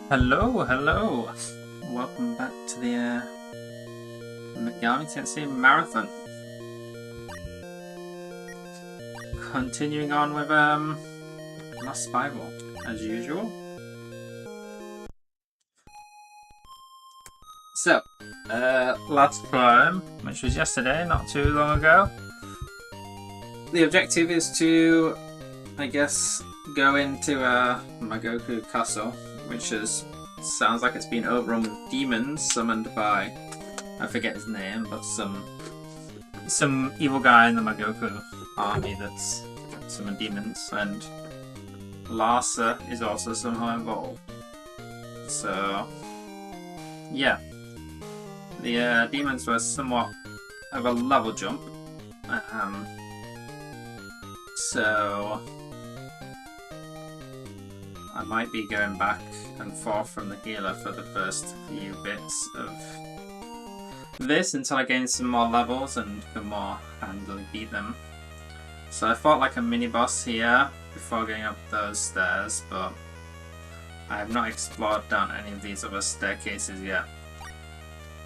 Hello, hello. Welcome back to the Megami Tensei Marathon. Continuing on with Lost Bible, as usual. So, last climb, which was yesterday, not too long ago. The objective is to, I guess, go into Magoku Castle, which sounds like it's been overrun with demons summoned by, I forget his name, but some evil guy in the Magoku army that's summoned demons, and Larsa is also somehow involved. So, yeah. The demons were somewhat of a level jump. So I might be going back and forth from the healer for the first few bits of this until I gain some more levels and can more handily beat them. So I fought like a mini boss here before going up those stairs, but I have not explored down any of these other staircases yet.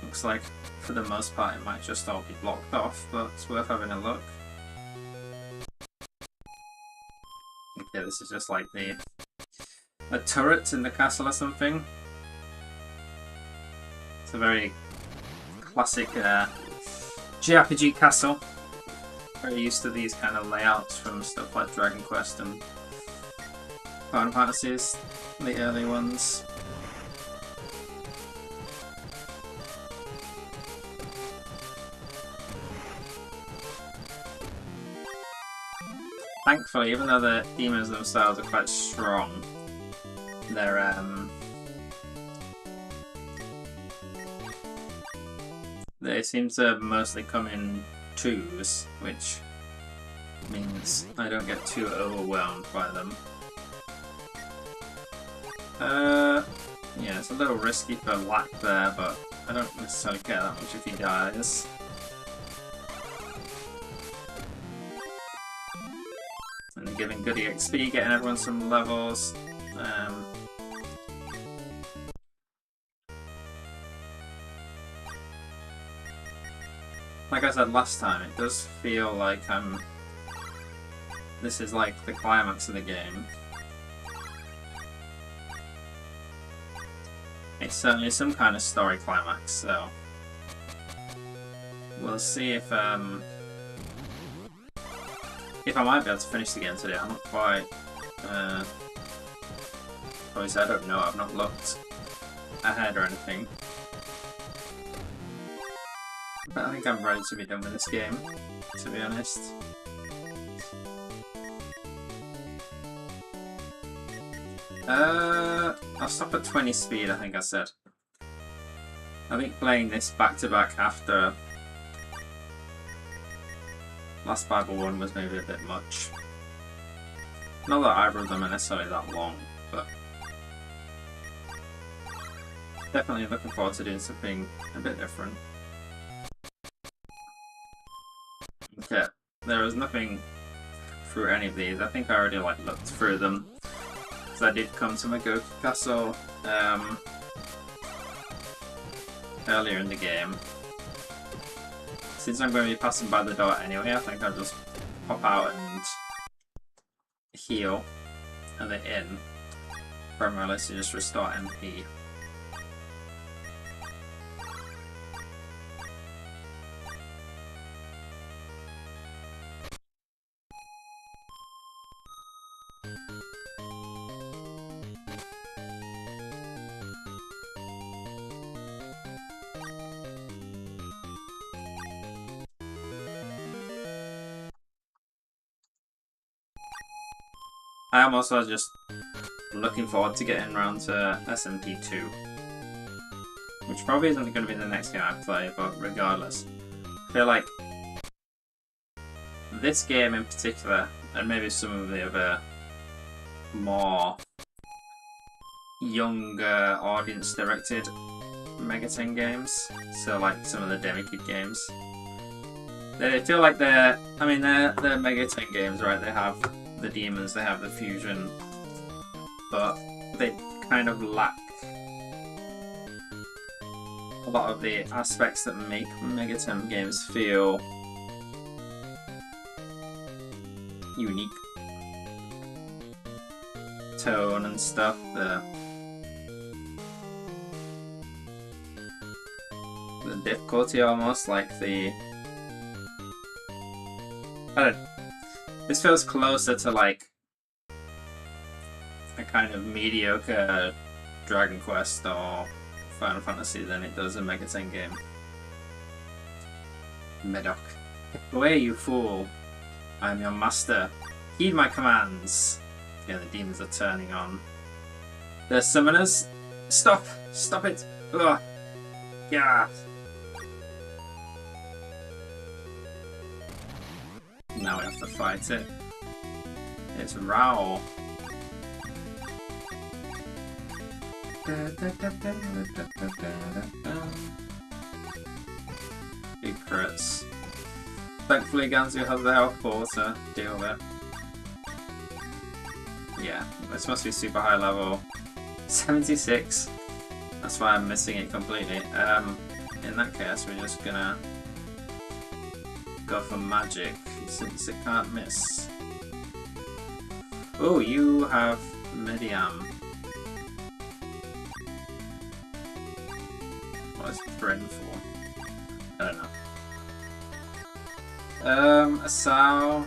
Looks like for the most part it might just all be blocked off, but it's worth having a look. Okay, this is just like a turret in the castle or something. It's a very classic JRPG castle. Very used to these kind of layouts from stuff like Dragon Quest and Final Fantasies, the early ones. Thankfully, even though the demons themselves are quite strong, they seem to mostly come in twos, which means I don't get too overwhelmed by them. Yeah, it's a little risky for Lack there, but I don't necessarily care that much if he dies. And giving good EXP, getting everyone some levels. Like I said last time, it does feel like this is like the climax of the game. It's certainly some kind of story climax, so we'll see if I might be able to finish the game today. I'm not quite. Obviously, I don't know. I've not looked ahead or anything. But I think I'm ready to be done with this game, to be honest. I'll stop at 20 speed, I think I said. I think playing this back to back after Lost Bible 1 was maybe a bit much. Not that either of them are necessarily that long, but definitely looking forward to doing something a bit different. Okay, there was nothing through any of these. I think I already looked through them. So I did come to Magoku Castle earlier in the game. Since I'm going to be passing by the door anyway, I think I'll just pop out and heal at the inn, primarily to just restore MP. I am also just looking forward to getting around to SMP2, which probably isn't going to be the next game I play, but regardless, I feel like this game in particular, and maybe some of the other more younger audience-directed Megaten games, so like some of the Demikid games, they feel like they're Megaten games, right? They have the demons, they have the fusion, but they kind of lack a lot of the aspects that make Megaten games feel unique. Tone and stuff, the difficulty almost, like the... I don't know. This feels closer to like a kind of mediocre Dragon Quest or Final Fantasy than it does a Megaten game. Medoc. Away, you fool! I am your master. Heed my commands! Yeah, the demons are turning on. The summoners! Stop! Stop it! Ugh! Yeah! Now we have to fight it. It's Raoh. Big crits. Thankfully Ganzu has the health pool to deal with it. Yeah, this must be super high level. 76. That's why I'm missing it completely. In that case, we're just gonna go for magic, since it can't miss. Oh, you have Medium. What is Bryn for? I don't know. Asao.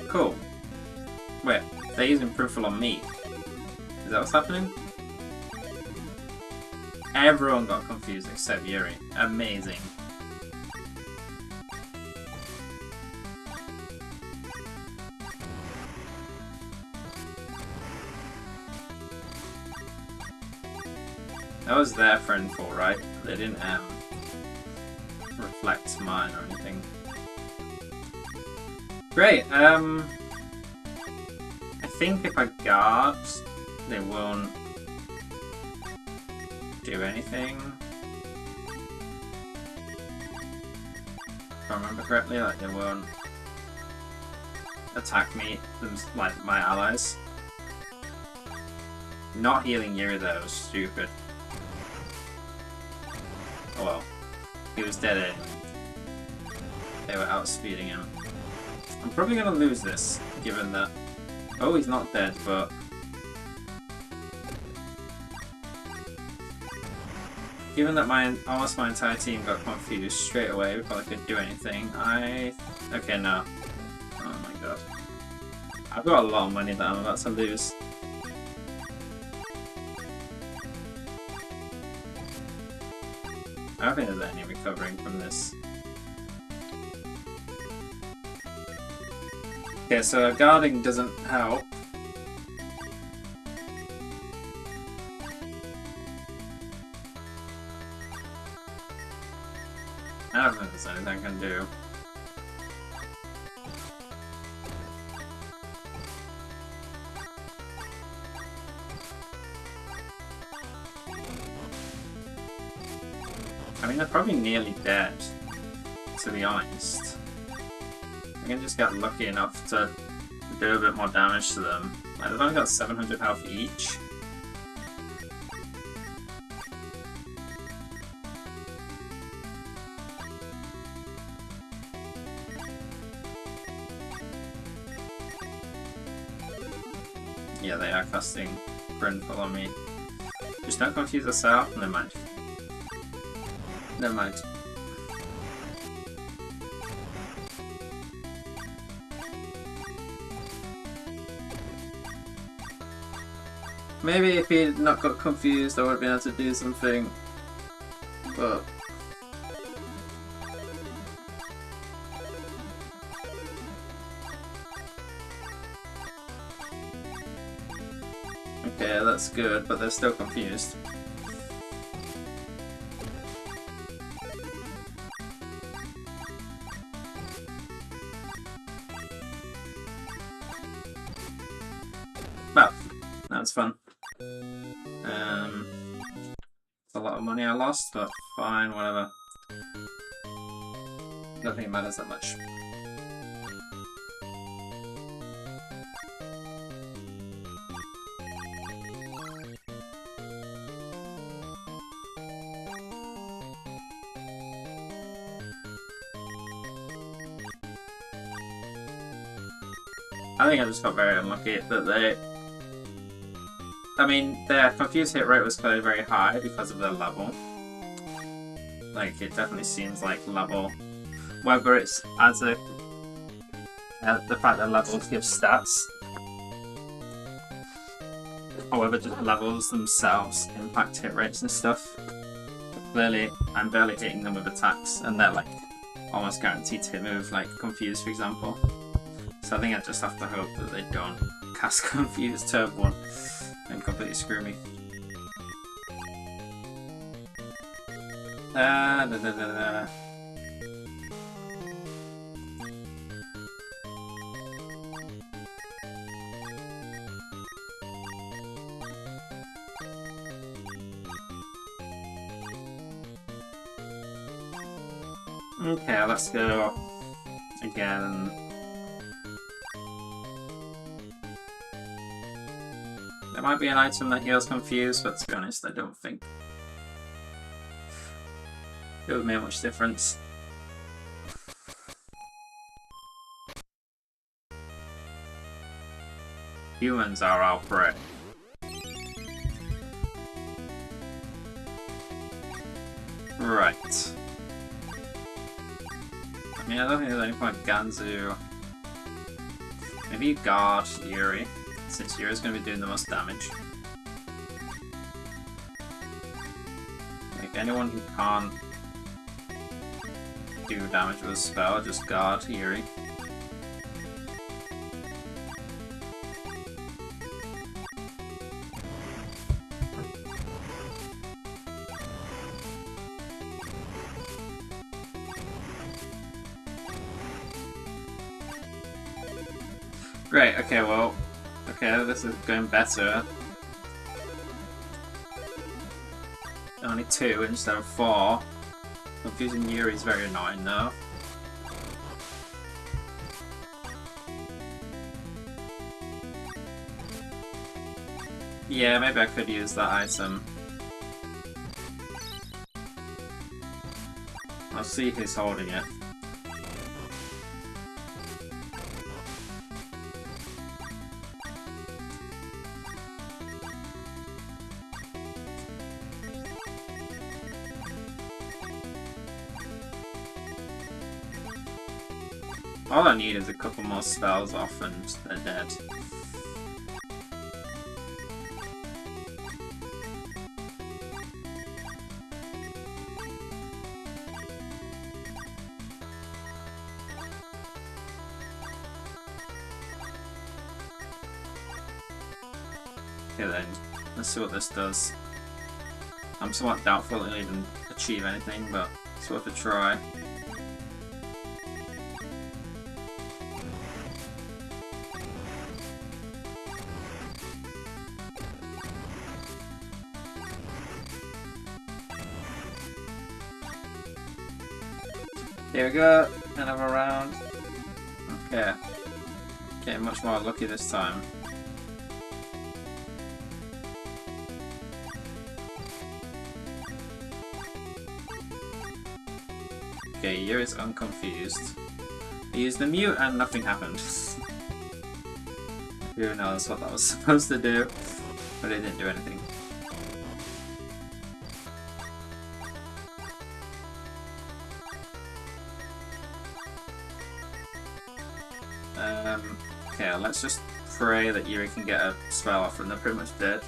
Cool. Wait, they're using Proofful on me. Is that what's happening? Everyone got confused except Yuri. Amazing. That was their friendful, right? They didn't reflect mine or anything. Great, I think if I guard, they won't do anything. If I remember correctly, like they won't attack me, like my allies. Not healing Yuri though was stupid. Oh well, he was dead anyway. They were outspeeding him. I'm probably gonna lose this, given that... Oh, he's not dead, but... Given that almost my entire team got confused straight away before I could do anything, Okay, no. Oh my god. I've got a lot of money that I'm about to lose. I don't think there's any recovering from this. Okay, so guarding doesn't help. I don't think there's anything I can do. I mean, they're probably nearly dead, to be honest. I can just get lucky enough to do a bit more damage to them. Like, they've only got 700 health each. Yeah, they are casting Brimful on me. Just don't confuse us out. Never mind. Never mind. Maybe if he'd not got confused, I would have been able to do something. But... okay, that's good, but they're still confused. Well, that's fun. It's a lot of money I lost, but fine, whatever. Nothing matters that much. I think I just got very unlucky that they... I mean, their confused hit rate was clearly very high because of their level. Like, it definitely seems like level... Whether it's as a... the fact that levels give stats, or whether just levels themselves impact hit rates and stuff. Clearly, I'm barely hitting them with attacks, and they're like almost guaranteed to hit me with like Confuse, for example. So I think I just have to hope that they don't cast Confuse turn 1 and completely screw me. Okay, let's go again. There might be an item that heals Confuse, but to be honest, I don't think it would make much difference. Humans are our prey. Right. I mean, I don't think there's any point Ganzu. Maybe you guard Yuri, since Yuri's going to be doing the most damage. Like, anyone who can't do damage with a spell, just guard Yuri. Great, okay, well, okay, this is going better. Only 2 instead of 4. Confusing Yuri is very annoying though. Yeah, maybe I could use that item. I'll see if he's holding it. All I need is a couple more spells off and they're dead. Okay then, let's see what this does. I'm somewhat doubtful it'll even achieve anything, but it's worth a try. Here we go, another round. Okay, getting much more lucky this time. Okay, Yuri's unconfused. He used the mute and nothing happened. Who knows what that was supposed to do, but it didn't do anything. Okay, let's just pray that Yuri can get a spell off and they're pretty much dead.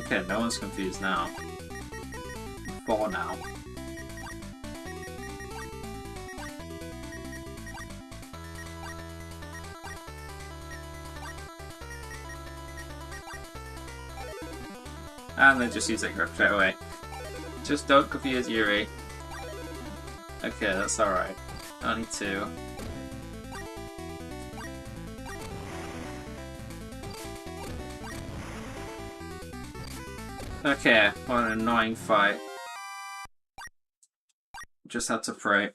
Okay, no one's confused now. 4 now. And then just use it straight away. Just don't confuse Yuri. Okay, that's alright. Only 2. Okay, what an annoying fight. Just had to pray.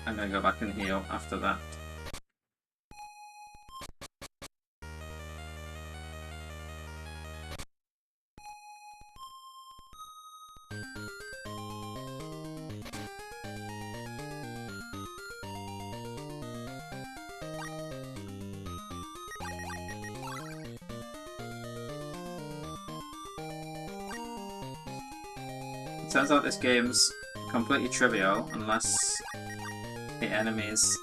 I'm gonna go back and heal after that. Turns out this game's completely trivial unless the enemies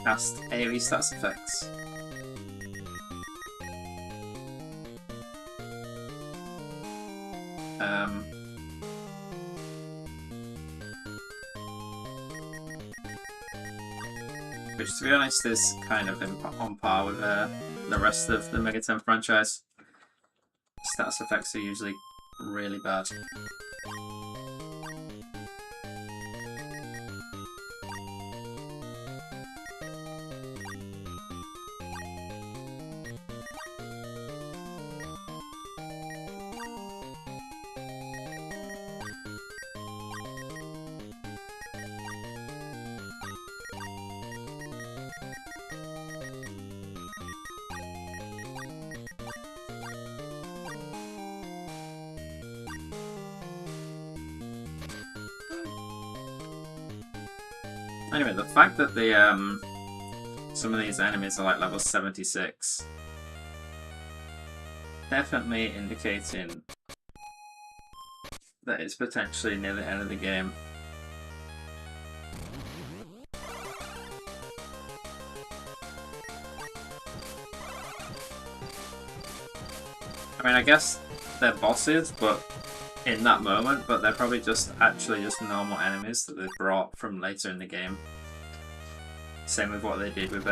cast AoE stats effects. Which, to be honest, is kind of on par with the rest of the Megaten franchise. Stats effects are usually really bad. Anyway, the fact that the some of these enemies are like level 76 definitely indicating that it's potentially near the end of the game. I mean, I guess they're bosses, but in that moment, but they're probably just normal enemies that they've brought from later in the game. Same with what they did with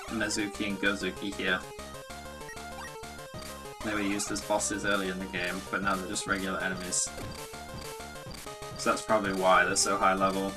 Mezuki and Gozuki here. They were used as bosses early in the game, but now they're just regular enemies. So that's probably why they're so high level.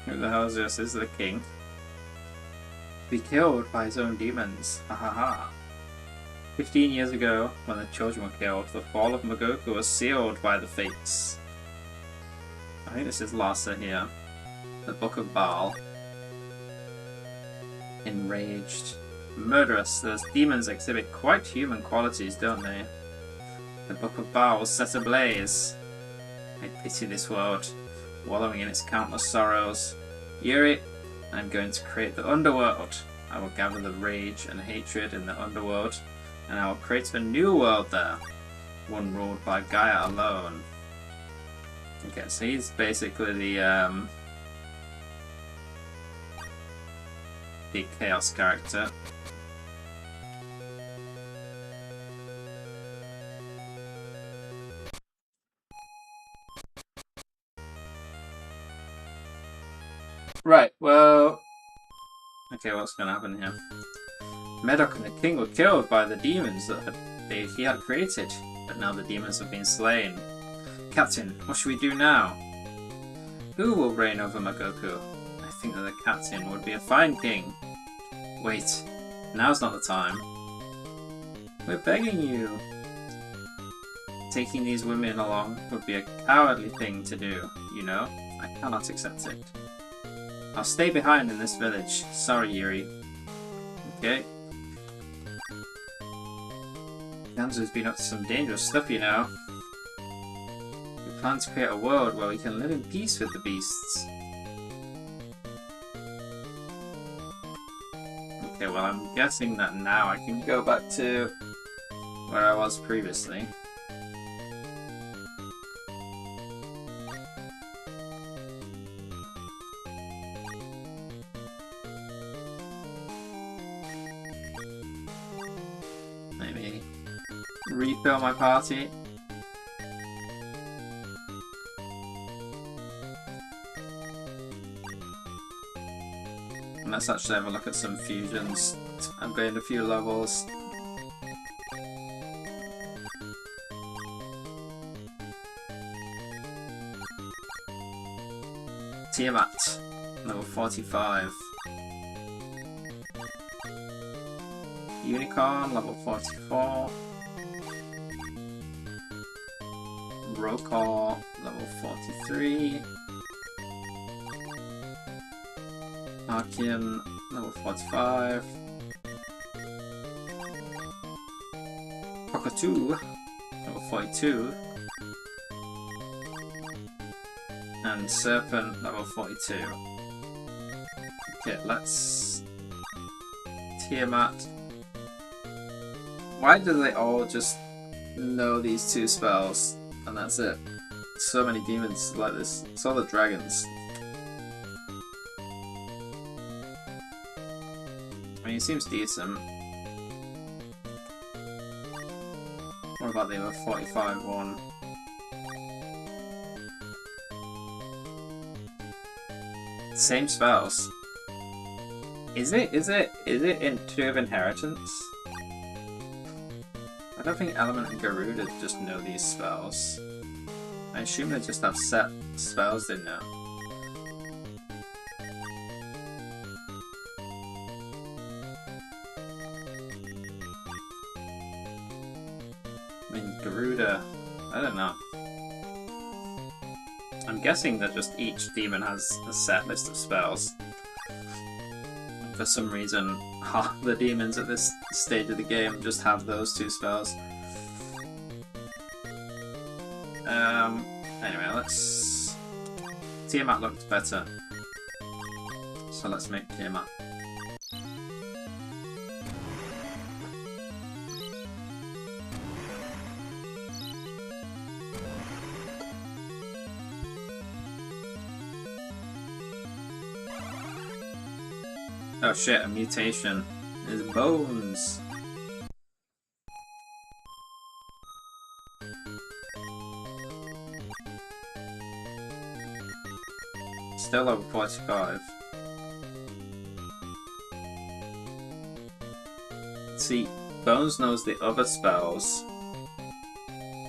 Who the hell is this? This is the king. Be killed by his own demons. Ha ha ha. 15 years ago, when the children were killed, the fall of Magoku was sealed by the fates. I think this is Lhasa here. The Book of Baal. Enraged. Murderous. Those demons exhibit quite human qualities, don't they? The Book of Baal was set ablaze. I pity this world, wallowing in its countless sorrows. Yuri, I'm going to create the underworld. I will gather the rage and hatred in the underworld, and I will create a new world there, one ruled by Gaia alone. Okay, so he's basically the Chaos character. Right, well... Okay, what's gonna happen here? Medoc and the king were killed by the demons that he had created, but now the demons have been slain. Captain, what should we do now? Who will reign over Magoku? I think that the captain would be a fine king. Wait, now's not the time. We're begging you. Taking these women along would be a cowardly thing to do, you know? I cannot accept it. I'll stay behind in this village. Sorry, Yuri. Okay. Ganzu's been up to some dangerous stuff, you know. We plan to create a world where we can live in peace with the beasts. Okay, well, I'm guessing that now I can go back to where I was previously. refill my party. And let's actually have a look at some fusions. I'm going a few levels. Tiamat, level 45. Unicorn, level 44. Rokor, level 43. Archean, level 45. Cockatoo, level 42. And Serpent, level 42. Okay, let's... Tiamat. Why do they all just know these two spells and that's it? So many demons like this. So the dragons. I mean, he seems decent. What about the other 45 one? Same spells. Is it in to do with inheritance? I don't think Element and Garuda just know these spells. I assume they just have set spells they know. I mean, Garuda, I don't know. I'm guessing that just each demon has a set list of spells. For some reason, half the demons at this stage of the game just have those two spells. Anyway, let's... Tiamat looked better. So let's make Tiamat. Oh shit, a mutation. His bones! Still over 45. See, Bones knows the other spells.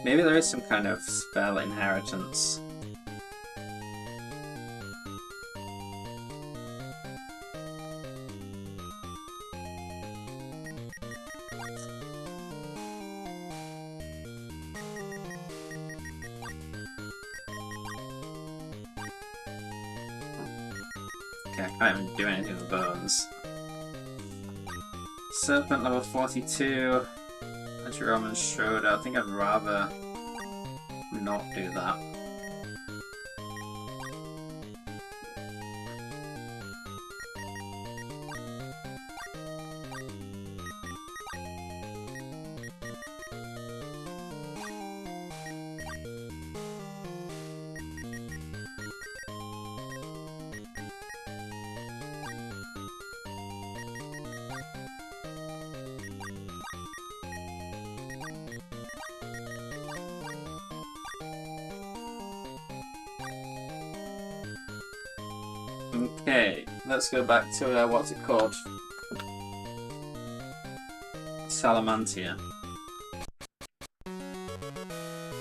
Maybe there is some kind of spell inheritance. Okay, I can't even do anything with Bones. Serpent level 42. Roman Schroeder. I think I'd rather not do that. Okay, let's go back to what's it called? Salamantia.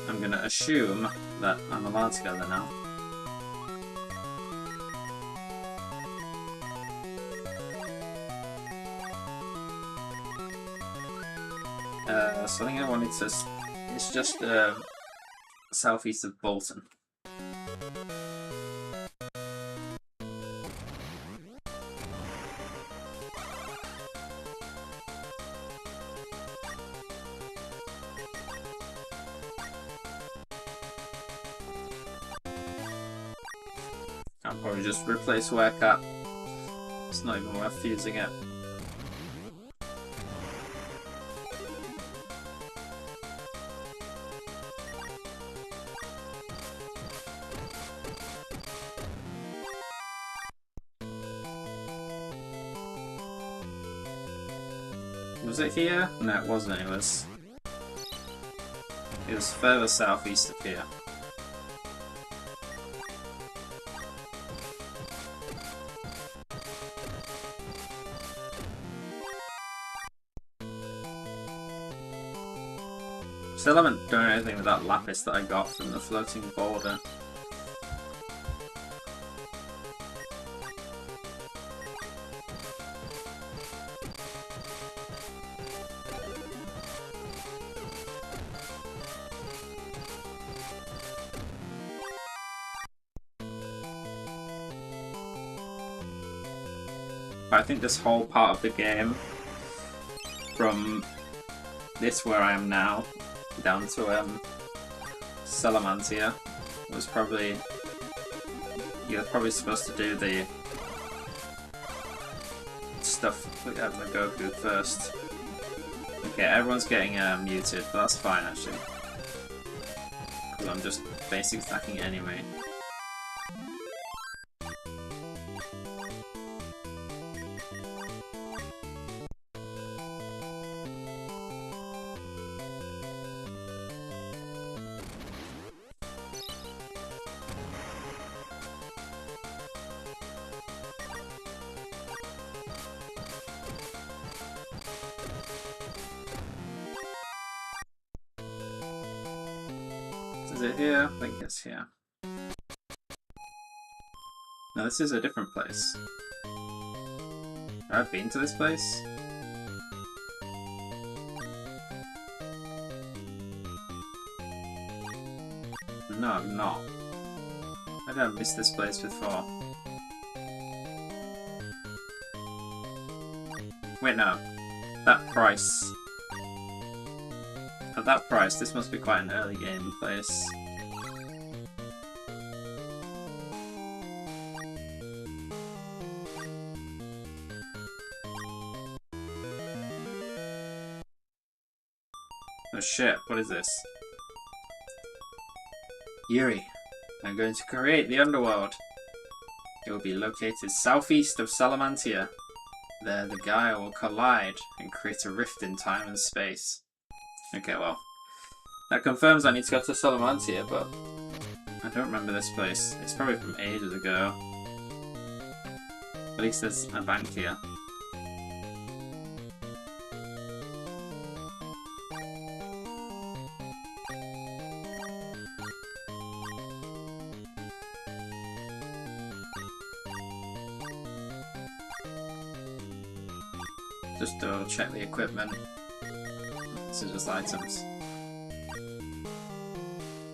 I'm gonna assume that I'm allowed to go there now. So I think I wanted to... It's just southeast of Bolton. I'll probably just replace Werecat. It's not even worth using it. Was it here? No, it wasn't. It was It was further southeast of here. Still haven't done anything with that lapis that I got from the floating border. I think this whole part of the game, from this where I am now, down to Salamantia, was probably, you're probably supposed to do the stuff with Goku first. Okay, everyone's getting muted, but that's fine actually, because I'm just basic attacking anyway. Is it here? I think it's here. No, this is a different place. Have I been to this place? No, I've not. I don't miss this place before. Wait, no. That price. At that price, this must be quite an early game place. Oh shit, what is this? Yuri, I'm going to create the underworld. It will be located southeast of Salamantia. There the Gaia will collide and create a rift in time and space. Okay, well, that confirms I need to go to Salamantia, but I don't remember this place. It's probably from ages ago. At least there's a bank here. Just to check the equipment. This is just items.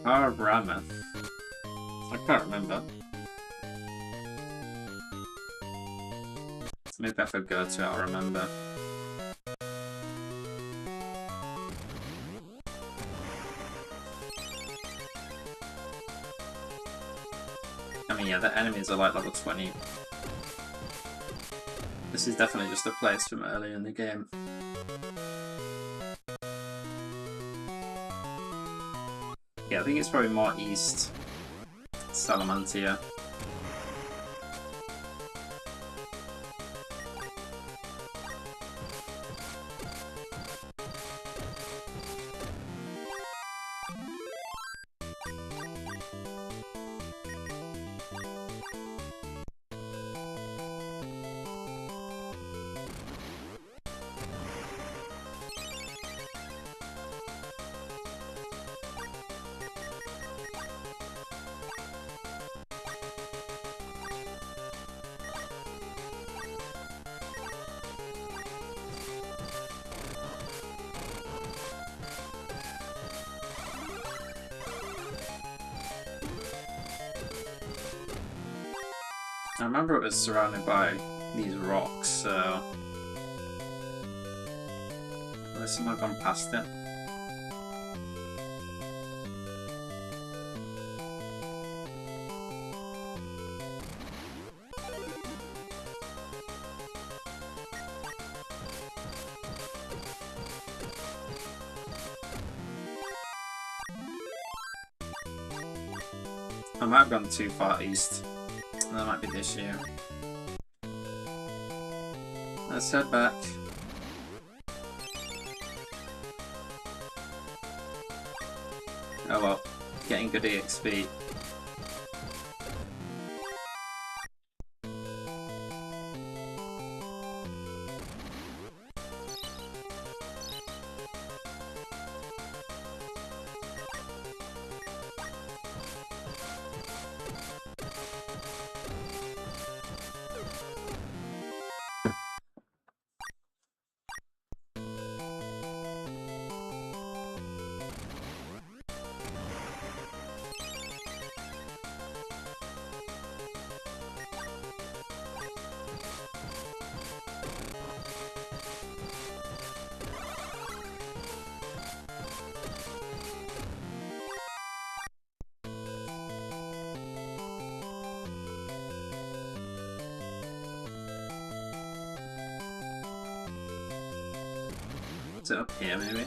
Brahma. I can't remember. Maybe if I go to it, I'll remember. I mean, yeah, the enemies are like level 20. This is definitely just a place from earlier in the game. Yeah, I think it's probably more east. Salamantia. I remember it was surrounded by these rocks, so unless someone gone past it. I might have gone too far east. That might be the issue. Let's head back. Oh well, getting good EXP. Is it up here, maybe?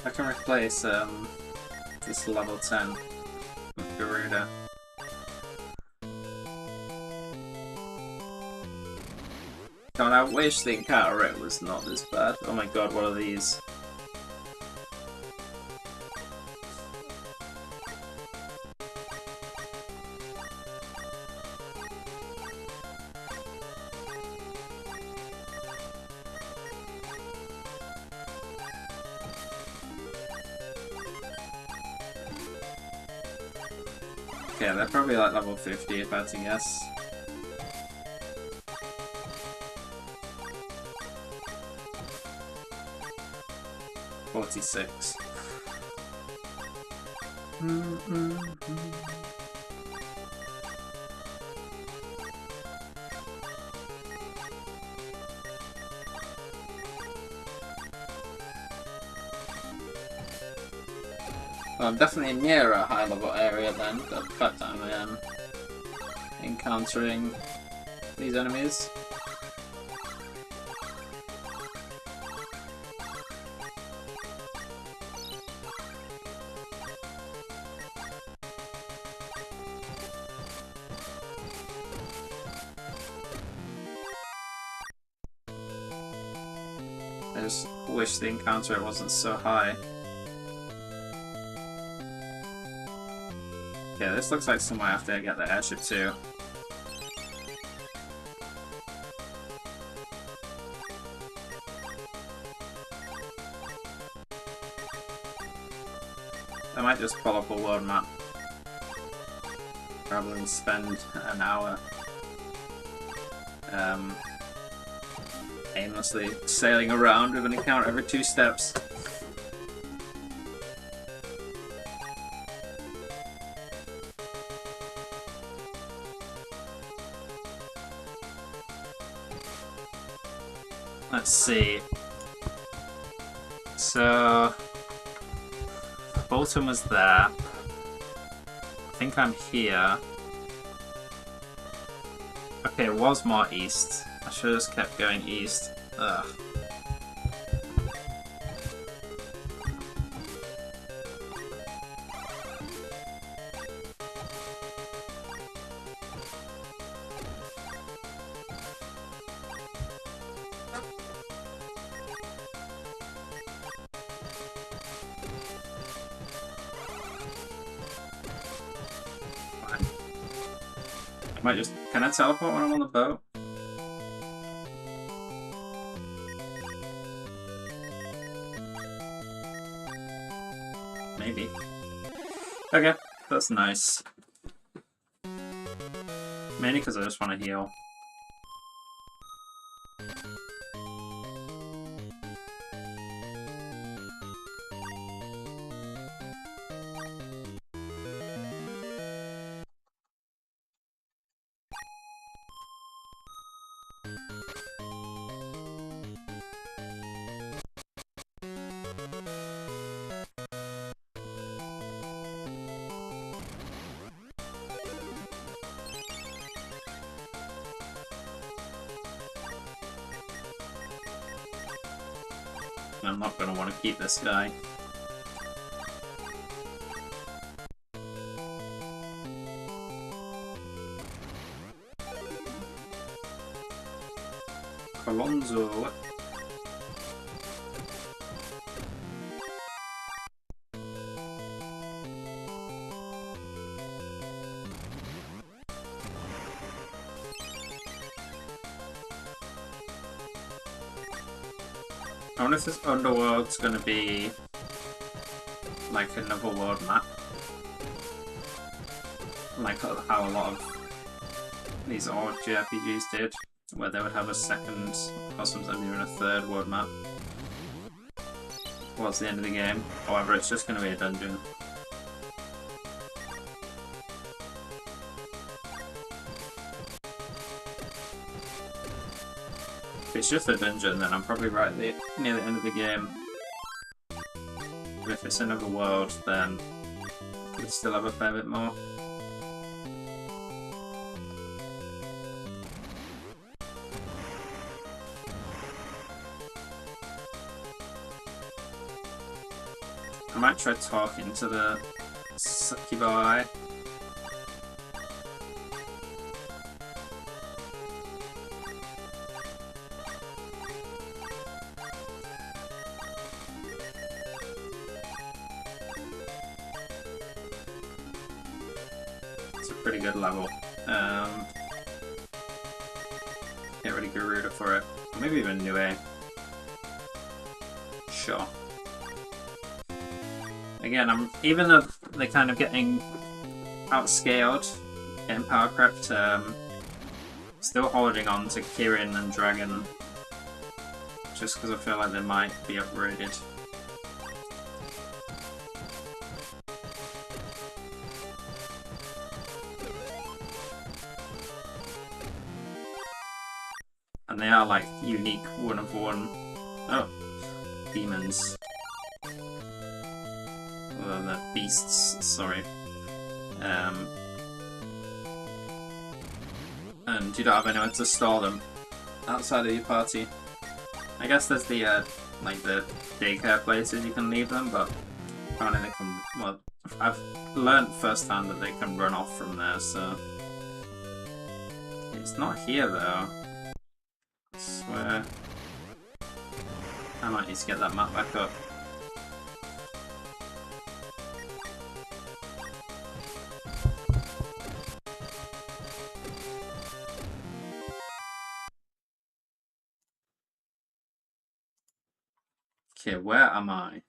I can replace this level 10 with Garuda. God, I wish the encounter rate was not this bad. Oh my god, what are these? Okay, they're probably like level 50 if I had to guess. $46. Well, I'm definitely near a high level area then, the fact that I am encountering these enemies. I just wish the encounter rate wasn't so high. Yeah, this looks like somewhere after I get the airship too. I might just pull up a world map rather than spend an hour aimlessly sailing around with an encounter every 2 steps. Let's see. So Bolton was there. I think I'm here. Okay, it was more east. I should have just kept going east. Ugh. I might just... Can I teleport when I'm on the boat? Maybe. Okay, that's nice. Mainly because I just want to heal. I'm not going to want to keep this guy. Alonso. I wonder if this Underworld's gonna be like another world map. Like how a lot of these old JRPGs did, where they would have a second, or sometimes even a third world map towards the end of the game. However, it's just gonna be a dungeon. If it's just a dungeon, then I'm probably right near the end of the game. But if it's another world, then I could still have a fair bit more. I might try talking to the Succubi. It's a pretty good level. Get ready Garuda for it. Or maybe even Nue. Sure. Again, even though they're kind of getting outscaled, getting power crept, still holding on to Kirin and Dragon, just because I feel like they might be upgraded. And they are like unique one of one. Oh, demons. The beasts, sorry. And you don't have anyone to store them outside of your party. I guess there's the like the daycare places you can leave them, but apparently they can. Well, I've learnt firsthand that they can run off from there, so it's not here though. I swear. I might need to get that map back up. Okay, where am I?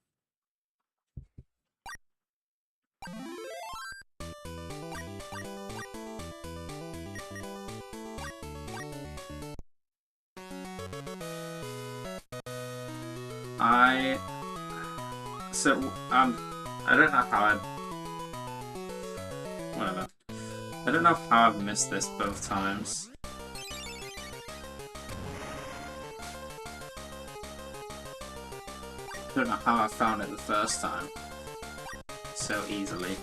I don't know how whatever. I don't know how I've missed this both times. I don't know how I found it the first time so easily.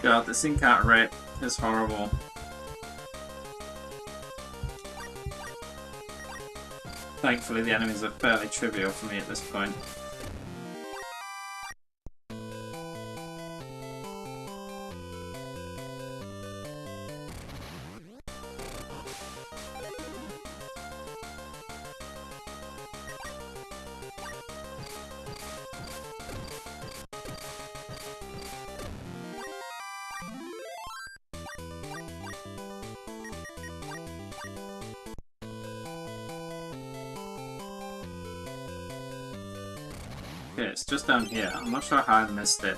God, this encounter rate is horrible. Thankfully, the enemies are fairly trivial for me at this point. Okay, it's just down here. I'm not sure how I missed it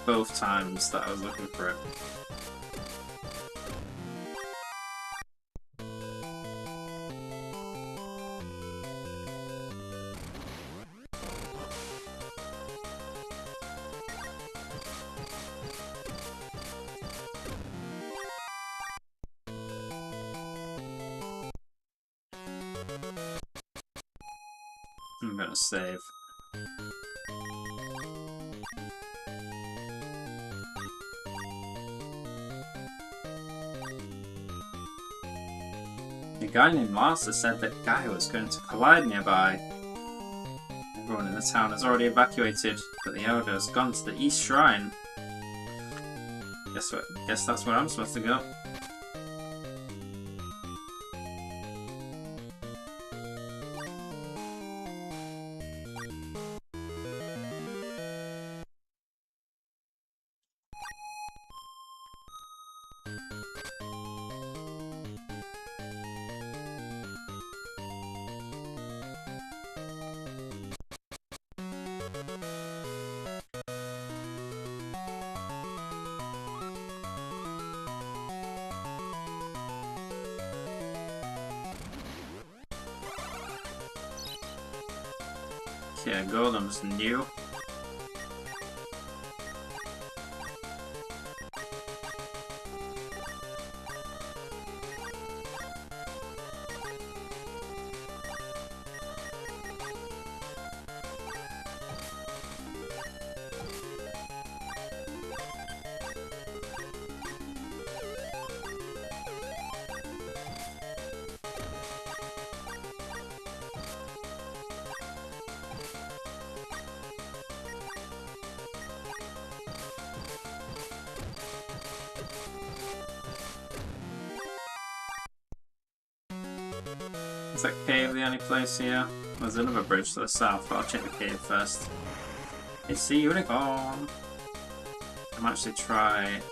both times that I was looking for it. I'm gonna save. guy named Larsa said that Gaia was going to collide nearby. Everyone in the town has already evacuated, but the Elder has gone to the East Shrine. Guess that's where I'm supposed to go. Okay, Golem's new. Is that cave the only place here? There's another bridge to the south, but I'll check the cave first. It's the unicorn! I might actually try...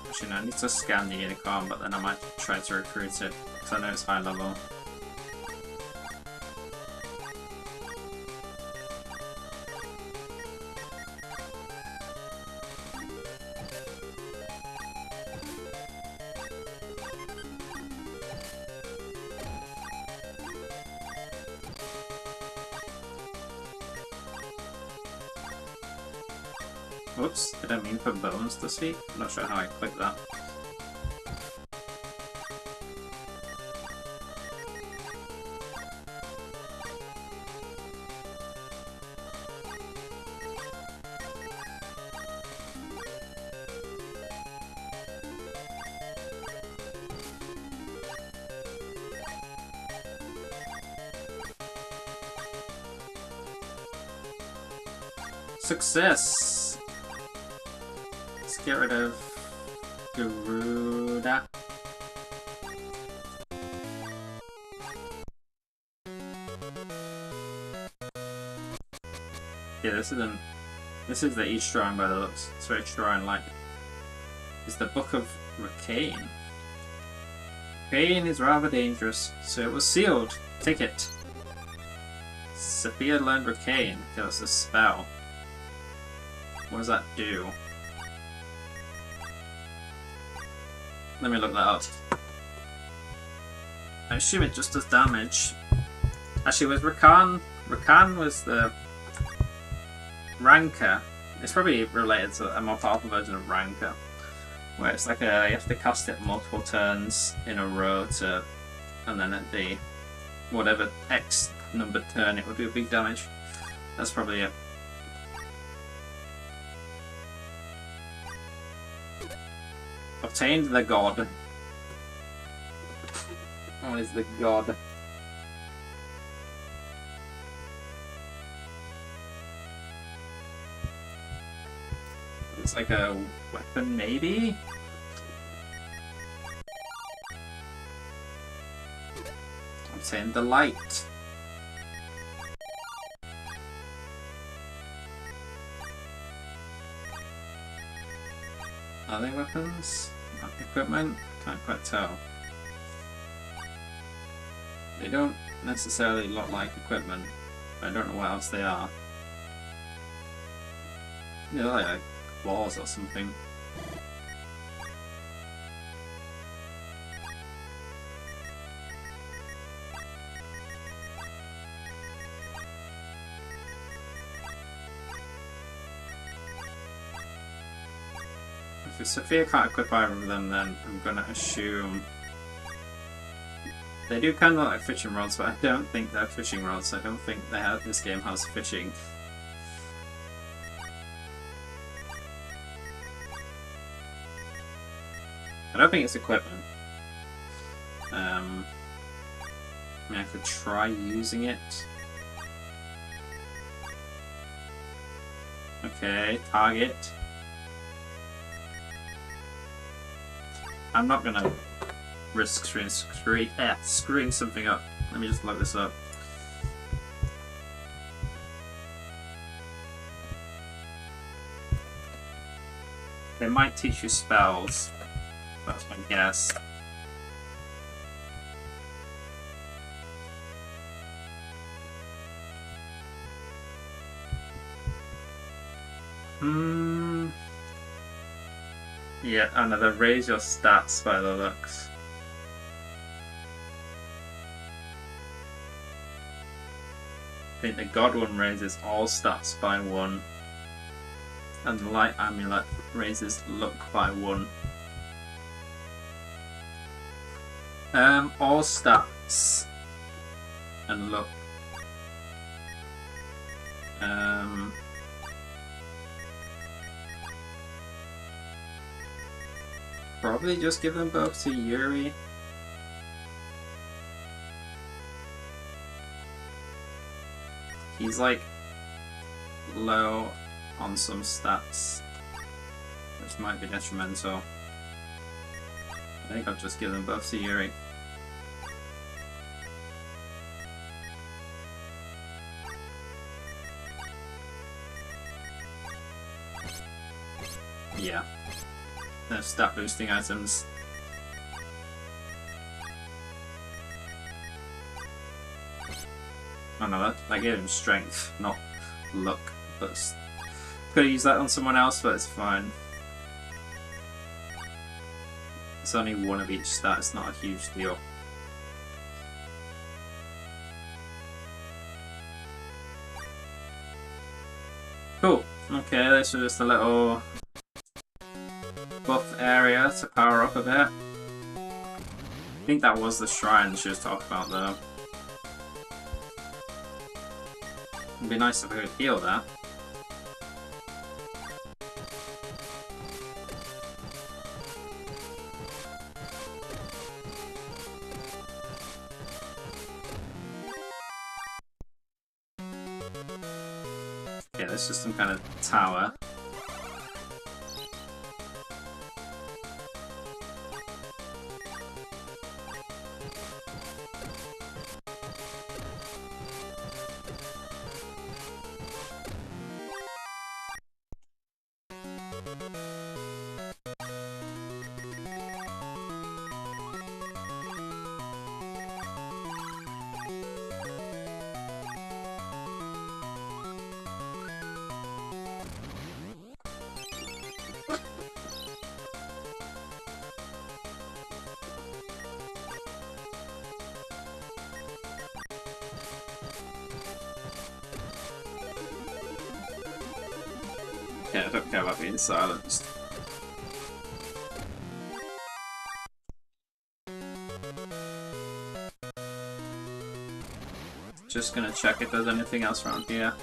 Actually no, I need to scan the unicorn, but then I might try to recruit it, because I know it's high level. Whoops, did I mean for bones to speak? I'm not sure how I clicked that. Success! Get rid of Garuda. Yeah, this is the East Shrine by the looks. It's very shrine-like. It's the Book of Ricane. Ricane is rather dangerous, so it was sealed. Take it. Sophia learned Ricane. Okay, that's a spell. What does that do? Let me look that up. I assume it just does damage. Actually, with Rakan was the Ranker. It's probably related to a more powerful version of Ranker, where it's like you have to cast it multiple turns in a row to, and then at the whatever X numbered turn it would do big damage. That's probably it. Obtained the god. What is the god? It's like a weapon, maybe? Obtained the light. Are they weapons? Equipment? Can't quite tell. They don't necessarily look like equipment, but I don't know what else they are. They're like claws or something. If Sophia can't equip either of them, then I'm gonna assume they do kind of look like fishing rods, but I don't think they're fishing rods. I don't think this game has fishing. I don't think it's equipment. I mean, I could try using it. Okay, target. I'm not gonna risk screwing something up. Let me just look this up. They might teach you spells. That's my guess. Yeah, another raise your stats by the looks. I think the God one raises all stats by 1. And the Light Amulet raises luck by 1. All stats and luck. Probably just give them both to Yuri. He's like low on some stats, which might be detrimental. I think I'll just give them both to Yuri. Yeah. They're stat boosting items. Oh no, that gave him strength, not luck. But could have used that on someone else, but it's fine. It's only 1 of each stat, it's not a huge deal. Cool. Okay, this was just a little buff area to power up a bit. I think that was the shrine she was talking about though. It'd be nice if I could heal that. Okay, this is some kind of tower. Yeah, I don't care about being silenced. Just gonna check if there's anything else around here.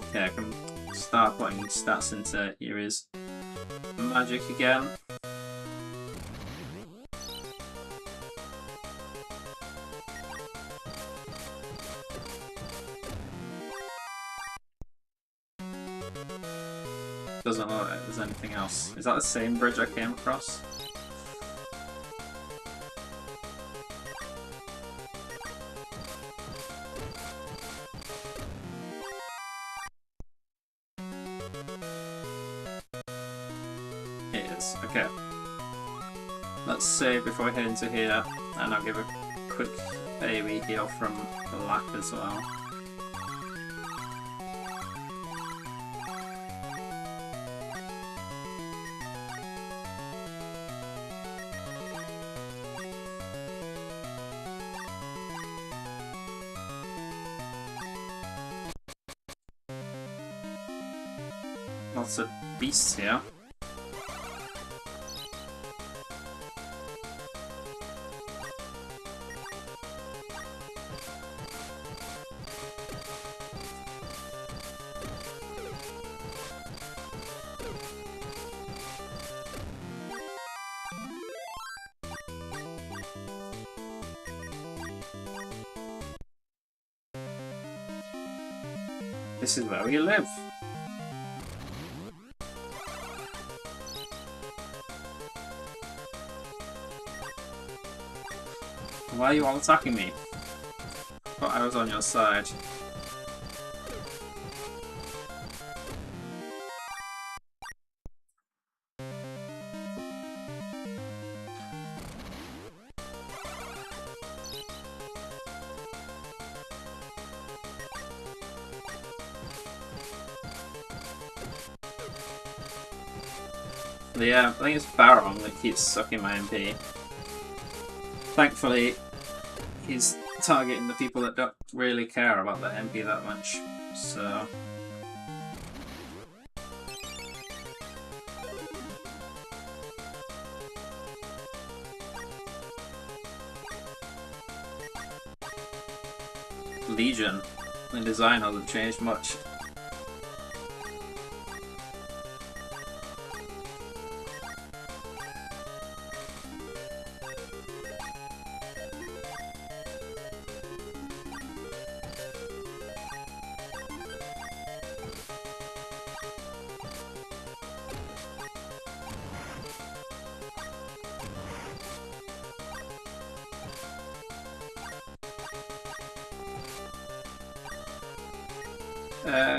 Okay, I can start putting stats into Yuri's magic again. Doesn't look like there's anything else. Is that the same bridge I came across? It is. Okay. Let's save before we head into here, and I'll give a quick baby heal from Black as well. Lots of beasts here. This is where we live. Why are you all attacking me? I thought I was on your side. But yeah, I think it's Baron that keeps sucking my MP. Thankfully, he's targeting the people that don't really care about the MP that much, so... Legion. The design hasn't changed much.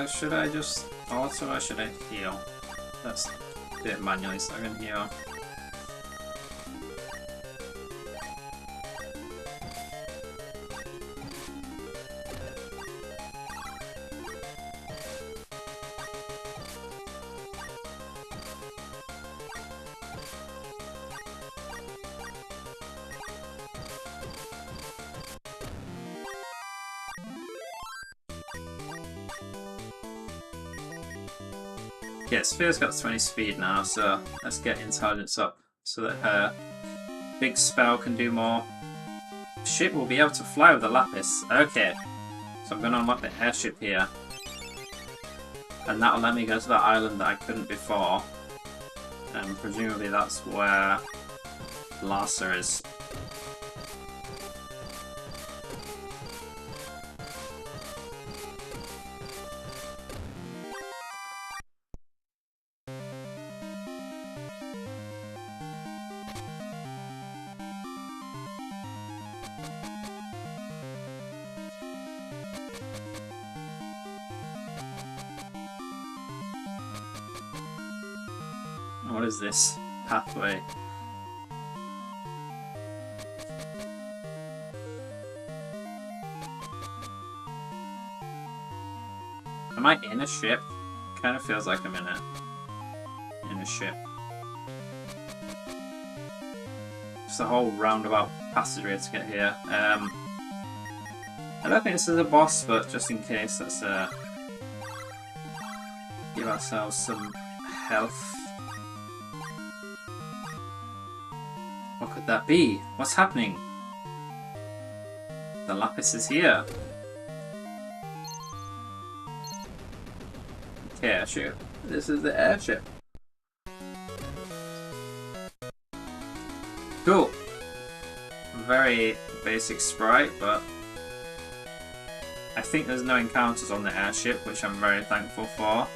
Should I just auto or should I heal? Let's do it manually so I can heal. Yeah, Sphere's got 20 speed now, so let's get intelligence up so that her big spell can do more. Ship will be able to fly with the Lapis. Okay, so I'm going to unlock the airship here. And that'll let me go to that island that I couldn't before. And presumably that's where Larsa is. What is this pathway? Am I in a ship? Kind of feels like I'm in a ship. It's a whole roundabout passageway to get here. I don't think this is a boss, but just in case, let's give ourselves some health. What could that be? What's happening? The Lapis is here. Okay, airship. This is the airship. Cool. Very basic sprite, but I think there's no encounters on the airship, which I'm very thankful for.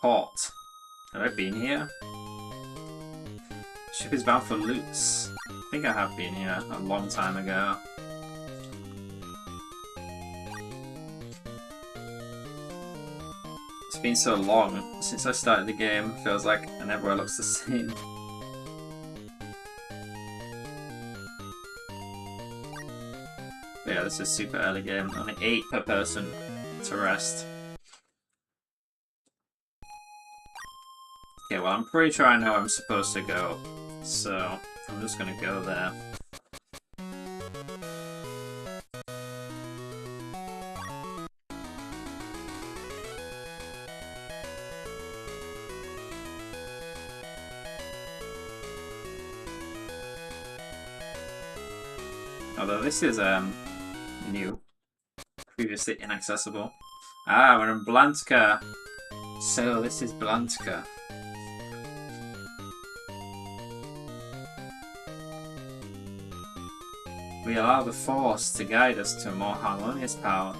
Port. Have I been here? Ship is bound for Lutz. I think I have been here a long time ago. It's been so long since I started the game, feels like and everywhere looks the same. But yeah, this is super early game, only 8 per person to rest. Okay, well I'm pretty sure I know where I'm supposed to go, so I'm just gonna go there. Although this is new, previously inaccessible. Ah, we're in Blantka. So this is Blantka. We allow the Force to guide us to a more harmonious power.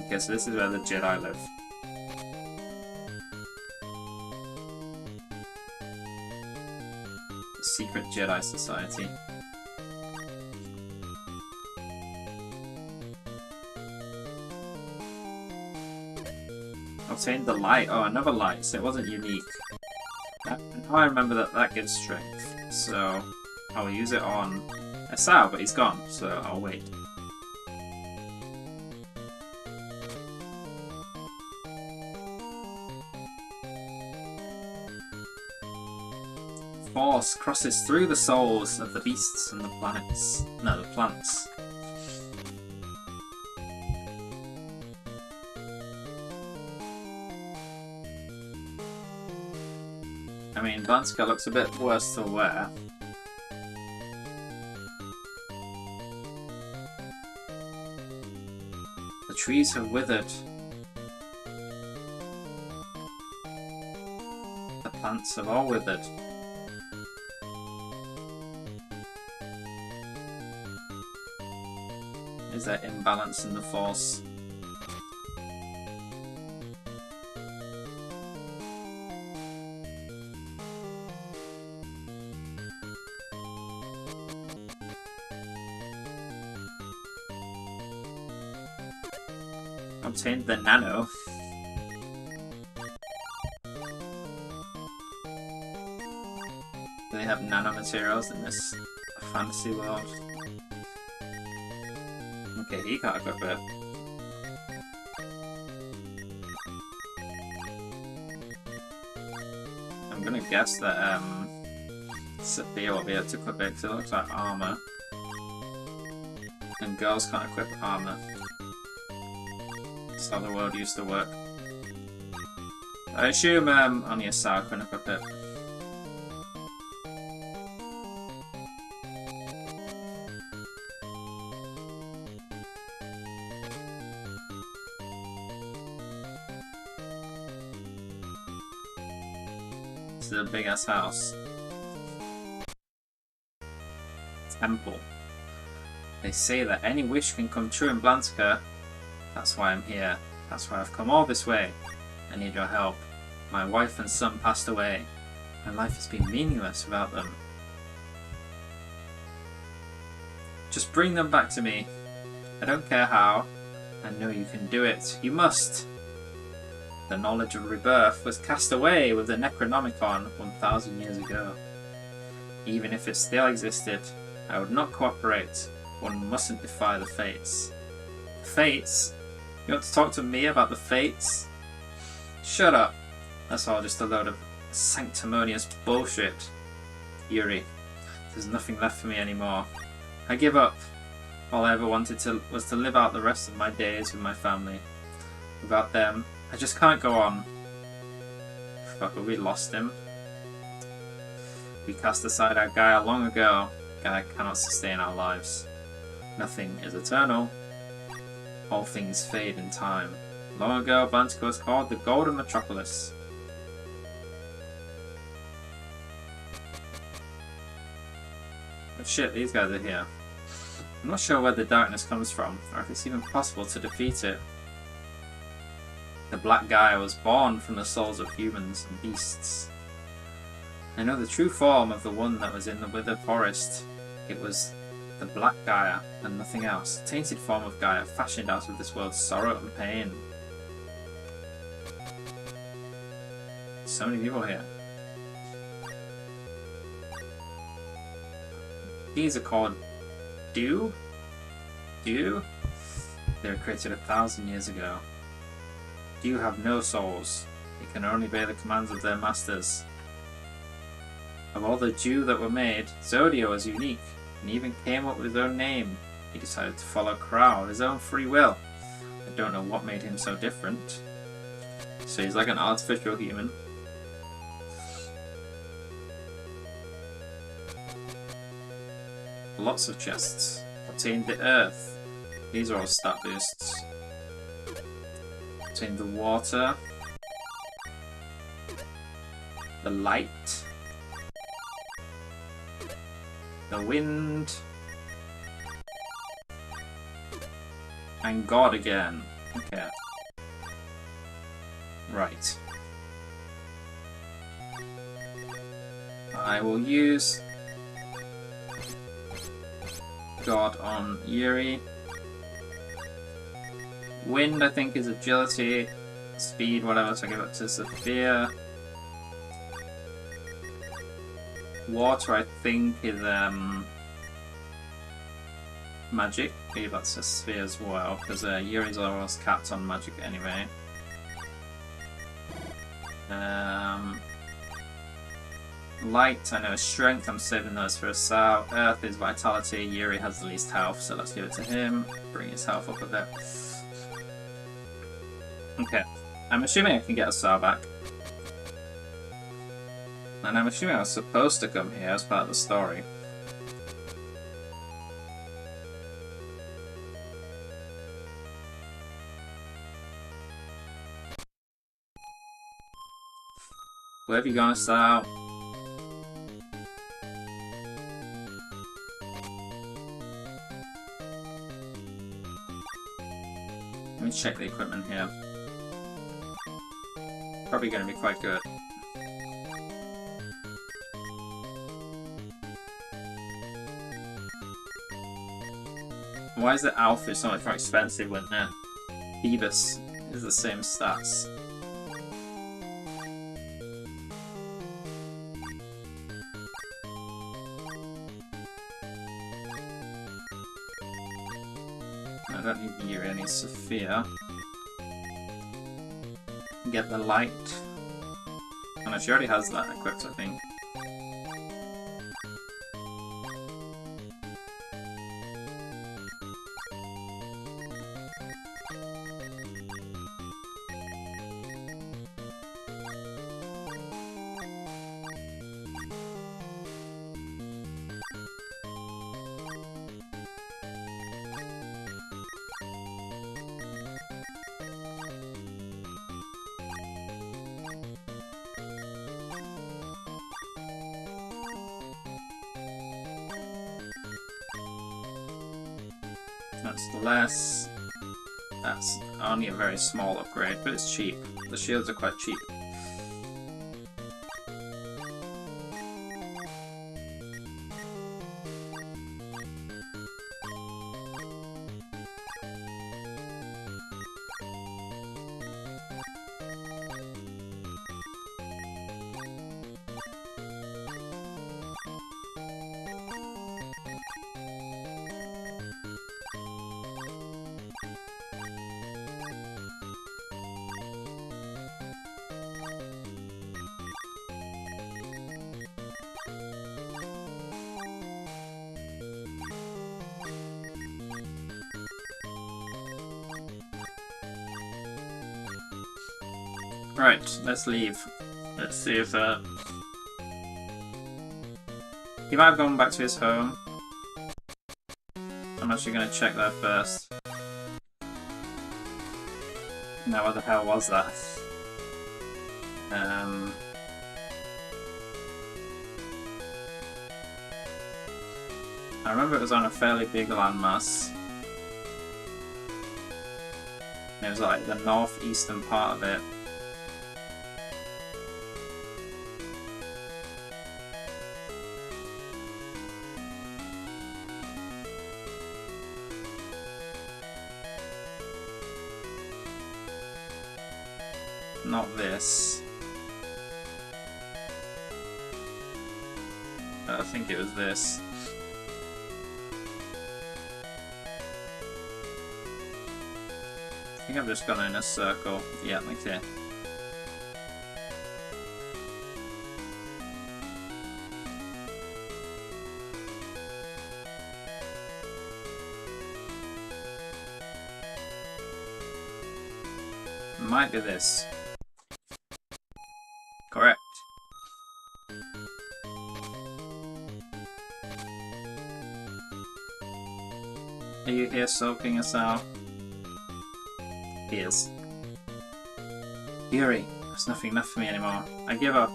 Okay, so this is where the Jedi live. The Secret Jedi Society. Obtained the light. Oh, another light, so it wasn't unique. Now I remember that gives strength, so I'll use it on Asao, but he's gone, so I'll wait. Force crosses through the souls of the beasts and the planets. No, the plants. I mean, Vanska looks a bit worse to wear. The trees have withered. The plants have all withered. Is there imbalance in the Force? Obtained the Nano. Do they have nanomaterials in this fantasy world? Okay, he can't equip it. I'm gonna guess that Sophia will be able to equip it because it looks like armor. And girls can't equip armor. That's how the world used to work. I assume only Asao can equip it. This is a big ass house. Temple. They say that any wish can come true in Blanska. That's why I'm here. That's why I've come all this way. I need your help. My wife and son passed away. My life has been meaningless without them. Just bring them back to me. I don't care how. I know you can do it. You must. The knowledge of rebirth was cast away with the Necronomicon 1,000 years ago. Even if it still existed, I would not cooperate. One mustn't defy the fates. The fates? You want to talk to me about the fates? Shut up. That's all just a load of sanctimonious bullshit. Yuri, there's nothing left for me anymore. I give up. All I ever wanted was to live out the rest of my days with my family. Without them, I just can't go on. Fuck, we lost him. We cast aside our Gaia long ago. Gaia cannot sustain our lives. Nothing is eternal. All things fade in time. Long ago, Blanska was called the Golden Metropolis. Oh shit, these guys are here. I'm not sure where the darkness comes from, or if it's even possible to defeat it. The Black Gaia was born from the souls of humans and beasts. I know the true form of the one that was in the Withered Forest. It was the Black Gaia and nothing else. A tainted form of Gaia fashioned out of this world's sorrow and pain. So many people here. These are called Dew? Dew? They were created 1,000 years ago. Dew have no souls. They can only obey the commands of their masters. Of all the Dew that were made, Zodio was unique, and even came up with his own name. He decided to follow Krau of his own free will. I don't know what made him so different. So he's like an artificial human. Lots of chests. Obtained the earth. These are all stat boosts. Obtained the water. The light. The wind. And God again. Okay. Right. I will use God on Yuri. Wind, I think, is agility, speed, whatever, so I give it to Sophia. Water, I think, is magic. Maybe that's a sphere as well, because Yuri's almost capped on magic anyway. Light, I know, is strength. I'm saving those for Asao. Earth is vitality. Yuri has the least health, so let's give it to him. Bring his health up a bit. Okay, I'm assuming I can get Asao back. And I'm assuming I was supposed to come here as part of the story. Where have you gone, Asao? Let me check the equipment here. Probably going to be quite good. Why is the Alpha so much more expensive when Phoebus is the same stats? I don't need Yuri, I need Sophia. Get the light. Oh no, she already has that equipped, I think. That's less. That's only a very small upgrade, but it's cheap. The shields are quite cheap. Right, let's leave. Let's see if he might have gone back to his home. I'm actually going to check that first. Now, what the hell was that? I remember it was on a fairly big landmass. It was like the northeastern part of it. Not this. I think it was this. I think I've just gone in a circle. Yeah, okay. Might be this. Correct. Are you here soaking us out? He is. Yuri, there's nothing left for me anymore. I give up.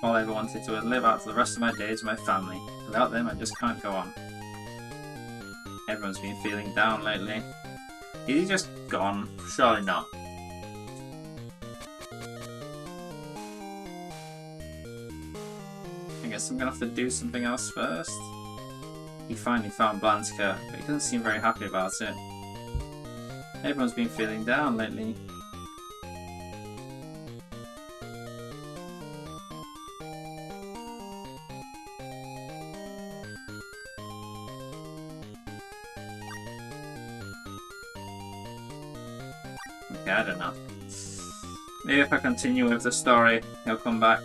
All I ever wanted to was live out the rest of my days with my family. Without them, I just can't go on. Everyone's been feeling down lately. Is he just gone? Surely not. I guess I'm gonna have to do something else first. He finally found Blantica, but he doesn't seem very happy about it. Everyone's been feeling down lately. Okay, I don't know. Maybe if I continue with the story, he'll come back.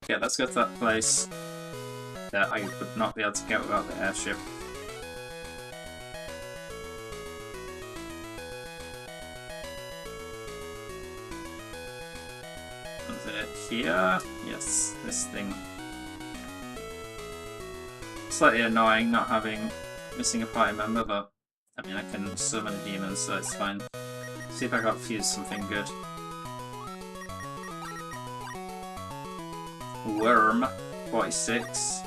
Yeah, let's go to that place that I would not be able to get without the airship. Is it here? Yes, this thing. Slightly annoying not missing a party member, but I mean I can summon a demon, so it's fine. See if I got fuse something good. Worm, 46.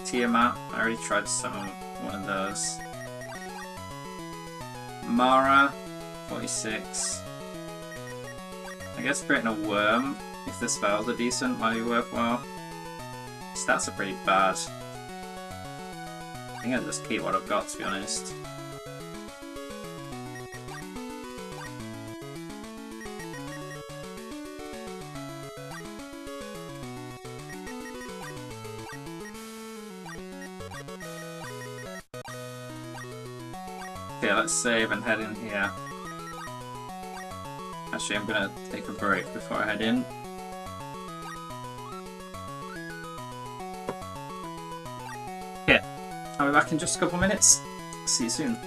Tiamat, I already tried to summon one of those. Mara, 46. I guess creating a worm, if the spells are decent, might be worthwhile. Stats are pretty bad. I think I'll just keep what I've got, to be honest. Okay, let's save and head in here. Actually, I'm gonna take a break before I head in. Okay, I'll be back in just a couple of minutes. See you soon.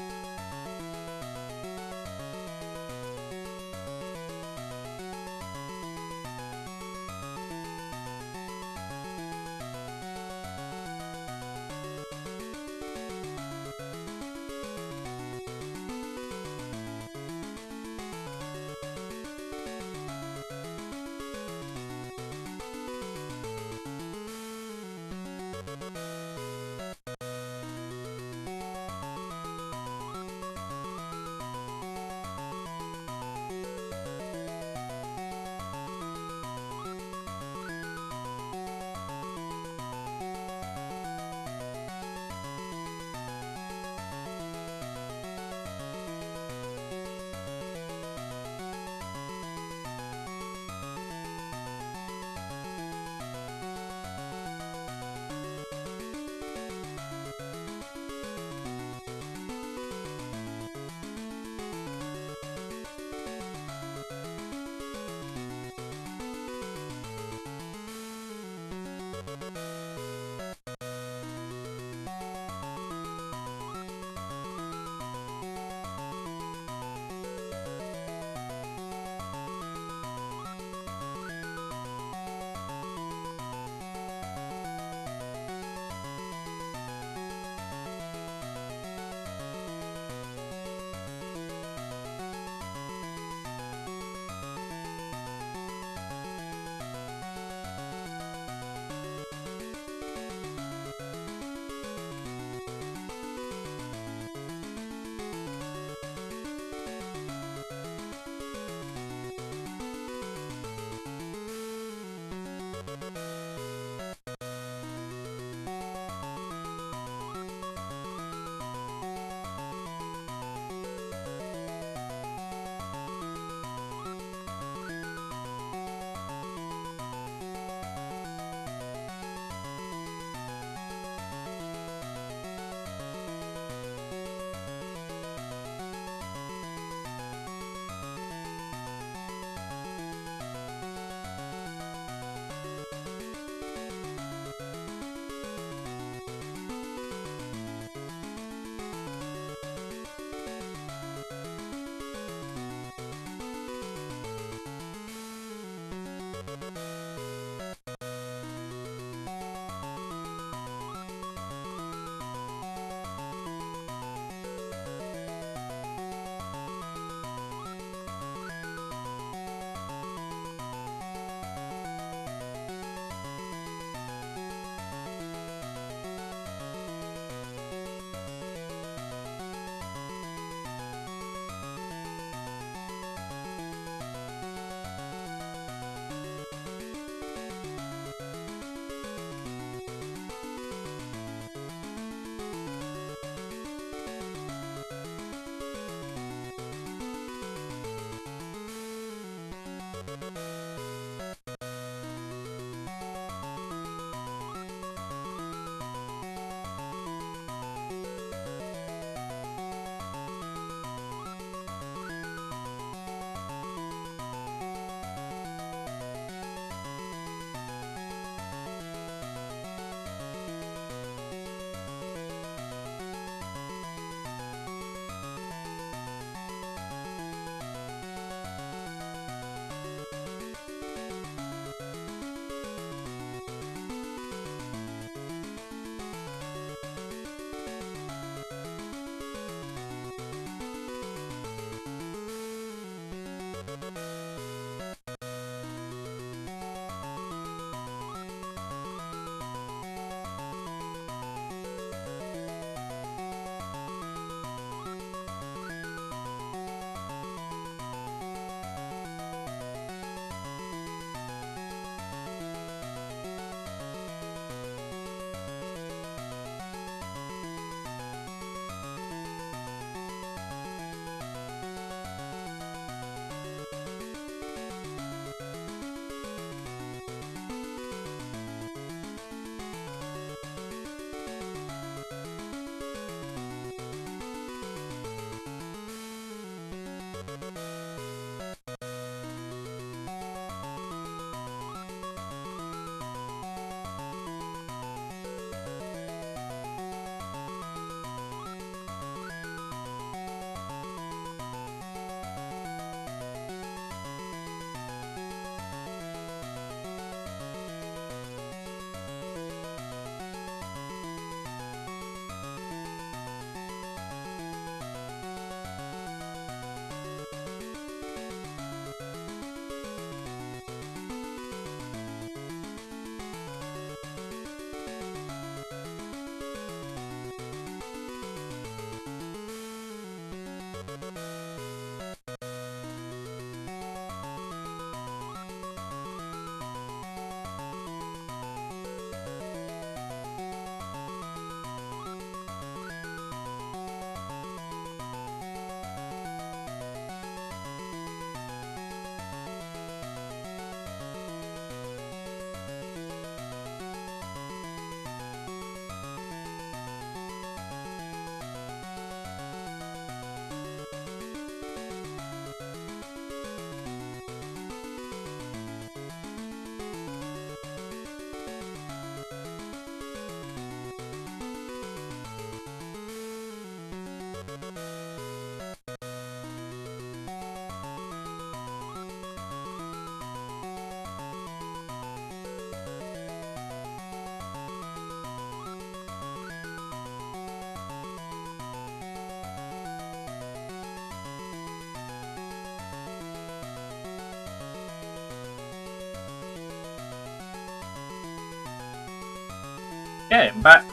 Okay, I'm back.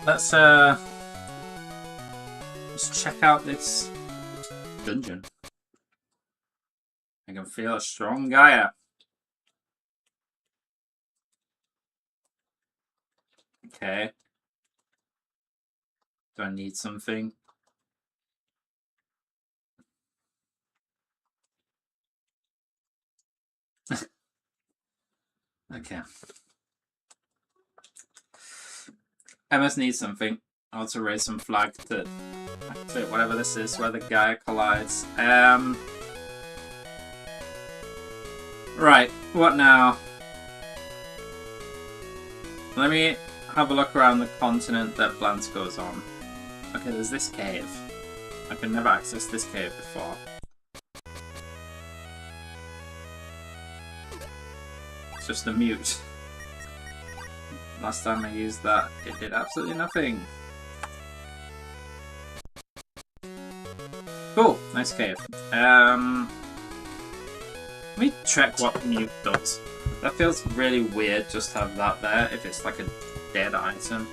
Let's check out this dungeon. I can feel a strong Gaia. Okay. Do I need something? Okay. I must need something. I want to raise some flag to activate whatever this is, where the Gaia collides. Right, what now? Let me have a look around the continent that Blance goes on. Okay, there's this cave. I could never access this cave before. It's just a mute. Last time I used that, it did absolutely nothing. Cool, nice cave. Let me check what mute does. That feels really weird just to have that there if it's like a dead item.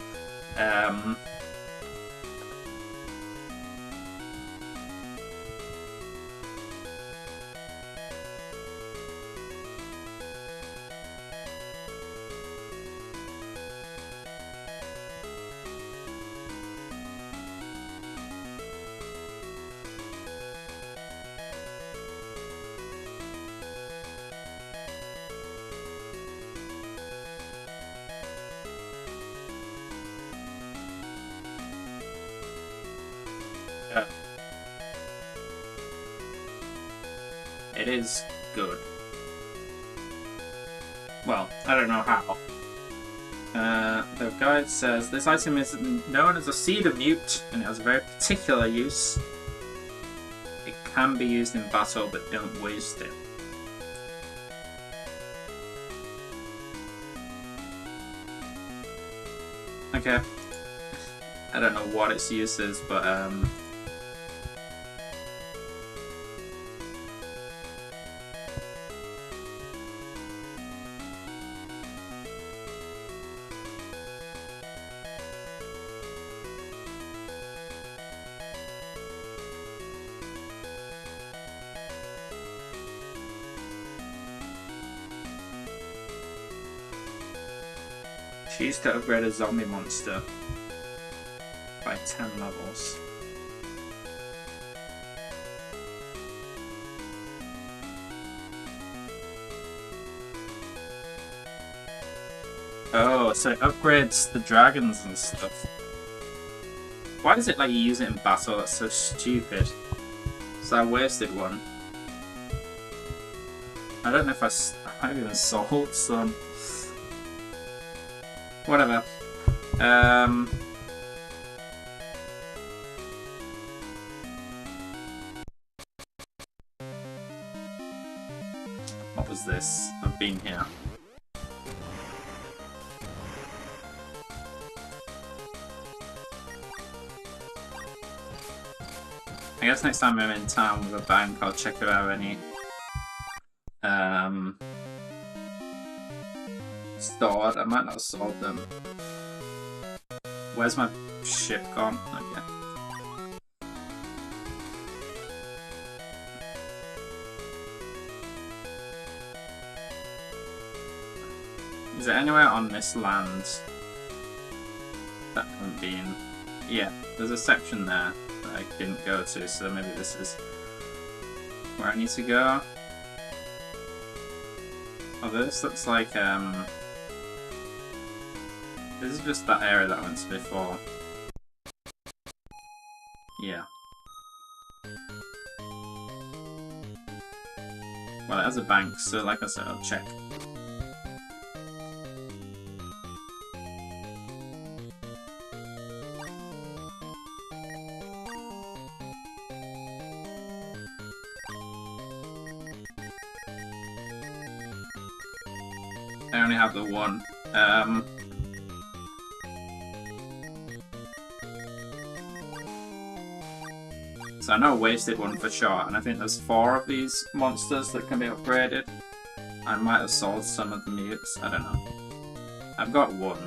Yeah. It is good. Well, I don't know how. The guide says this item is known as a Seed of Mute and it has a very particular use. It can be used in battle, but don't waste it. Okay. I don't know what its use is, but she used to upgrade a zombie monster by 10 levels. Oh, so it upgrades the dragons and stuff. Why does it let you use it in battle? That's so stupid. So I wasted one. I don't know if I even sold some. Whatever. What was this? I've been here. I guess next time I'm in town with a bank, I'll check if I have any stored. I might not have sold them. Where's my ship gone? Okay. Is there anywhere on this land that haven't been? Yeah, there's a section there that I didn't go to, so maybe this is where I need to go. Oh, this looks like this is just that area that I went to before. Yeah. Well, it has a bank, so like I said, I'll check. I only have the one. So I know I wasted one for sure, and I think there's 4 of these monsters that can be upgraded. I might have sold some of the mutes, I don't know. I've got one.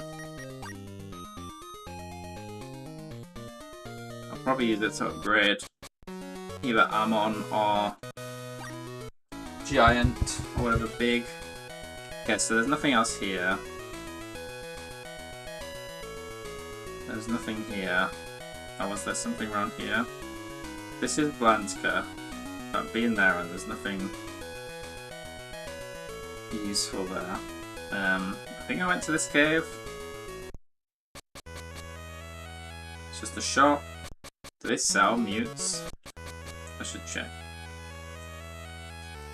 I'll probably use it to upgrade either Amon or Giant, or whatever big. Okay, so there's nothing else here. There's nothing here. Oh, was there something around here? This is Blanska. I've been there and there's nothing useful there. I think I went to this cave. It's just a shop. Do they sell mutes? I should check.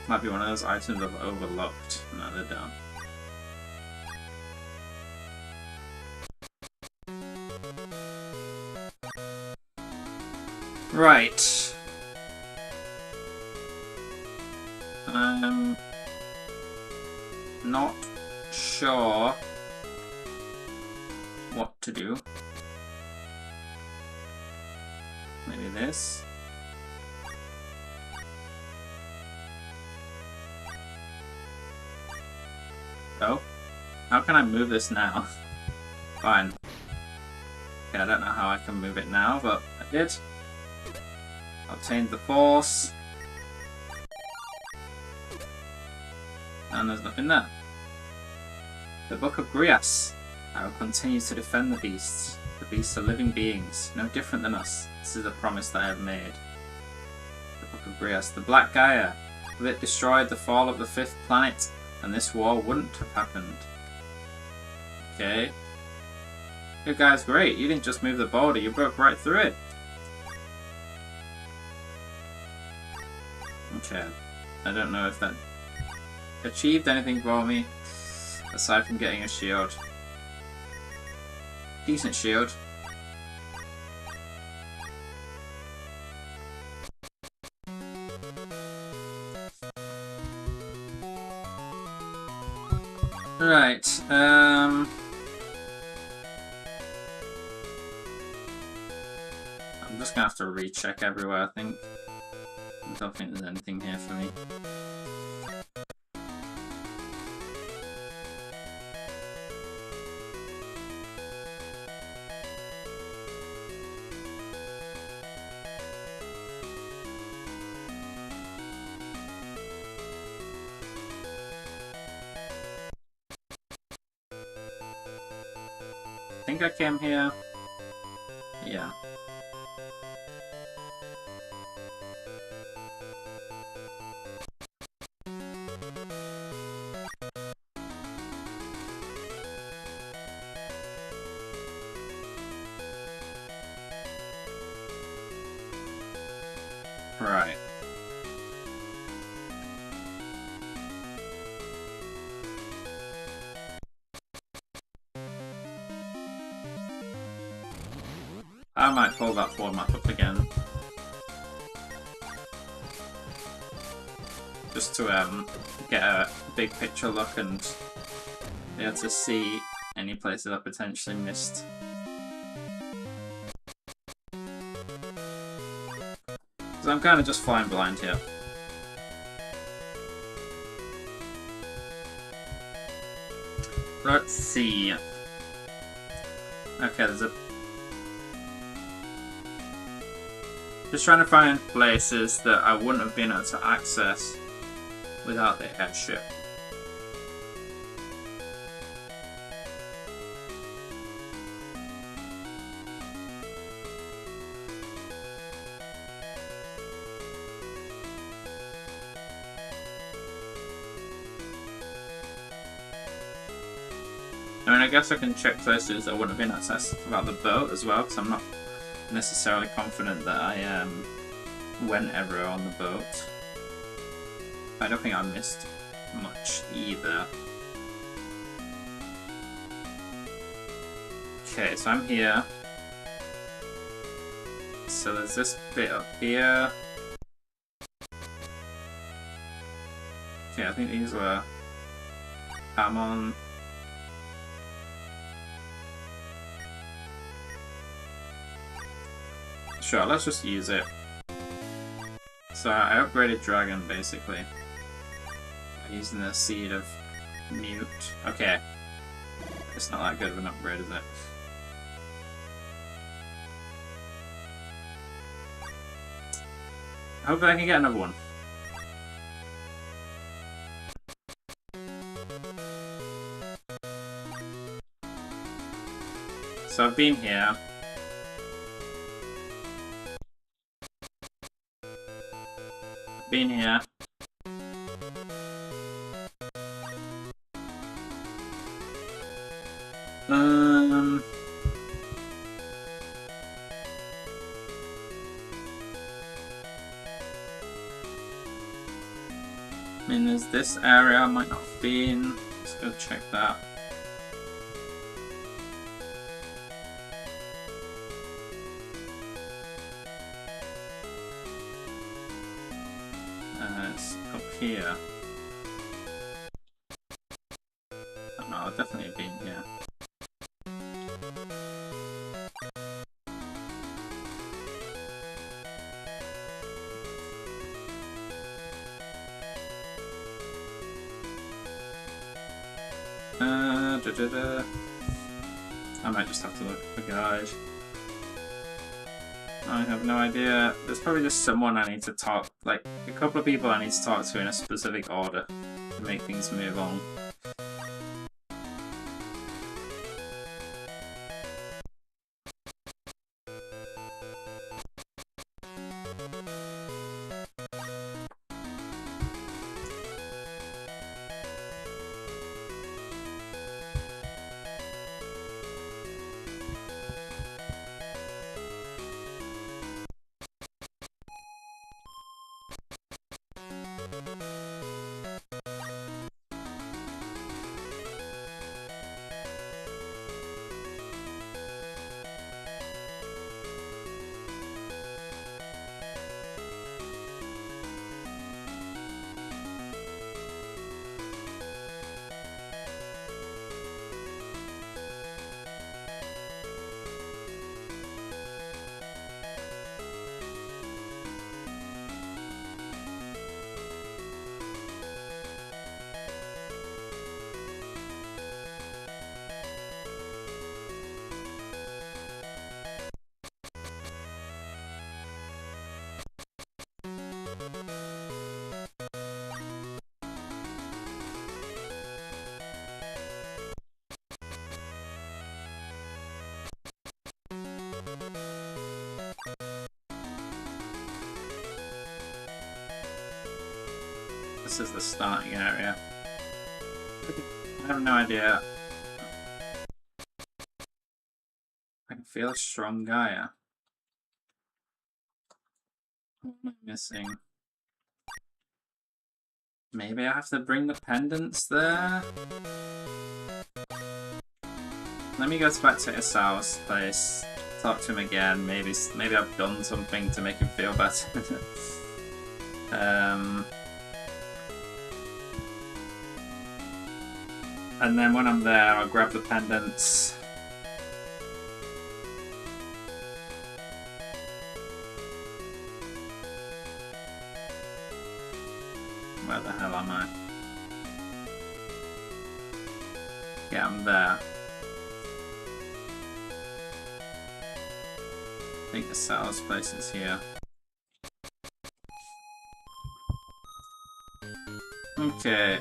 Might be one of those items I've overlooked. No, they don't. Right. I'm not sure what to do. Maybe this. Oh, how can I move this now? Fine. Okay, I don't know how I can move it now, but I did. Obtained the force. And there's nothing there. The Book of Grias. I will continue to defend the beasts. The beasts are living beings, no different than us. This is a promise that I have made. The Book of Grias. The Black Gaia. If it destroyed the fall of the 5th planet, and this war wouldn't have happened. Okay. You guys, great. You didn't just move the border, you broke right through it. Okay. I don't know if that achieved anything for me, aside from getting a shield. Decent shield. Right, I'm just gonna have to recheck everywhere, I think. I don't think there's anything here for me. I think I came here. Yeah. Right. I might pull that floor map up again. Just to get a big picture look and be able to see any places I potentially missed. Because I'm kind of just flying blind here. Let's see. Okay, there's a... Just trying to find places that I wouldn't have been able to access without the airship. I mean, I guess I can check places that wouldn't have been accessed without the boat as well, because I'm not necessarily confident that I went everywhere on the boat. I don't think I missed much either. Okay, so I'm here. So there's this bit up here. Okay, I think these were Amon. Sure, let's just use it. So I upgraded Dragon basically. Using the Seed of Mute. Okay. It's not that good of an upgrade, is it? Hopefully I can get another one. So I've been here. Been here. I mean, there's this area I might not have been. Let's go check that. It's up here. Oh, no, I've definitely been here. I might just have to look at the guide. I have no idea. There's probably just someone I need to talk, like a couple of people I need to talk to in a specific order to make things move on. This is the starting area. I have no idea. I can feel a strong Gaia. What am I missing? Maybe I have to bring the pendants there? Let me go back to Isao's place, talk to him again. Maybe I've done something to make him feel better. And then when I'm there, I'll grab the pendants. Where the hell am I? Yeah, I'm there. I think the sales place is here. Okay.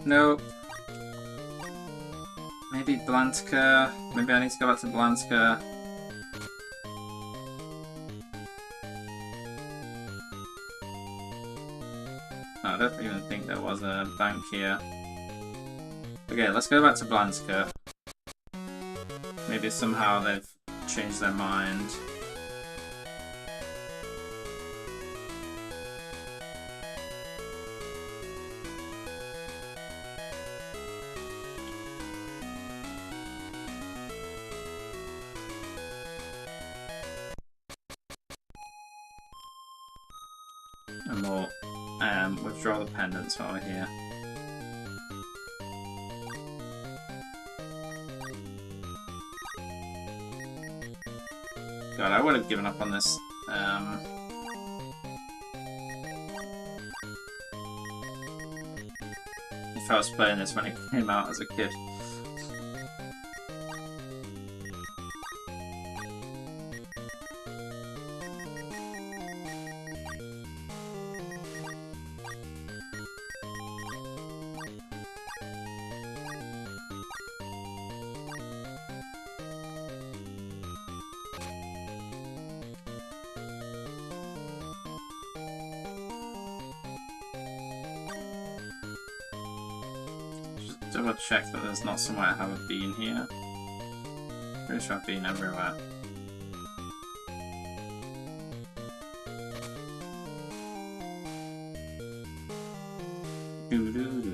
Nope. Maybe Blantica. Maybe I need to go back to Blantica. I don't even think there was a bank here. Okay, let's go back to Blantica. Maybe somehow they've changed their mind. And we'll withdraw the pendants while we're here. God, I would have given up on this. If I was playing this when it came out as a kid. Double check that there's not somewhere I haven't been here. Pretty sure I've been everywhere. Doo-doo-doo.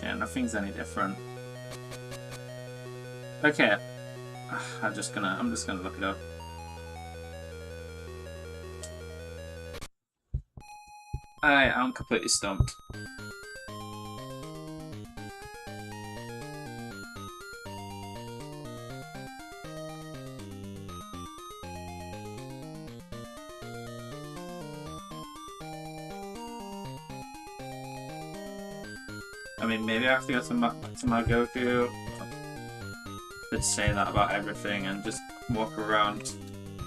Okay, nothing's any different. Okay, I'm just gonna look it up. I'm completely stumped. I mean, maybe I have to go to my Goku. Could say that about everything and just walk around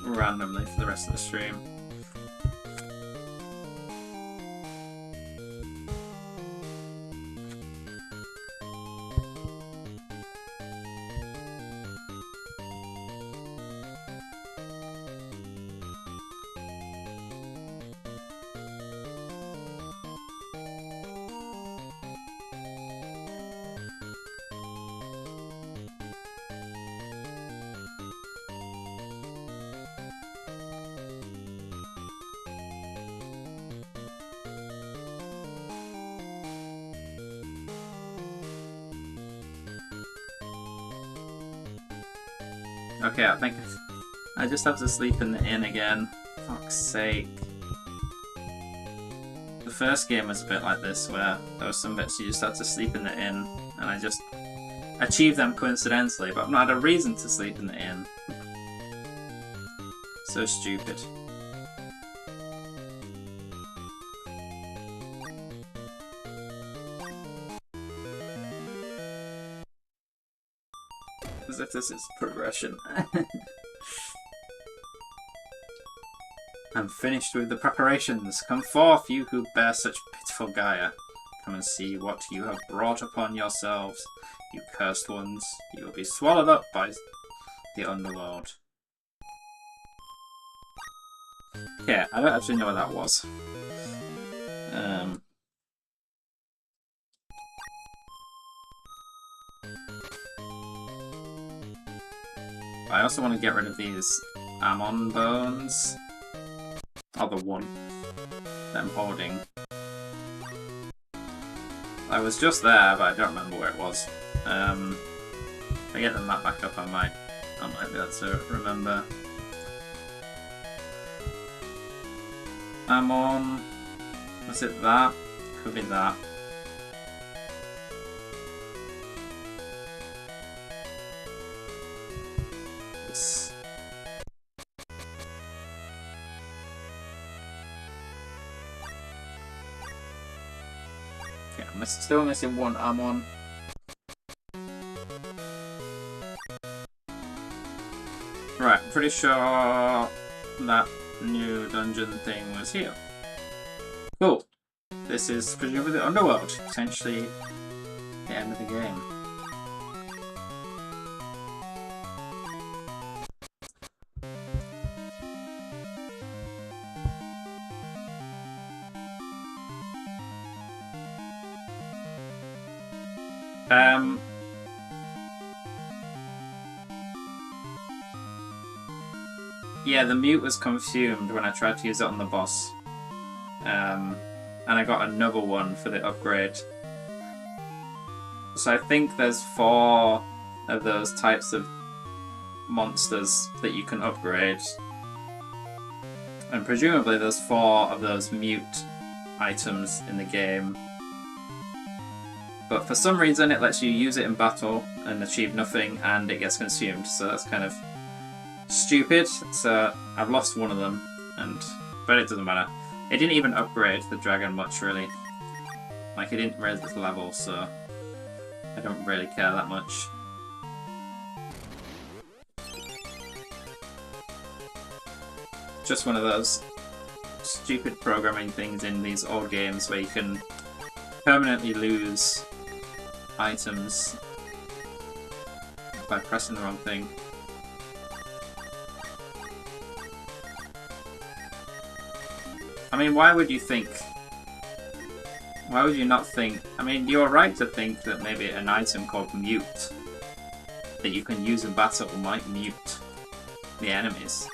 randomly for the rest of the stream. Okay, I think I just have to sleep in the inn again. Fuck's sake. The first game was a bit like this, where there was some bits you just had to sleep in the inn, and I just achieved them coincidentally, but I've not had a reason to sleep in the inn. So stupid. As if this is progression. I'm finished with the preparations. Come forth, you who bear such pitiful Gaia. Come and see what you have brought upon yourselves, you cursed ones. You will be swallowed up by the underworld. Yeah, I don't actually know what that was. I also want to get rid of these Amon bones. Oh, the one that I'm holding. I was just there, but I don't remember where it was. If I get the map back up, I might be able to remember. Amon. Was it that? Could be that. Okay, I'm still missing one Amon. Right, I'm pretty sure that new dungeon thing was here. Cool. This is presumably the underworld, potentially the end of the game. Yeah, the mute was consumed when I tried to use it on the boss. And I got another one for the upgrade. So I think there's 4 of those types of monsters that you can upgrade. And presumably there's 4 of those mute items in the game. But for some reason it lets you use it in battle and achieve nothing and it gets consumed. So that's kind of stupid. So I've lost one of them, but it doesn't matter. It didn't even upgrade the dragon much, really. Like, it didn't raise its level, so I don't really care that much. Just one of those stupid programming things in these old games where you can permanently lose items by pressing the wrong thing. I mean, why would you think? Why would you not think? I mean, you're right to think that maybe an item called Mute that you can use in battle might mute the enemies.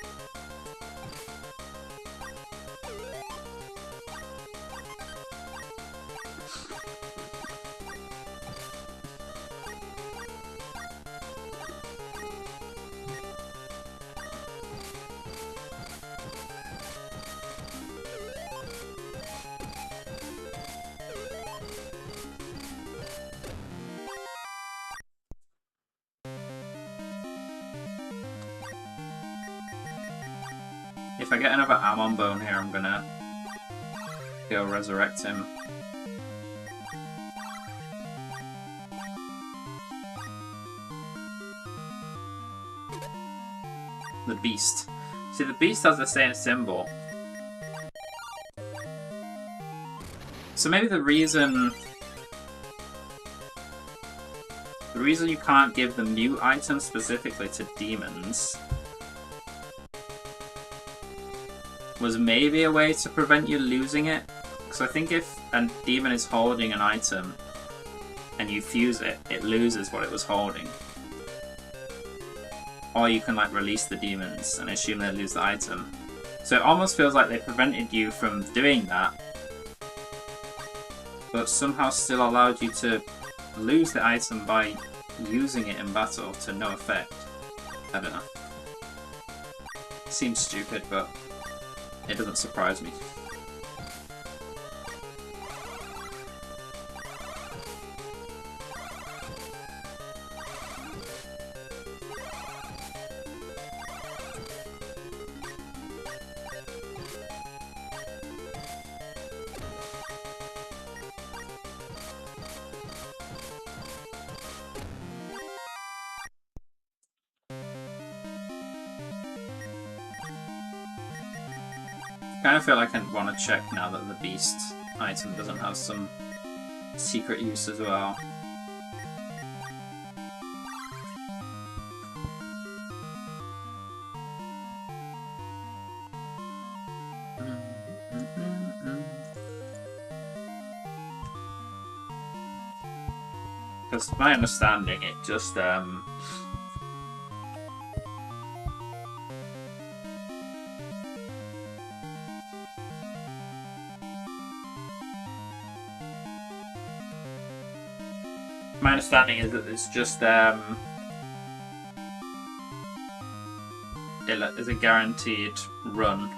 If I get another Amon bone here, I'm gonna go resurrect him. the beast. See, the beast has the same symbol. So maybe the reason you can't give the mute item specifically to demons was maybe a way to prevent you losing it. Because I think if a demon is holding an item and you fuse it, it loses what it was holding. Or you can like release the demons and assume they lose the item. So it almost feels like they prevented you from doing that, but somehow still allowed you to lose the item by using it in battle to no effect. I don't know. Seems stupid, but it doesn't surprise me. I kind of feel like I want to check now that the beast item doesn't have some secret use as well. Because my understanding, it just my understanding is that it's just it is a guaranteed run.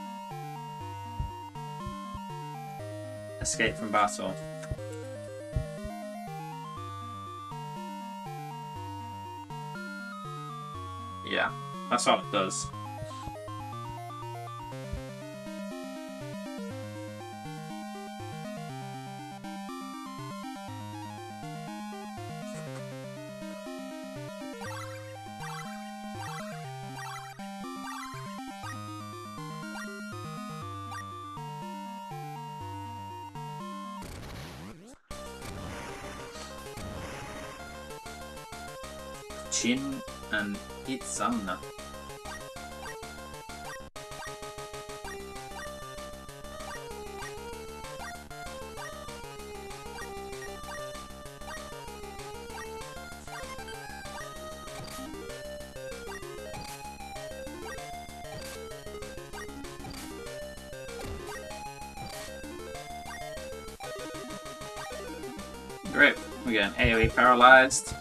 Escape from battle. Yeah, that's all it does. Jin and Itzamna. Great, we get an AoE paralyzed.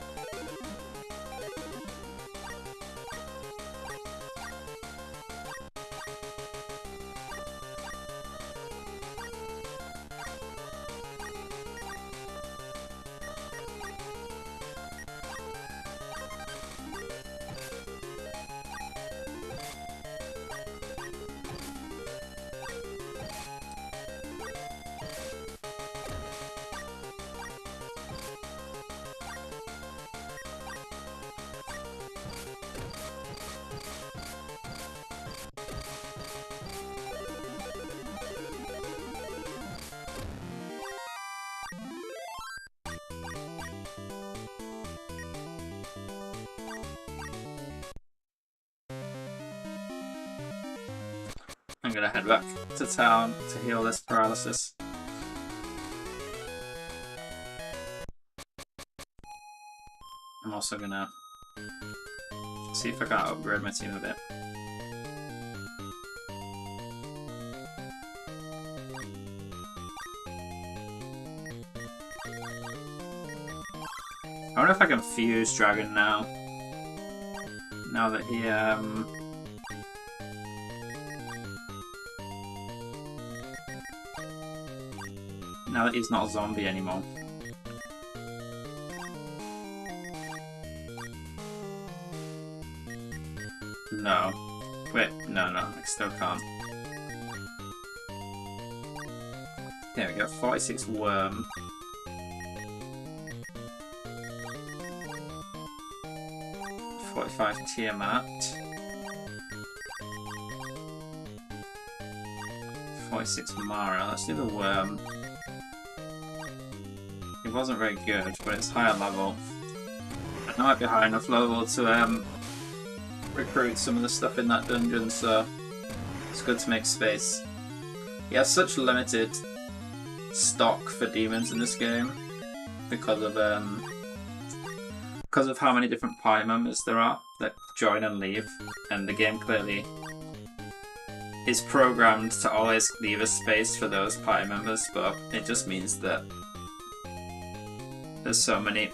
I'm gonna head back to town to heal this paralysis. I'm also gonna see if I can upgrade my team a bit. I wonder if I can fuse Dragon now. Now that he now that he's not a zombie anymore. No. Wait, no, I still can't. There we go, 46 Worm. 45 Tiamat. 46 Mara. Let's do the Worm. It wasn't very good, but it's higher level. It might be high enough level to recruit some of the stuff in that dungeon, so it's good to make space. He has such limited stock for demons in this game because of how many different party members there are that join and leave, and the game clearly is programmed to always leave a space for those party members, but it just means that there's so many,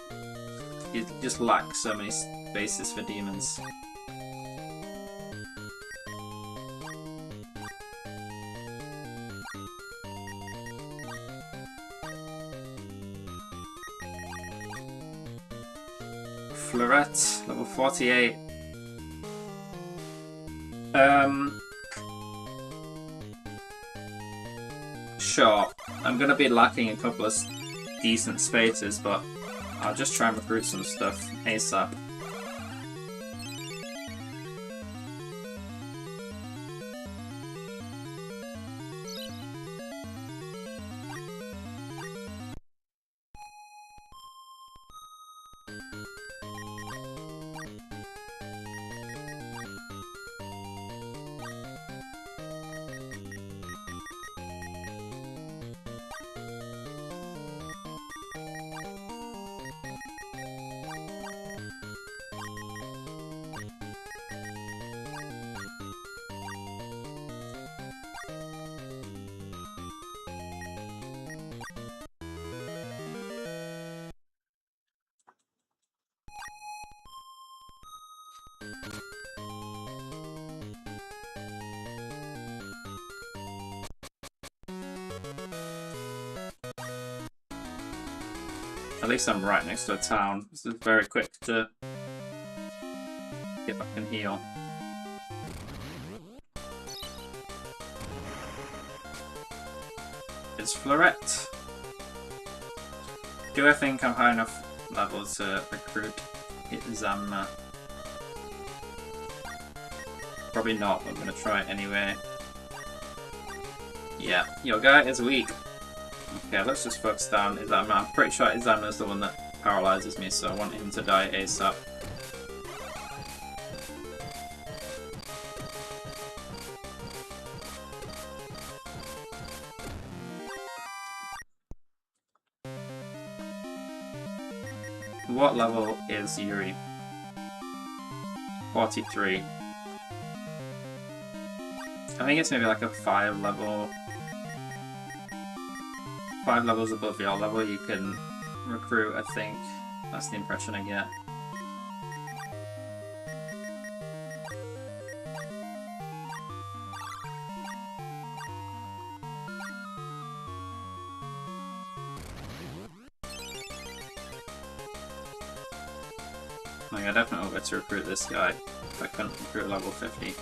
you just lack so many spaces for demons. Florette, level 48. Sure, I'm gonna be lacking a couple of decent spaces, but I'll just try and recruit some stuff ASAP. At least I'm right next to a town. This is very quick to get back and heal. It's Florette. Do I think I'm high enough level to recruit Zamna? Probably not, but I'm gonna try it anyway. Yeah, your guy is weak. Okay, let's just focus down Izamna. I'm pretty sure Izamna is the one that paralyzes me, so I want him to die ASAP. What level is Yuri? 43. I think it's maybe like a 5 level. 5 levels above your level you can recruit, I think. That's the impression I get. Like, I definitely will get to recruit this guy if I couldn't recruit level 50.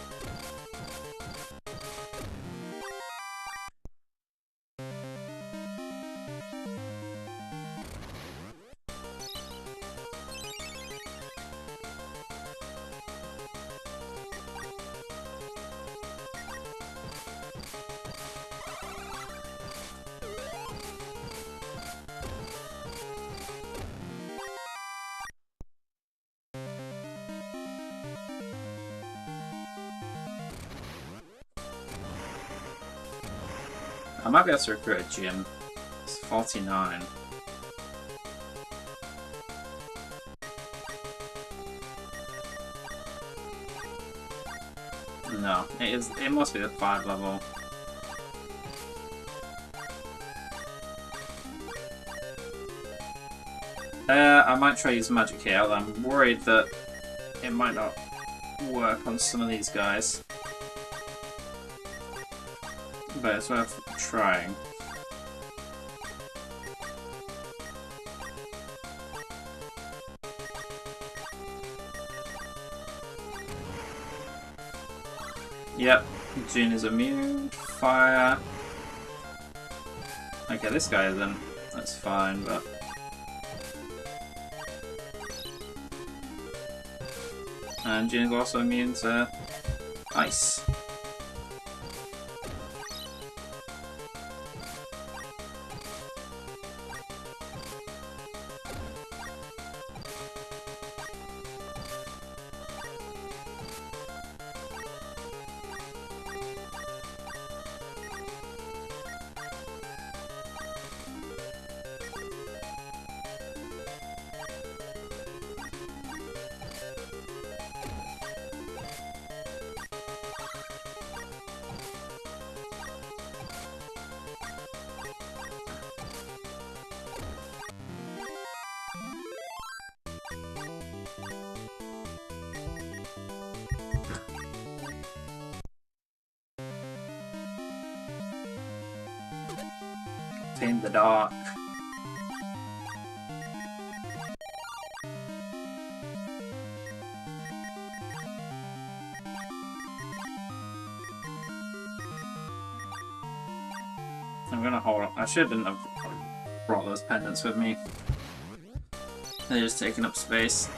I might be able to recruit a gym. It's 49. No, it is. It must be the 5 level. I might try use magic here. I'm worried that it might not work on some of these guys. But it's worth trying. Yep, June is immune. Fire. Okay, this guy isn't. That's fine, but... And June is also immune to ice. in the dark. I'm gonna hold up. I shouldn't have brought those pendants with me. They're just taking up space.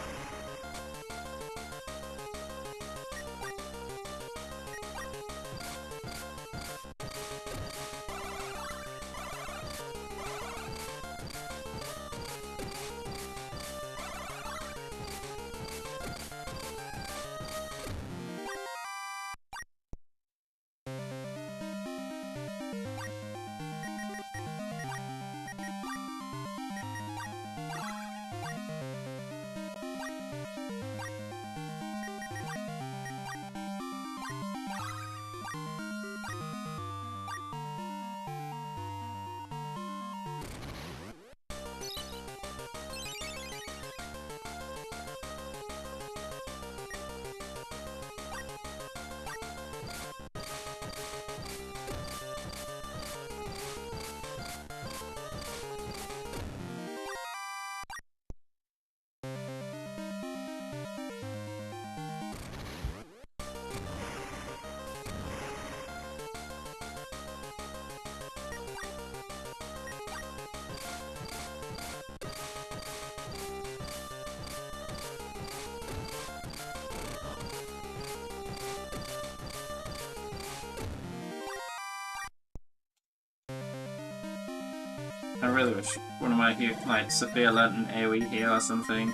I really wish one of my like Sophia learnt an AoE here or something.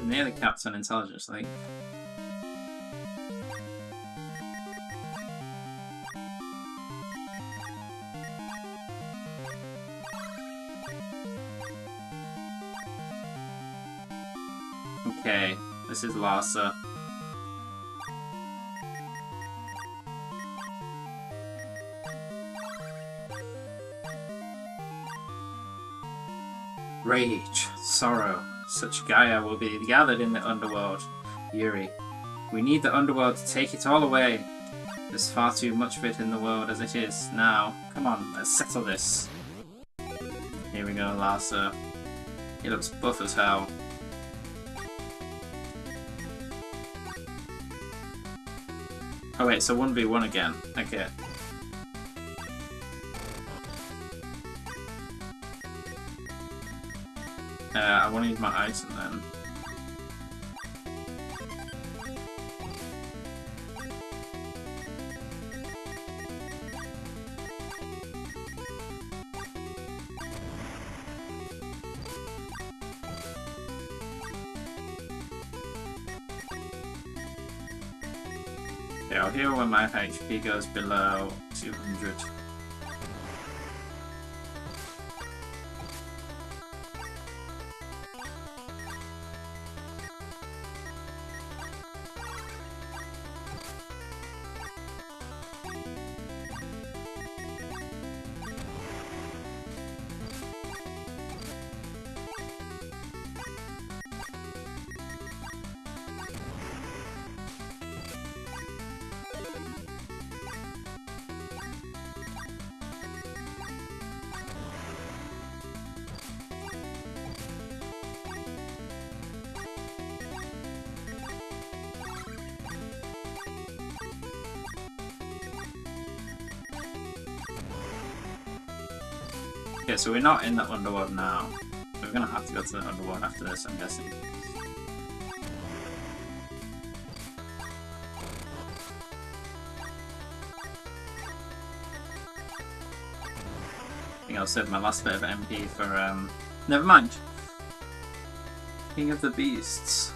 Nearly capped on intelligence, like. Okay, this is Larsa. Rage, sorrow. Such Gaia will be gathered in the underworld. Yuri, we need the underworld to take it all away. There's far too much of it in the world as it is now. Come on, let's settle this. Here we go, Larsa. He looks buff as hell. Oh wait, so 1v1 again. Okay. I want to use my item then. Okay, I'll heal when my HP goes below 200. Okay, so we're not in the underworld now. We're gonna have to go to the underworld after this, I'm guessing. I think I'll save my last bit of MP for, never mind. King of the Beasts.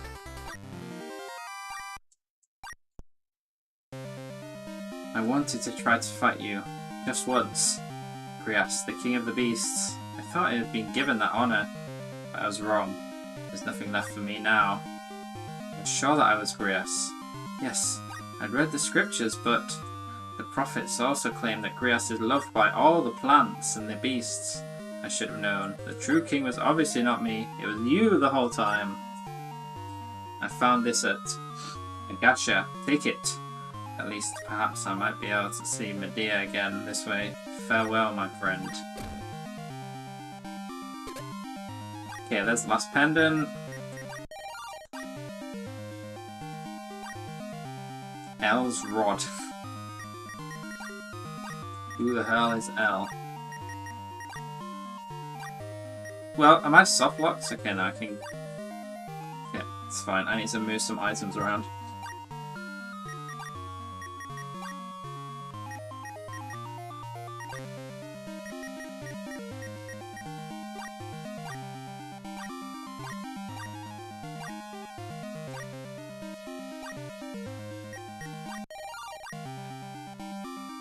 I wanted to try to fight you, just once. Grias, the King of the Beasts. I thought I had been given that honour, but I was wrong. There's nothing left for me now. I was sure that I was Grias. Yes, I'd read the scriptures, but the prophets also claim that Grias is loved by all the plants and the beasts. I should have known. The true king was obviously not me. It was you the whole time. I found this at Agasha. Take it. At least, perhaps I might be able to see Medea again this way. Farewell, my friend. Okay, there's the last pendant. L's Rod. Who the hell is L? Well, am I soft locked? Okay, now I can... Yeah, it's fine. I need to move some items around.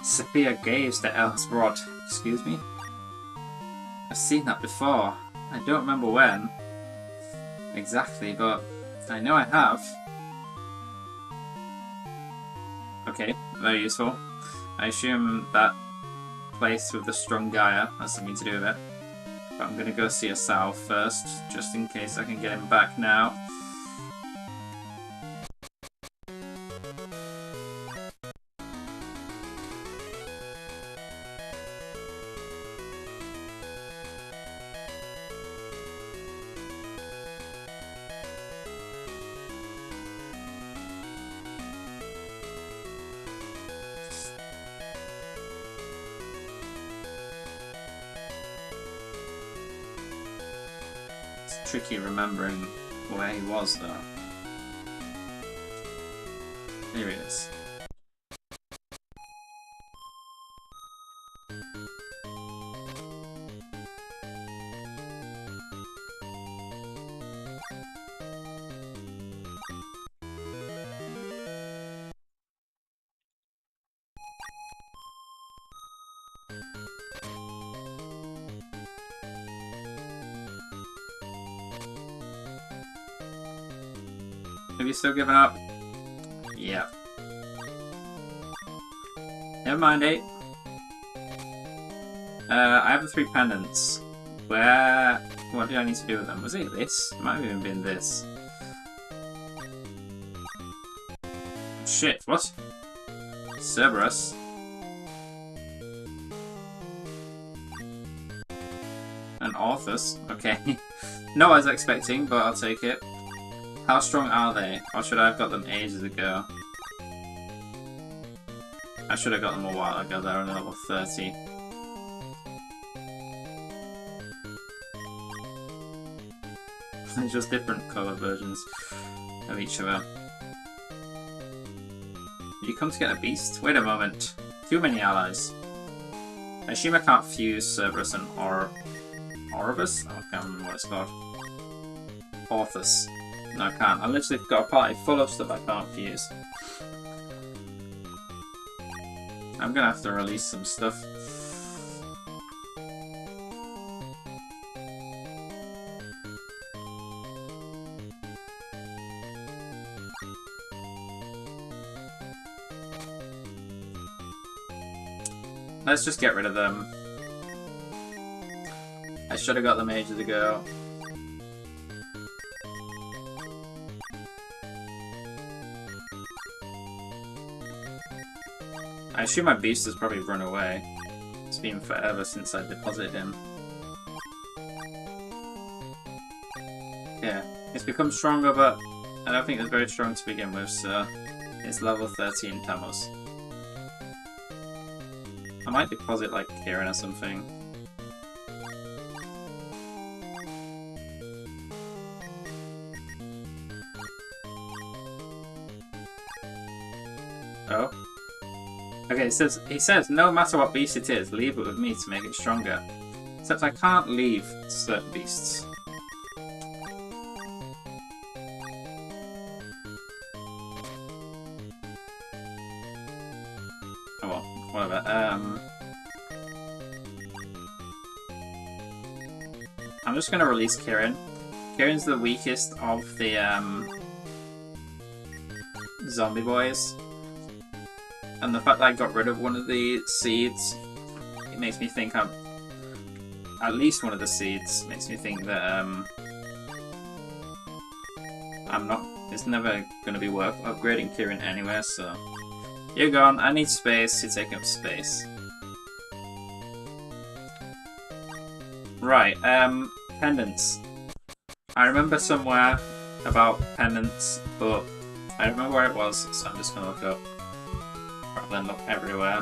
Sophia gazed at L's Rod. Excuse me? I've seen that before. I don't remember when exactly, but I know I have. Okay, very useful. I assume that place with the strong Gaia has something to do with it. But I'm gonna go see Asao first, just in case I can get him back now. Tricky remembering where he was though. Here he is. Have you still given up? Yeah. Never mind, 8. I have the 3 pendants. Where... What do I need to do with them? Was it this? It might have even been this. Shit, what? Cerberus. And Orthus. Okay. Not what I was expecting, but I'll take it. How strong are they? Or should I have got them ages ago? I should have got them a while ago, they're only level 30. They're just different colour versions of each other. Did you come to get a beast? Wait a moment. Too many allies. I assume I can't fuse Cerberus and Oribus? Oh, I can't remember what it's called. Orthus. No, I can't. I literally got a party full of stuff I can't fuse. I'm gonna have to release some stuff. Let's just get rid of them. I should have got them ages ago. I assume my beast has probably run away. It's been forever since I deposited him. Yeah, it's become stronger, but I don't think it's very strong to begin with, so it's level 13 Tamos. I might deposit like Kieran or something. Oh. Okay, he says no matter what beast it is, leave it with me to make it stronger. Except I can't leave certain beasts. Oh well, whatever. I'm just gonna release Kirin. Kirin's the weakest of the zombie boys. And the fact that I got rid of one of the seeds, it makes me think I'm... At least one of the seeds makes me think that I'm not... It's never going to be worth upgrading Kirin anywhere, so... You're gone. I need space. You're taking up space. Right, pendants. I remember somewhere about pendants, but I don't remember where it was, so I'm just going to look up. Rather than look everywhere.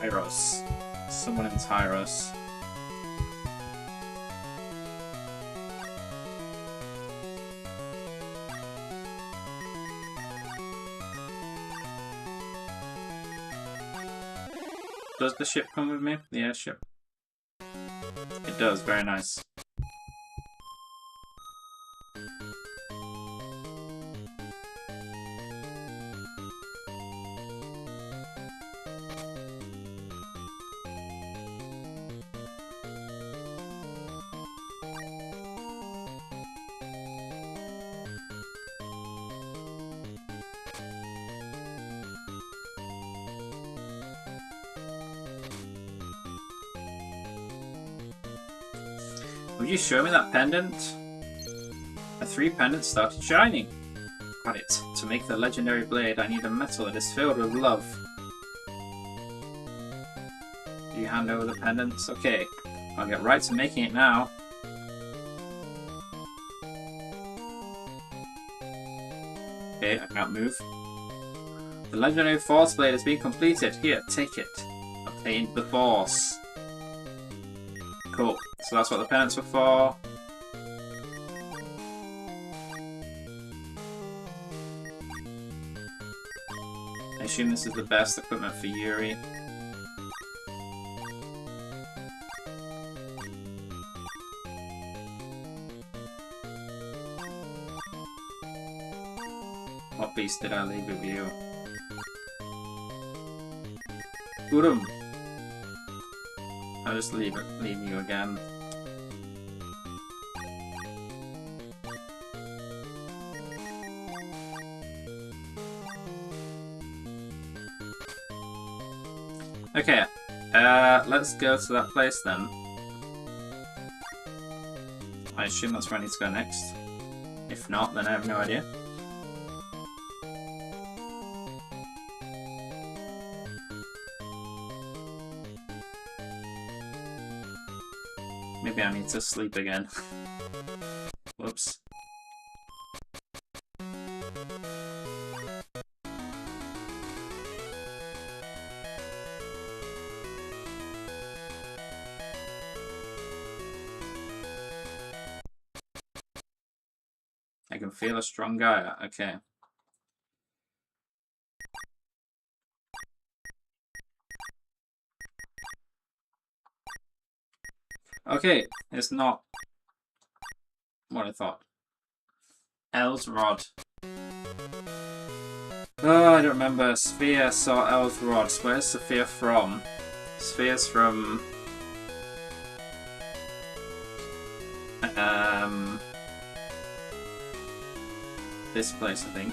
Tyros. Someone in Tyros. Does the ship come with me? The airship? It does, very nice. Would you show me that pendant? The 3 pendants started shining. Got it. To make the legendary blade, I need a metal that is filled with love. Do you hand over the pendants? Okay. I'll get right to making it now. Okay, I can't move. The legendary force blade has been completed. Here, take it. Obtained the force. Cool. So that's what the pendants were for. I assume this is the best equipment for Yuri. What beast did I leave with you? Urum. I'll just leave you again. Okay, let's go to that place then. I assume that's where I need to go next. If not, then I have no idea. Maybe I need to sleep again. Whoops. I can feel a strong Gaia. Okay. Okay, it's not what I thought. El's Rod. Oh, I don't remember. Sphere saw El's Rod. Where's Sphere from? Sphere's from... this place, I think.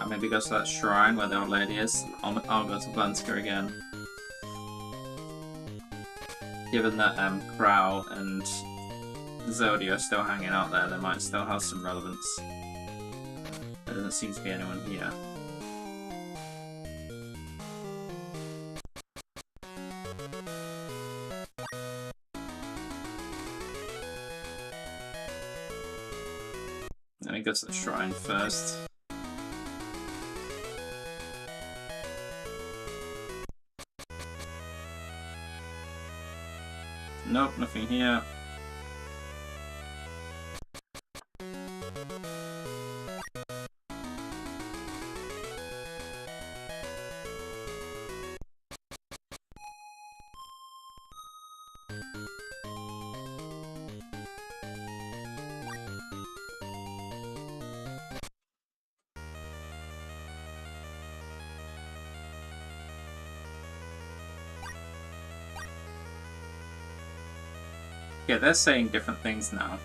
maybe go to that shrine where the old lady is. I'll go to Blantica again. Given that Crow and Zodia are still hanging out there, they might still have some relevance. There doesn't seem to be anyone here. Let me go to the shrine first. Nope, nothing here. Yeah, they're saying different things now.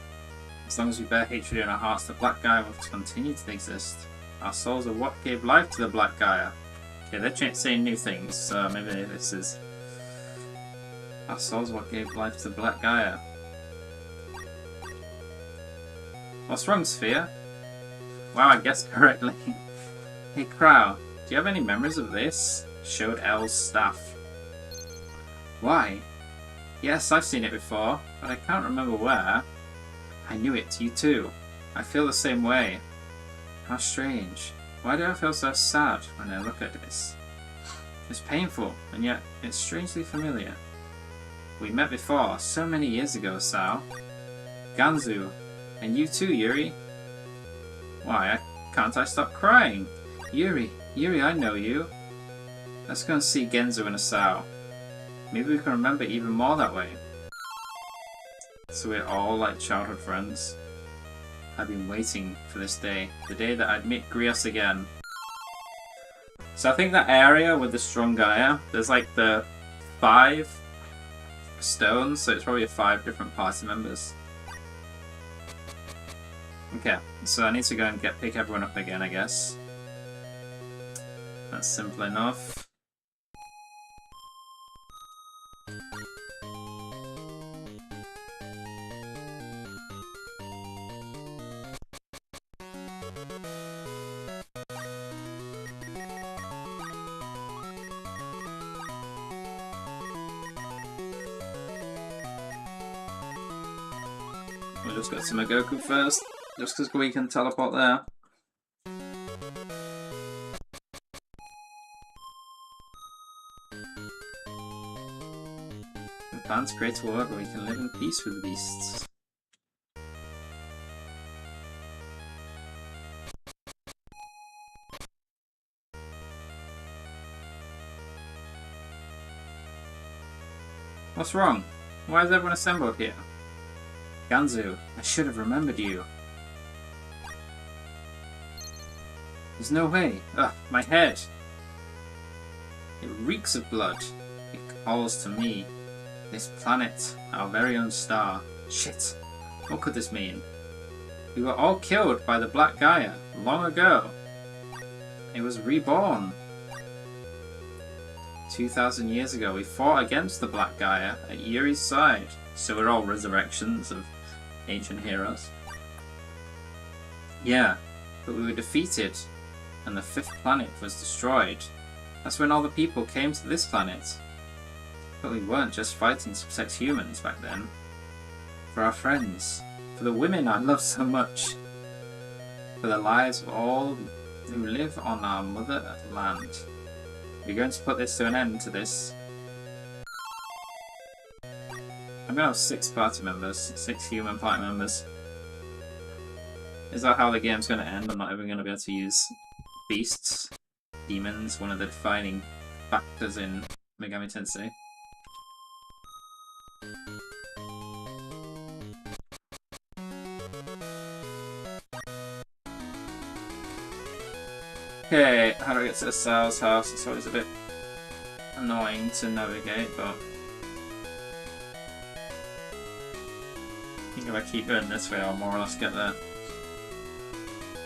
As long as we bear hatred in our hearts, the Black Gaia will continue to exist. Our souls are what gave life to the Black Gaia. Okay, they're saying new things, so maybe this is... Our souls are what gave life to the Black Gaia. What's wrong, Sphere? Wow, I guessed correctly. Hey, Crow, do you have any memories of this? Showed L's staff. Why? Yes, I've seen it before, but I can't remember where. I knew it, you too. I feel the same way. How strange. Why do I feel so sad when I look at this? It's painful, and yet it's strangely familiar. We met before, so many years ago, Sao. Ganzu. And you too, Yuri. Why, can't I stop crying? Yuri, I know you. Let's go and see Genzo and Asao. Maybe we can remember even more that way. So we're all like childhood friends. I've been waiting for this day. The day that I'd meet Grios again. So I think that area with the strong Gaia, there's like the 5 stones, so it's probably 5 different party members. Okay, so I need to go and pick everyone up again, I guess. That's simple enough. We'll just go to Magoku first, just because we can teleport there. Advance creates a world where we can live in peace with the beasts. What's wrong? Why is everyone assembled here? Ganzu, I should have remembered you. There's no way. Ugh, my head. It reeks of blood. It calls to me. This planet, our very own star. Shit. What could this mean? We were all killed by the Black Gaia long ago. It was reborn. 2,000 years ago, we fought against the Black Gaia at Yuri's side. So we're all resurrections of ancient heroes. Yeah, but we were defeated, and the 5th planet was destroyed. That's when all the people came to this planet. But we weren't just fighting to protect humans back then. For our friends, for the women I love so much, for the lives of all who live on our mother land. We're going to put this to an end to this. I'm gonna have 6 party members, 6 human party members. Is that how the game's gonna end? I'm not even gonna be able to use beasts, demons, one of the defining factors in Megami Tensei. Okay, how do I get to the Sao's house? It's always a bit annoying to navigate, but I think if I keep going this way, I'll more or less get there.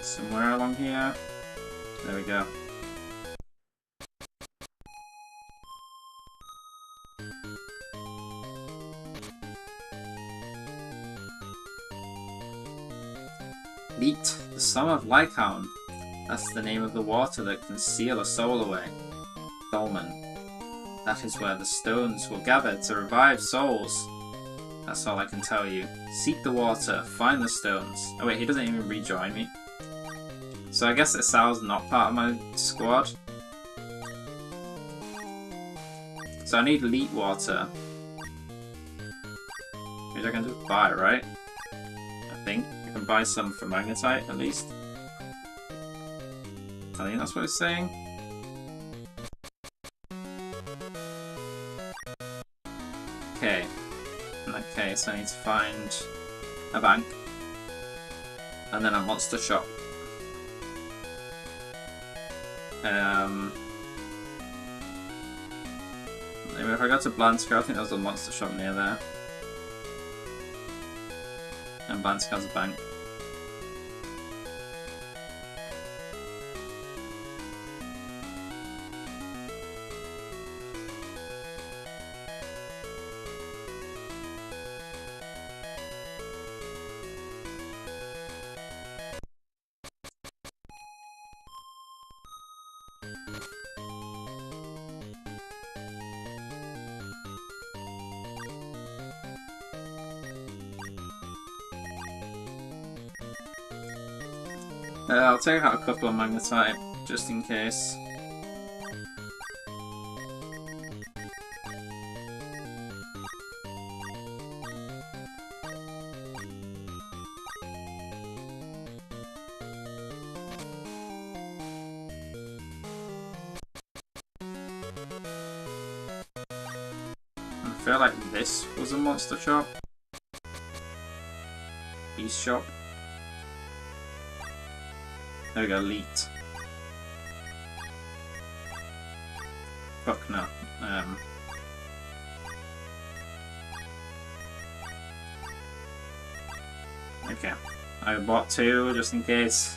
Somewhere along here. There we go. Leet, the Sum of Lycaon. That's the name of the water that can seal a soul away. Dolmen. That is where the stones will gather to revive souls. That's all I can tell you. Seek the water, find the stones. Oh wait, he doesn't even rejoin me. So I guess that Sal's not part of my squad. So I need Leet water. Which I can just buy, right? I think. I can buy some for Magnetite, at least. I think that's what it's saying. Okay. In that case, I need to find a bank. And then a monster shop. Anyway, if I go to Blanska, I think there's a monster shop near there. And Blanska has a bank. I'll take out a couple of Magnetite, just in case. I feel like this was a monster shop. Beast shop. There we go, Leet. Fuck no. Okay. I bought two just in case.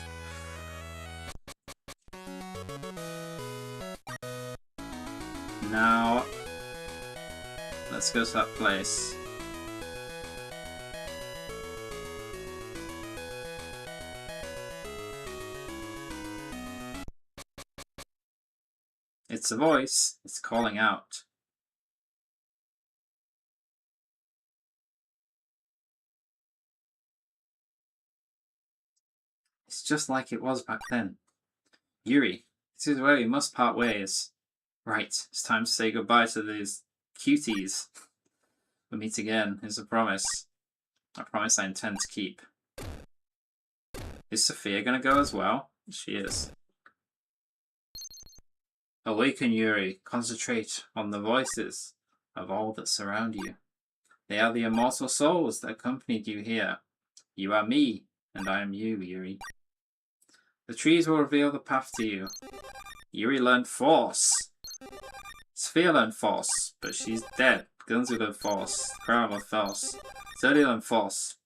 Now, let's go to that place. It's a voice. It's calling out. It's just like it was back then. Yuri, this is where we must part ways. Right, it's time to say goodbye to these cuties. We'll meet again, is a promise. A promise I intend to keep. Is Sophia gonna go as well? She is. Awaken, Yuri. Concentrate on the voices of all that surround you. They are the immortal souls that accompanied you here. You are me, and I am you, Yuri. The trees will reveal the path to you. Yuri learned Force. Sophia learned Force, but she's dead. Gunzu learned Force. Crown learned Force. Zerdy learned Force.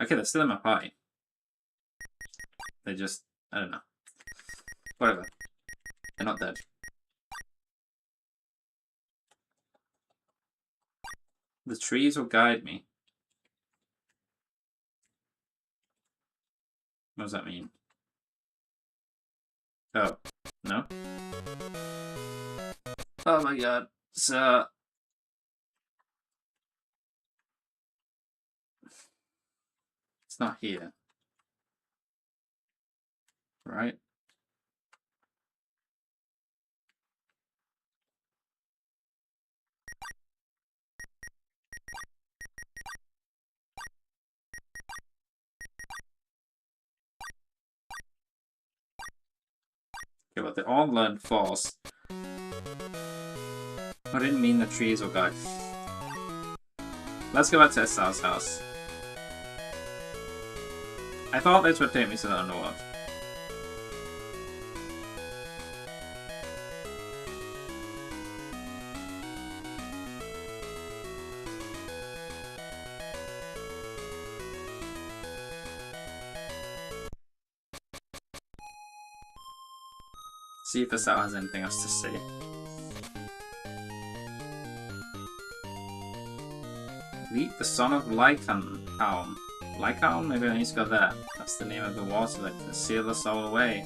Okay, they're still in my party. They just, I don't know. Whatever. They're not dead. The trees will guide me. What does that mean? Oh, no? Oh my god. So... it's not here. Right? Okay, but they all learned Force. I didn't mean the trees will guide. Let's go back to Esau's house. I thought this would take me to the underworld. See if this out has anything else to say. Meet the son of Lycan. Lycan? Maybe I need to go there. That's the name of the water that can seal us all away.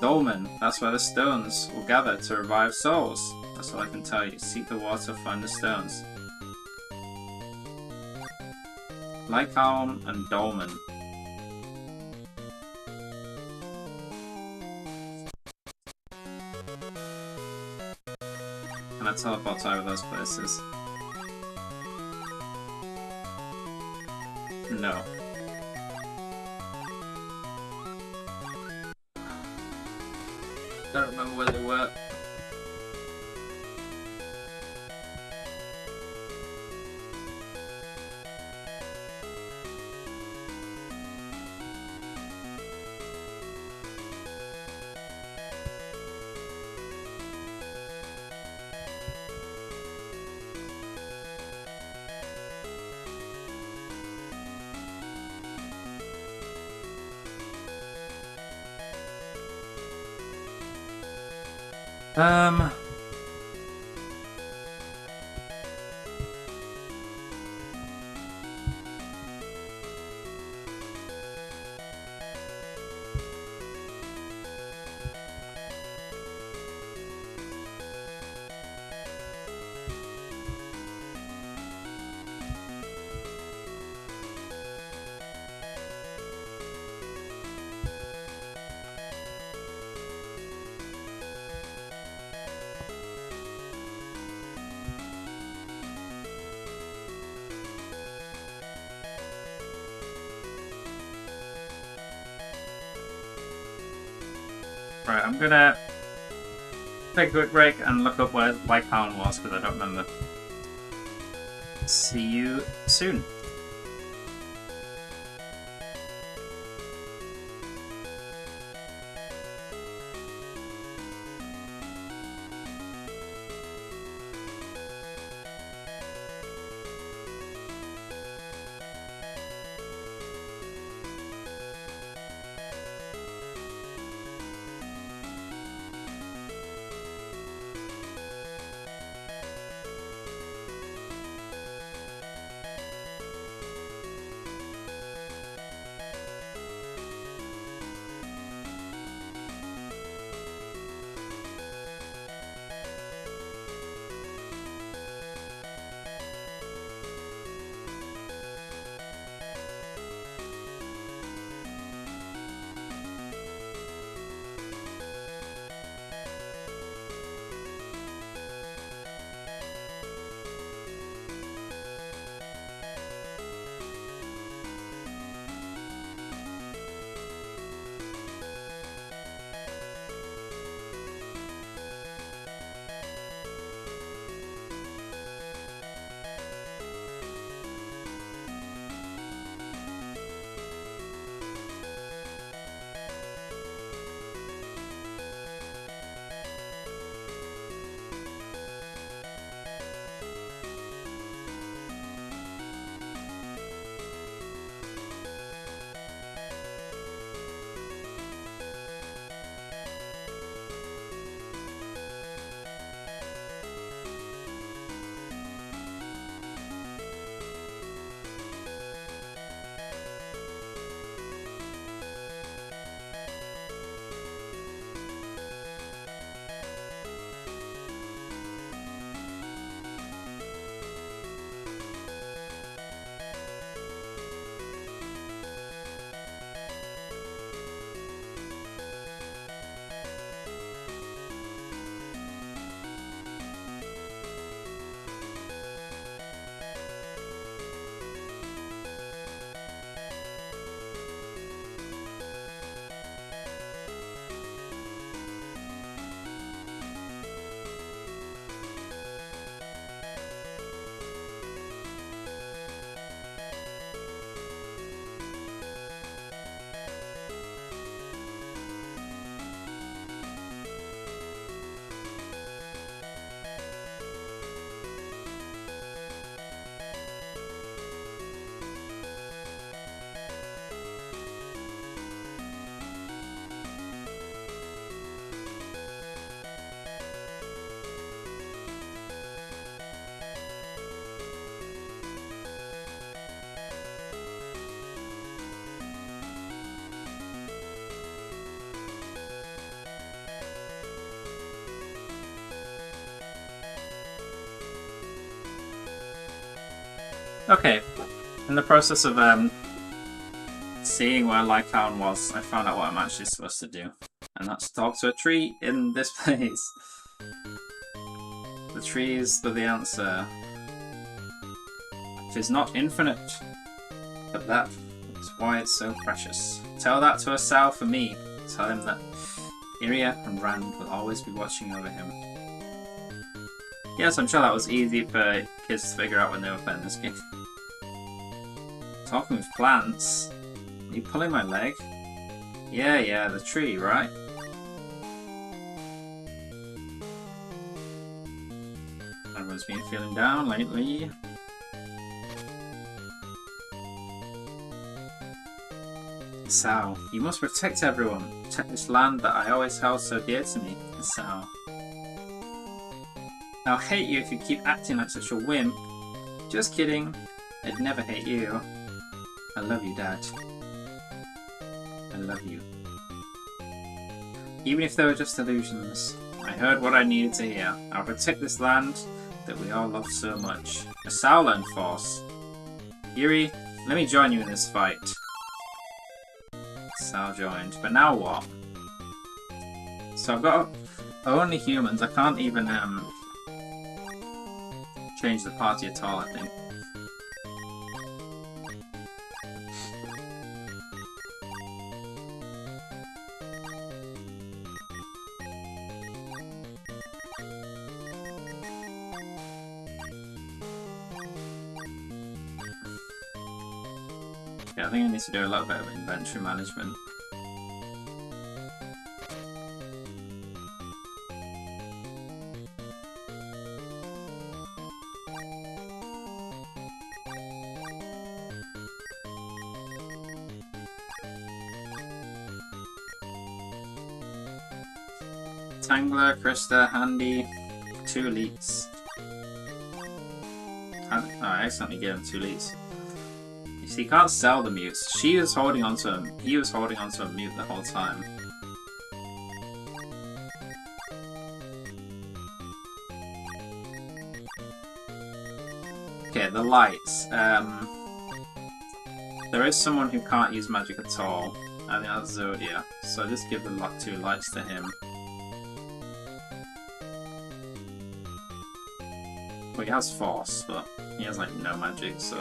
Dolmen, that's where the stones will gather to revive souls. That's all I can tell you. Seek the water, find the stones. Lycan and Dolmen. Can I teleport over those places? No. Don't remember where they were. Right, I'm gonna take a quick break and look up where Lycan was because I don't remember. See you soon. Okay, in the process of seeing where Lycaon was, I found out what I'm actually supposed to do. And that's talk to a tree in this place. The trees are the answer. It is not infinite, but that is why it's so precious. Tell that to Asao for me. Tell him that Iria and Rand will always be watching over him. Yes, I'm sure that was easy for kids to figure out when they were playing this game. Talking with plants? Are you pulling my leg? Yeah, the tree, right? Everyone's been feeling down lately. Asao, you must protect everyone. Protect this land that I always held so dear to me. Asao. I'll hate you if you keep acting like such a wimp. Just kidding. I'd never hate you. I love you, Dad. I love you. Even if they were just illusions, I heard what I needed to hear. I'll protect this land that we all love so much. Asao learned Force. Yuri, let me join you in this fight. Asao joined. But now what? So I've got only humans. I can't even change the party at all, I think. Yeah, I think I need to do a little bit of inventory management. Tangler, Krista, Handy, 2 elites. I accidentally gave him 2 elites. You see, you can't sell the mutes. She was holding onto him. He was holding onto a mute the whole time. Okay, the lights. There is someone who can't use magic at all. I think that's Zodia. So I just give the 2 lights to him. Well, he has Force, but he has like no magic, so...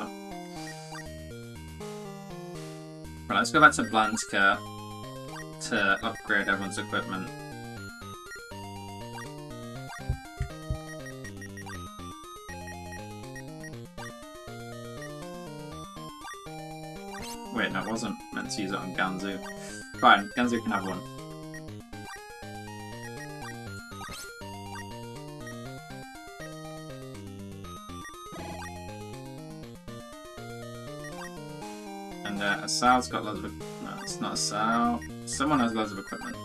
Right, let's go back to Blanska to upgrade everyone's equipment. Wait, no, I wasn't meant to use it on Ganzu. Fine, Ganzu can have one. And Asao's got loads of... No, it's not Asao. Someone has loads of equipment.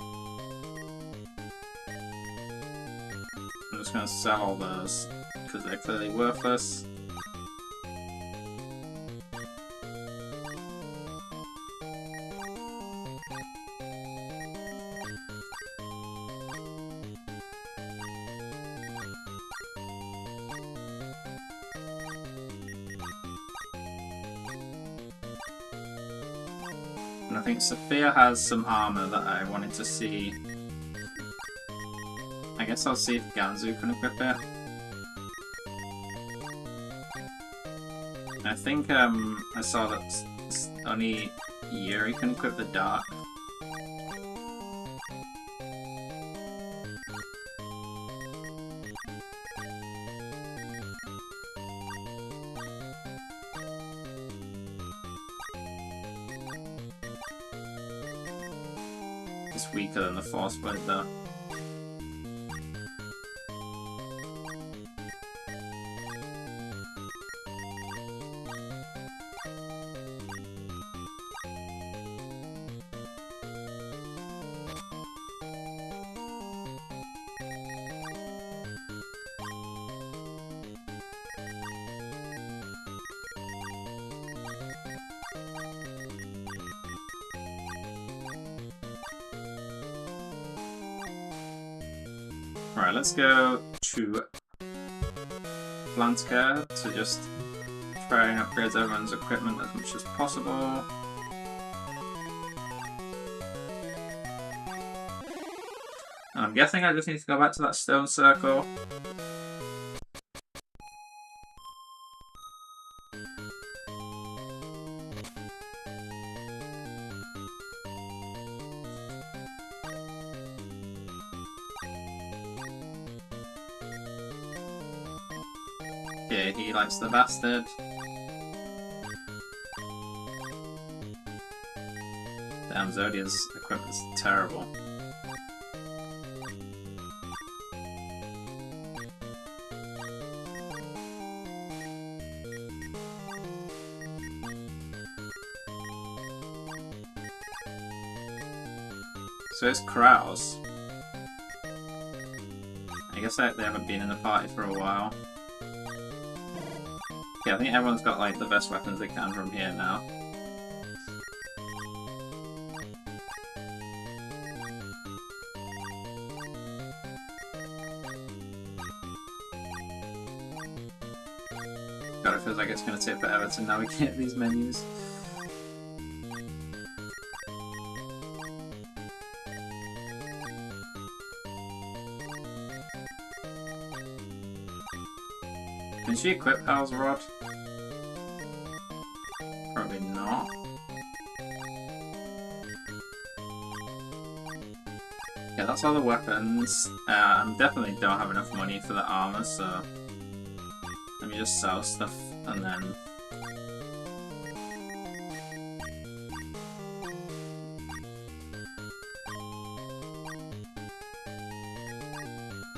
I'm just going to sell all those, because they're clearly worthless. And I think Sophia has some armor that I wanted to see. I guess I'll see if Ganzu can equip it. I think I saw that only Yuri can equip the dart. It's weaker than the Force Blade though. Alright, let's go to Blanska to just spraying upgrades everyone's equipment as much as possible. And I'm guessing I just need to go back to that stone circle. Okay, he likes the bastard. Damn, Zodia's equipment's terrible. So it's Kraus. I guess they haven't been in the party for a while. Yeah, I think everyone's got like the best weapons they can from here now. God, it feels like it's going to take forever to navigate these menus. Can she equip Hal's Rod? Probably not. Yeah, that's all the weapons. I definitely don't have enough money for the armor, so let me just sell stuff and then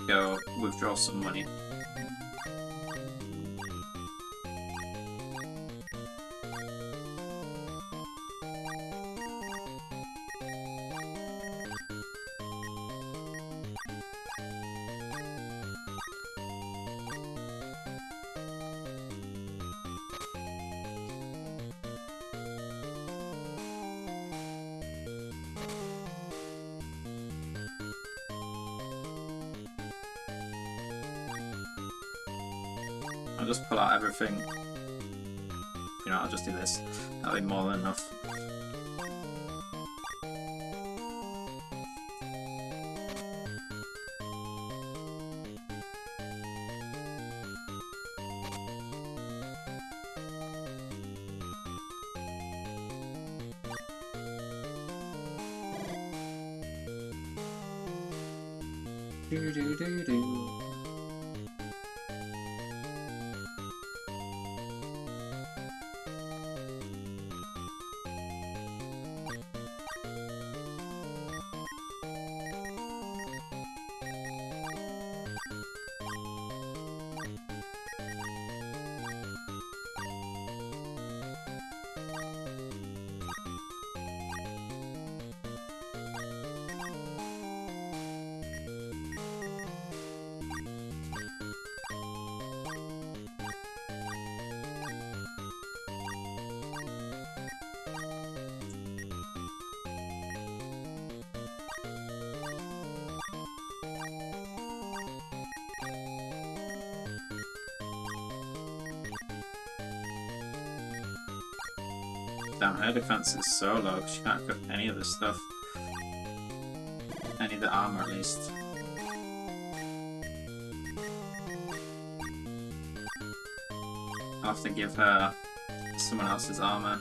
go withdraw some money. I'll just pull out everything. You know, I'll just do this. That'll be more than enough. Do do do do. Damn, her defense is so low because she can't equip any of this stuff. Any of the armor, at least. I'll have to give her someone else's armor.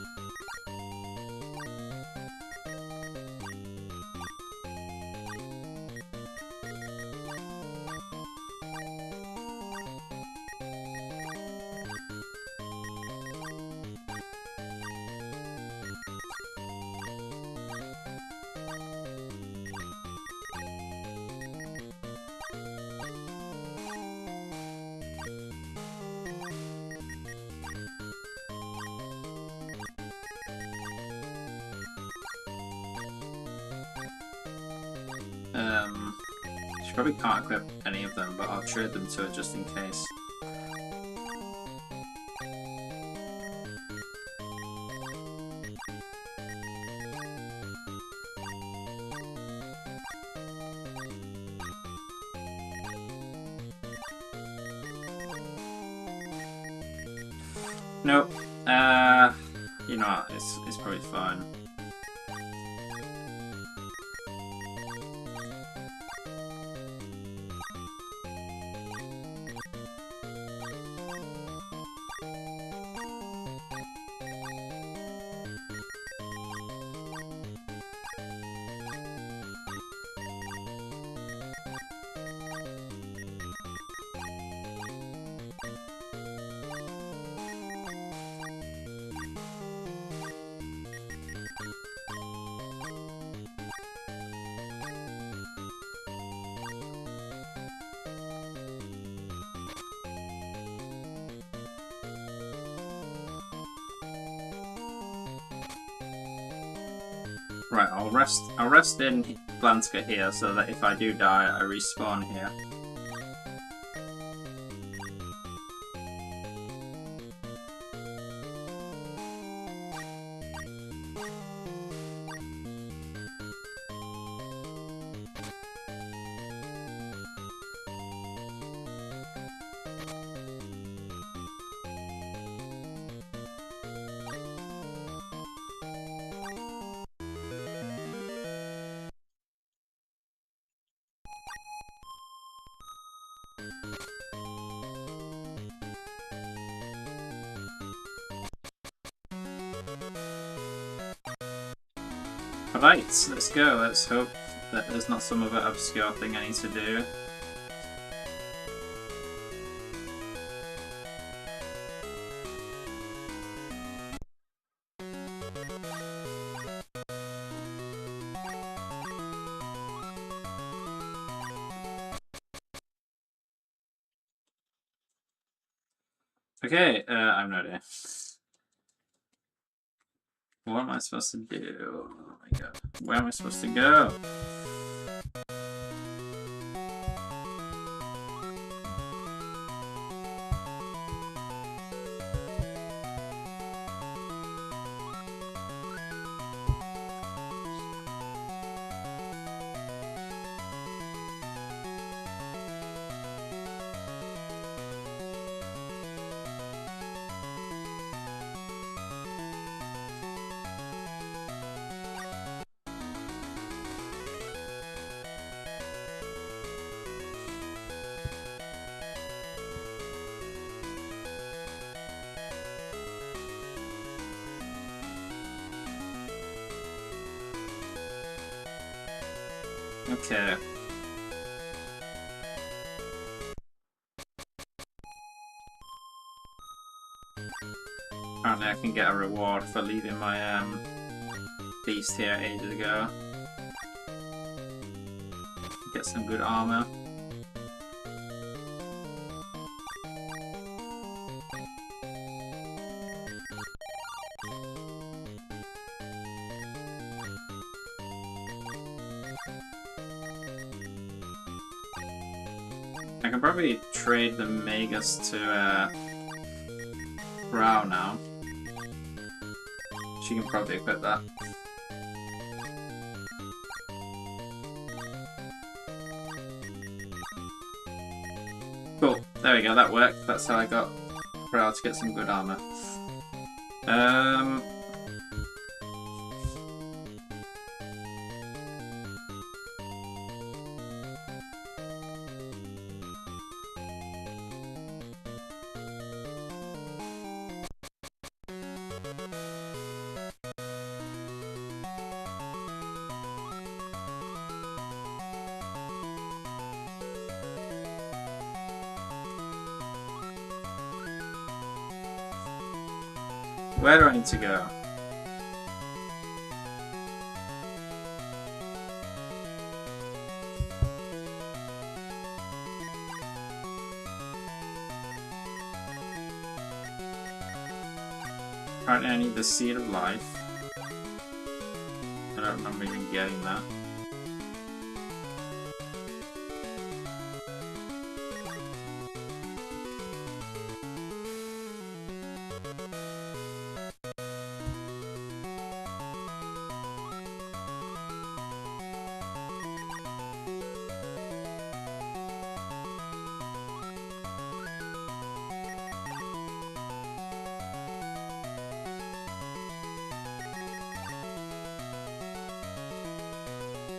She probably can't equip any of them, but I'll trade them to her just in case. Nope. You know what? It's probably fine. Right, I'll rest in Glanska here so that if I do die, I respawn here. Right, let's go. Let's hope that there's not some other obscure thing I need to do. Okay, I'm not there. What am I supposed to do? Oh my god. Where am I supposed to go? Okay. Apparently I can get a reward for leaving my beast here ages ago. Get some good armor. I can probably trade the Magus to Rao now. She can probably equip that. Cool. There we go, that worked. That's how I got Rao to get some good armor. Where do I need to go? Apparently I need the Seed of Life. I don't remember even getting that.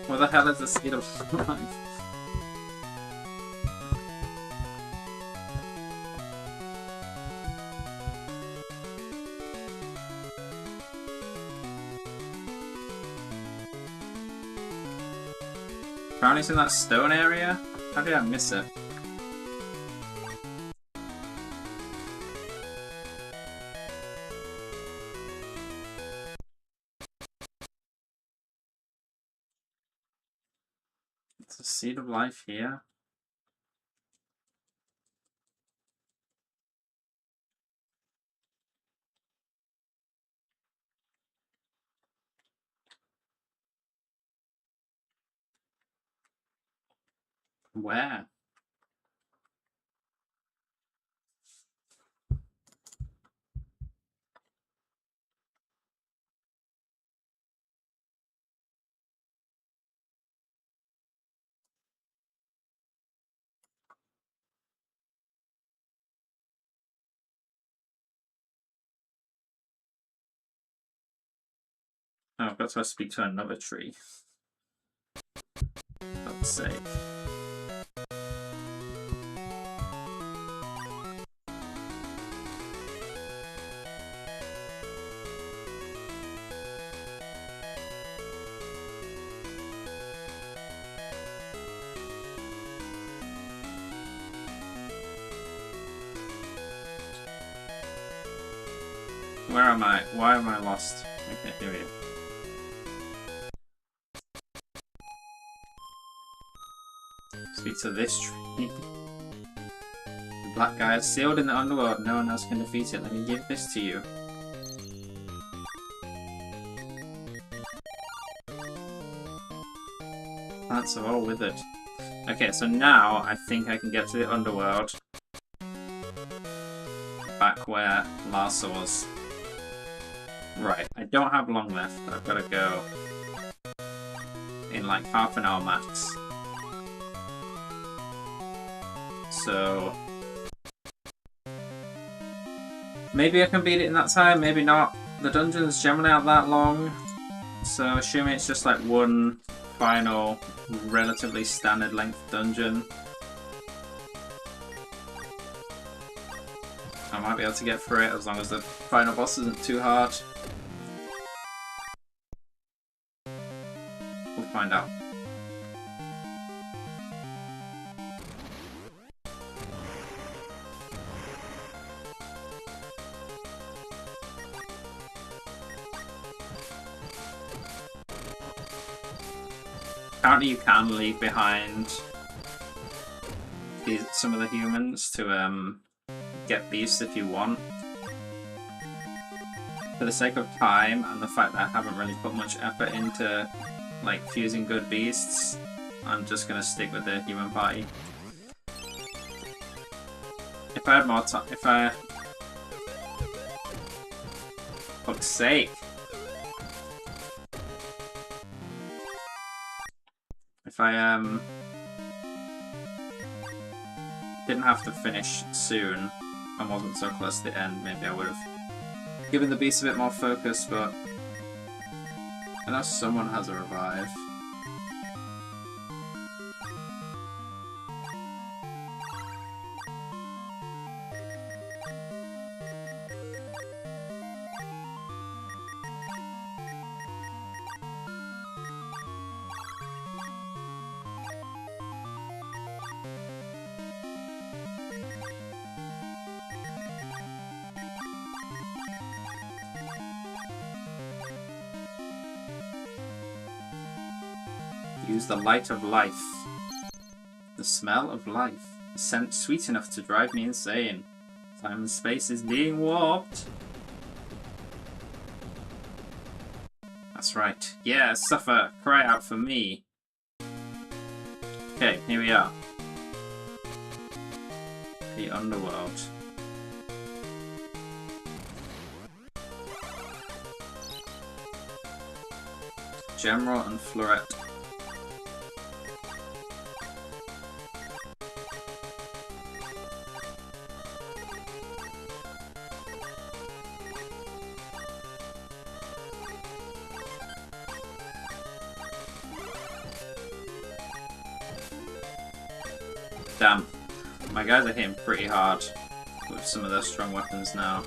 What the hell is the seed of life? Apparently it's in that stone area? How did I miss it? It's a seed of life here. Where? Oh, I've got to speak to another tree. Let's see. Where am I? Why am I lost? Okay, here we go. Speak to this tree. The black guy is sealed in the underworld. No one else can defeat it. Let me give this to you. Plants are all withered. Okay, so now I think I can get to the underworld. Back where Larsa was. Right, I don't have long left. I've got to go in like half an hour max. So maybe I can beat it in that time, maybe not. The dungeons generally aren't that long, so assuming it's just like one final, relatively standard length dungeon, I might be able to get through it as long as the final boss isn't too hard. We'll find out. Apparently you can leave behind some of the humans to get beasts if you want. For the sake of time and the fact that I haven't really put much effort into like fusing good beasts, I'm just gonna stick with the human party. If I had more time, fuck's sake. If I didn't have to finish soon and wasn't so close to the end, maybe I would have given the beast a bit more focus, but I know someone has a revive. Use the light of life. The smell of life. A scent sweet enough to drive me insane. Time and space is being warped. That's right. Yeah, suffer. Cry out for me. Okay, here we are. The underworld. Gemroll and Floret. Damn. My guys are hitting pretty hard with some of their strong weapons now.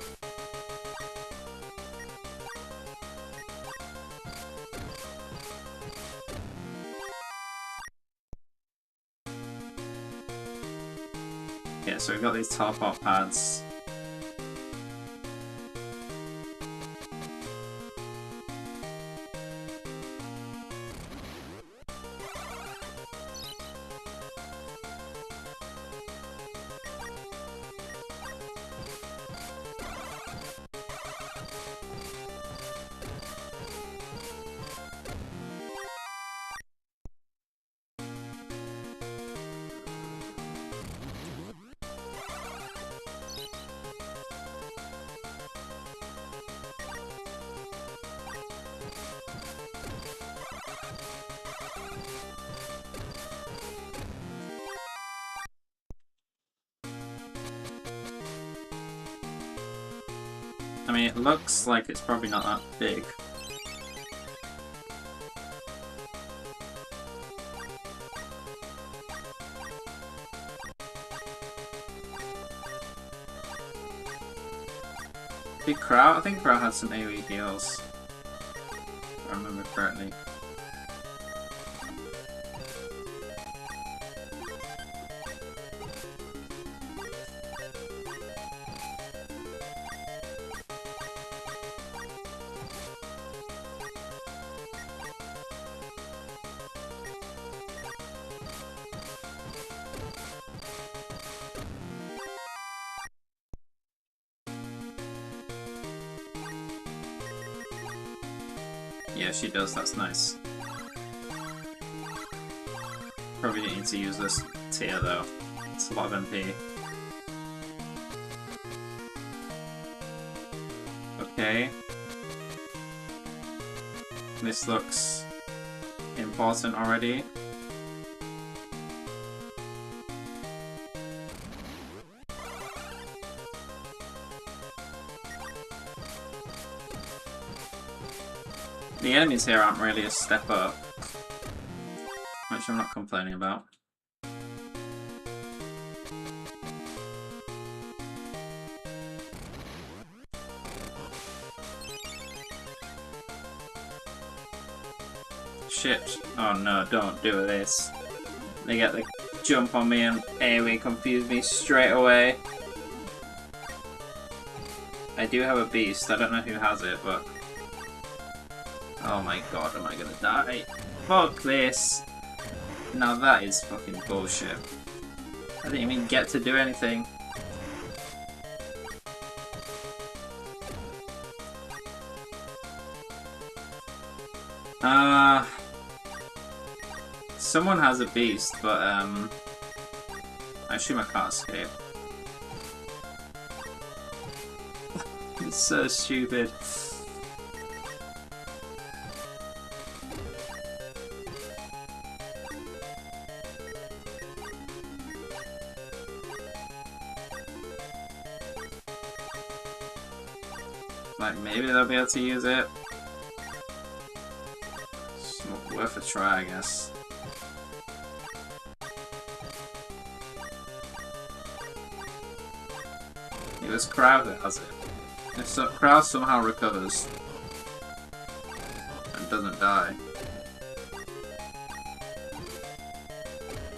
Yeah, so we've got these teleport pads. I mean, it looks like it's probably not that big. Big Crow? I think Crow had some AoE heals, if I remember correctly. Yeah, she does, that's nice. Probably need to use this tier though. It's a lot of MP. Okay. This looks important already. The enemies here aren't really a step up, which I'm not complaining about. Shit. Oh no, don't do this. They get the jump on me and AoE confuse me straight away. I do have a beast, I don't know who has it, but... Oh my god, am I gonna die? Fuck this! Now that is fucking bullshit. I didn't even get to do anything. Someone has a beast, but I assume I can't escape. It's so stupid. Like, maybe they'll be able to use it. It's worth a try, I guess. It was Crow that has it. If so, Crow somehow recovers and doesn't die.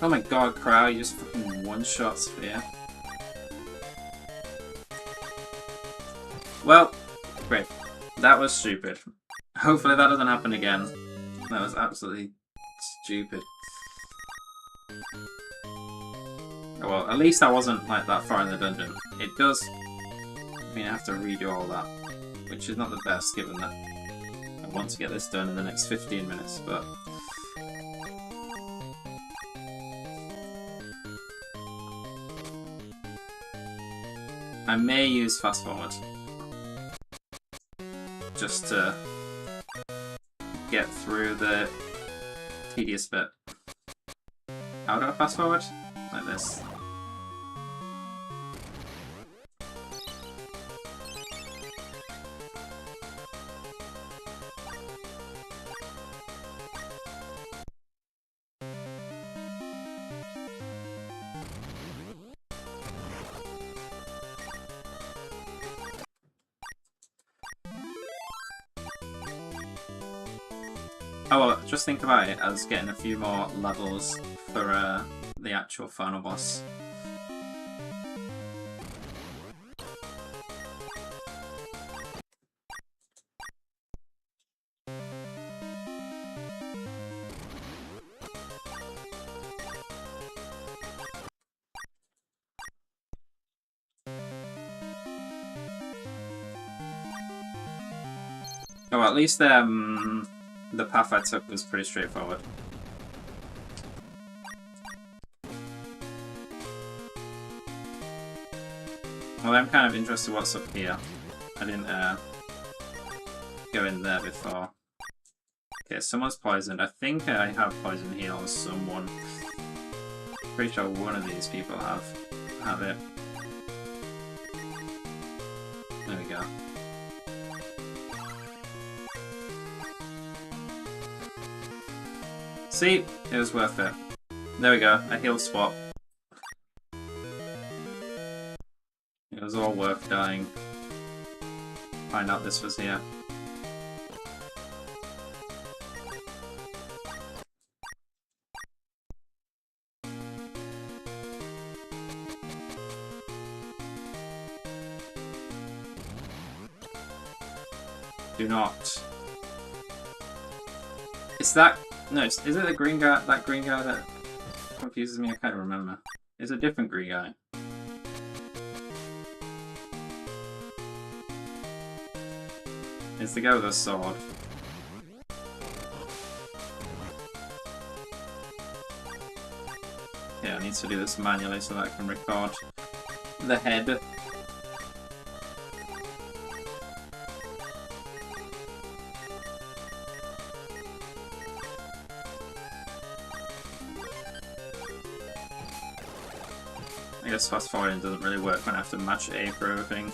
Oh my god, Crow, you just fucking one-shot Sphere. Well, great. That was stupid. Hopefully that doesn't happen again. That was absolutely stupid. Oh, well, at least I wasn't like that far in the dungeon. It does mean I have to redo all that, which is not the best given that I want to get this done in the next 15 minutes, but... I may use fast forward. Just to get through the tedious bit. How do I fast forward? Like this. Oh well, just think about it as getting a few more levels for the actual final boss. Oh, at least the path I took was pretty straightforward. Well, I'm kind of interested what's up here. I didn't go in there before. Okay, someone's poisoned. I think I have poison heal on someone. Pretty sure one of these people have it. There we go. See? It was worth it. There we go, a heal spot. It was all worth dying. Find out this was here. Do not. Is that... No, is it the green guy, that green guy that confuses me? I can't remember. It's a different green guy. It's the guy with a sword. Yeah, I need to do this manually so that I can record the head. I guess fast forwarding doesn't really work when I have to match A for everything.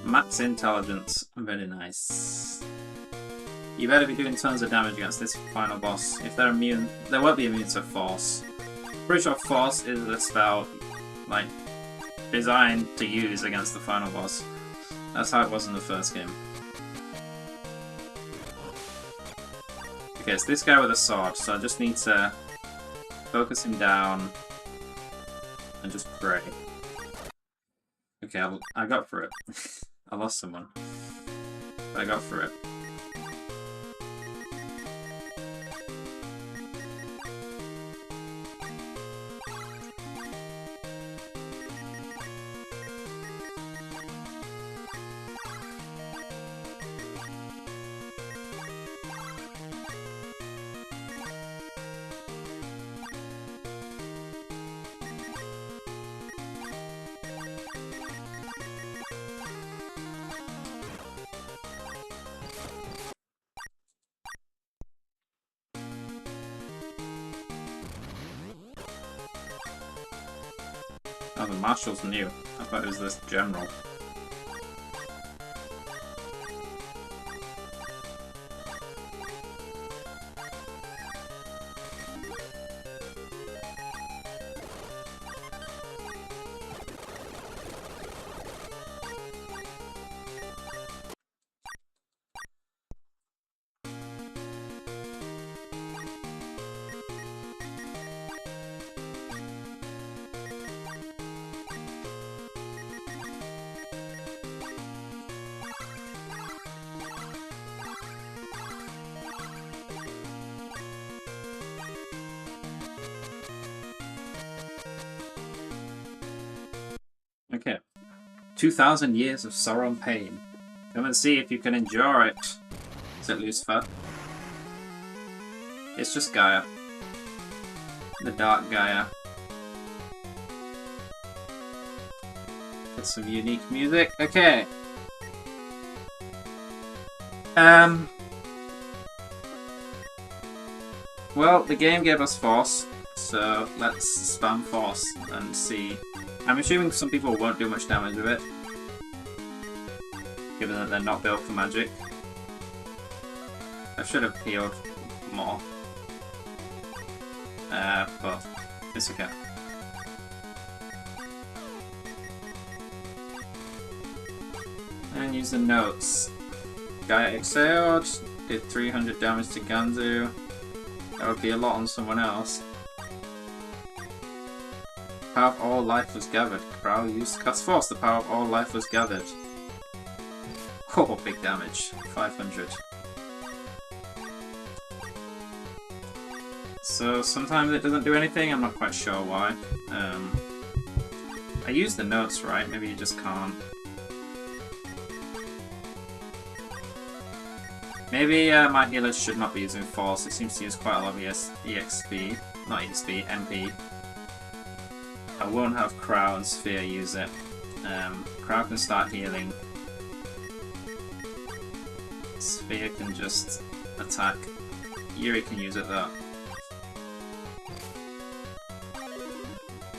Max intelligence, very nice. You better be doing tons of damage against this final boss. If they're immune, they won't be immune to Force. Pretty sure Force is a spell, like, designed to use against the final boss. That's how it was in the first game. Okay, it's this guy with a sword, so I just need to focus him down and just pray. Okay, I got through it. I lost someone, but I got through it. Oh, the Marshal's new. I thought it was this general. Okay. 2,000 years of sorrow and pain. Come and see if you can endure it. Is it Lucifer? It's just Gaia. The Dark Gaia. Get some unique music. Okay. Well, the game gave us Force, so let's spam Force and see. I'm assuming some people won't do much damage with it, given that they're not built for magic. I should have healed more, but it's okay. And use the notes. Gaia exhaled, did 300 damage to Ganzu. That would be a lot on someone else. Power of all life was gathered. Crow used to cast Force. The power of all life was gathered. Oh, big damage. 500. So sometimes it doesn't do anything. I'm not quite sure why. I used the notes right. Maybe you just can't. Maybe my healers should not be using Force. It seems to use quite a lot of EXP. Not EXP, MP. I won't have Crow and Sphere use it. Crow can start healing. Sphere can just attack. Yuri can use it though.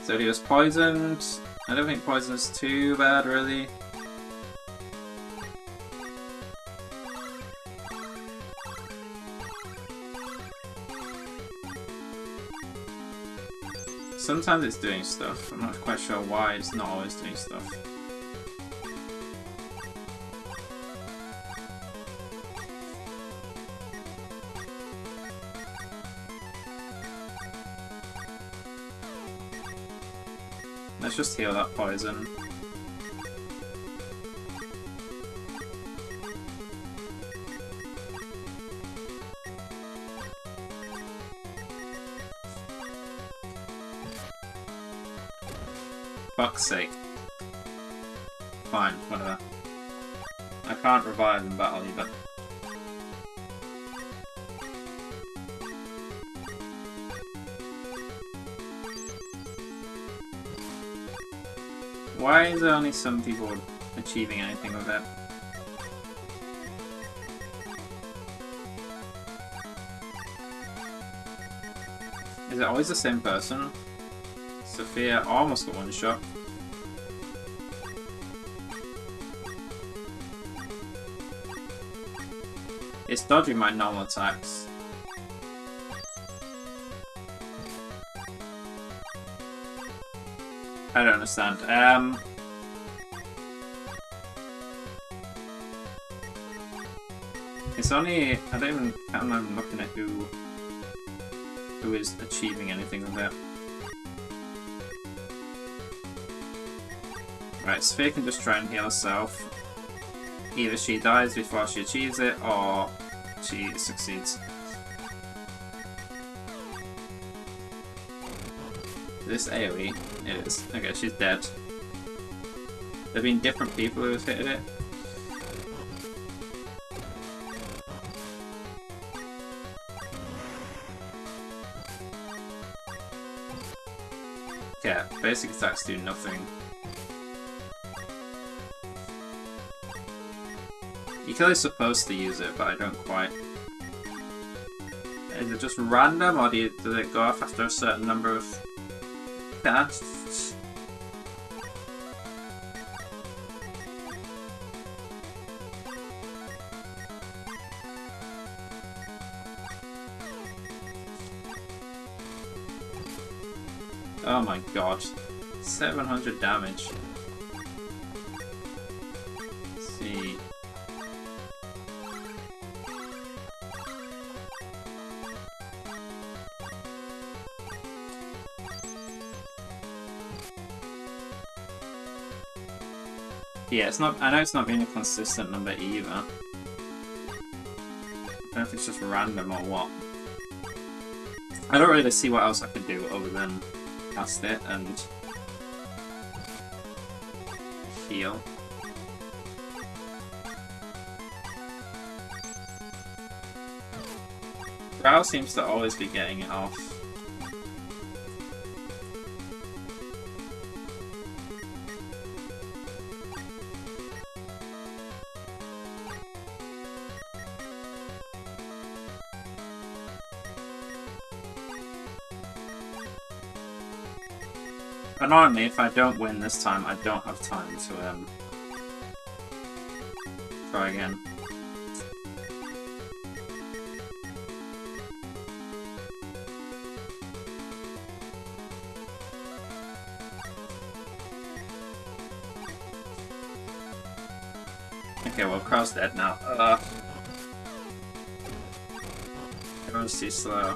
So he was poisoned. I don't think poison is too bad really. Sometimes it's doing stuff. I'm not quite sure why it's not always doing stuff. Let's just heal that poison. Fuck's sake. Fine, whatever. I can't revive in battle either. Why is there only some people achieving anything with it? Is it always the same person? Sophia almost got one shot. It's dodging my normal attacks. I don't understand. It's only... I don't even... I'm looking at who is achieving anything with it. Right, Sphere can just try and heal herself. Either she dies before she achieves it, or she succeeds. This AoE? It is. Okay, she's dead. There have been different people who have hit it. Yeah, basic attacks do nothing. Yukili's supposed to use it, but I don't quite. Is it just random, or does it go off after a certain number of casts? Oh my god. 700 damage. Let's see. Yeah, it's not. I know it's not being a consistent number either. I don't know if it's just random or what. I don't really see what else I could do other than cast it and heal. Drow seems to always be getting it off. Annoyingly, if I don't win this time, I don't have time to try again. Okay, well, Crow's dead now. Everyone's too slow.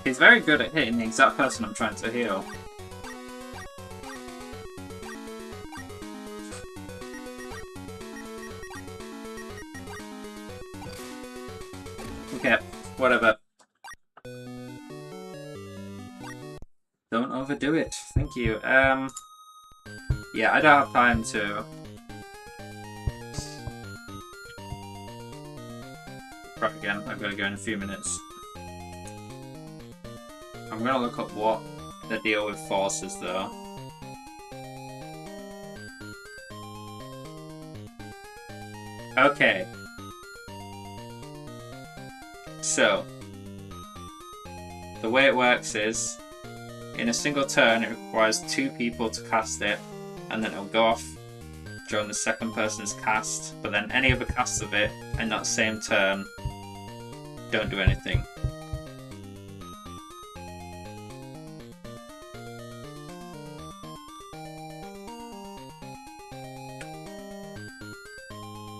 He's very good at hitting the exact person I'm trying to heal. Okay, whatever. Don't overdo it. Thank you. Yeah, I don't have time to... Right, again, I've got to go in a few minutes. I'm gonna look up what the deal with Force is, though. Okay. So, the way it works is, in a single turn, it requires 2 people to cast it, and then it'll go off during the second person's cast, but then any other casts of it in that same turn don't do anything.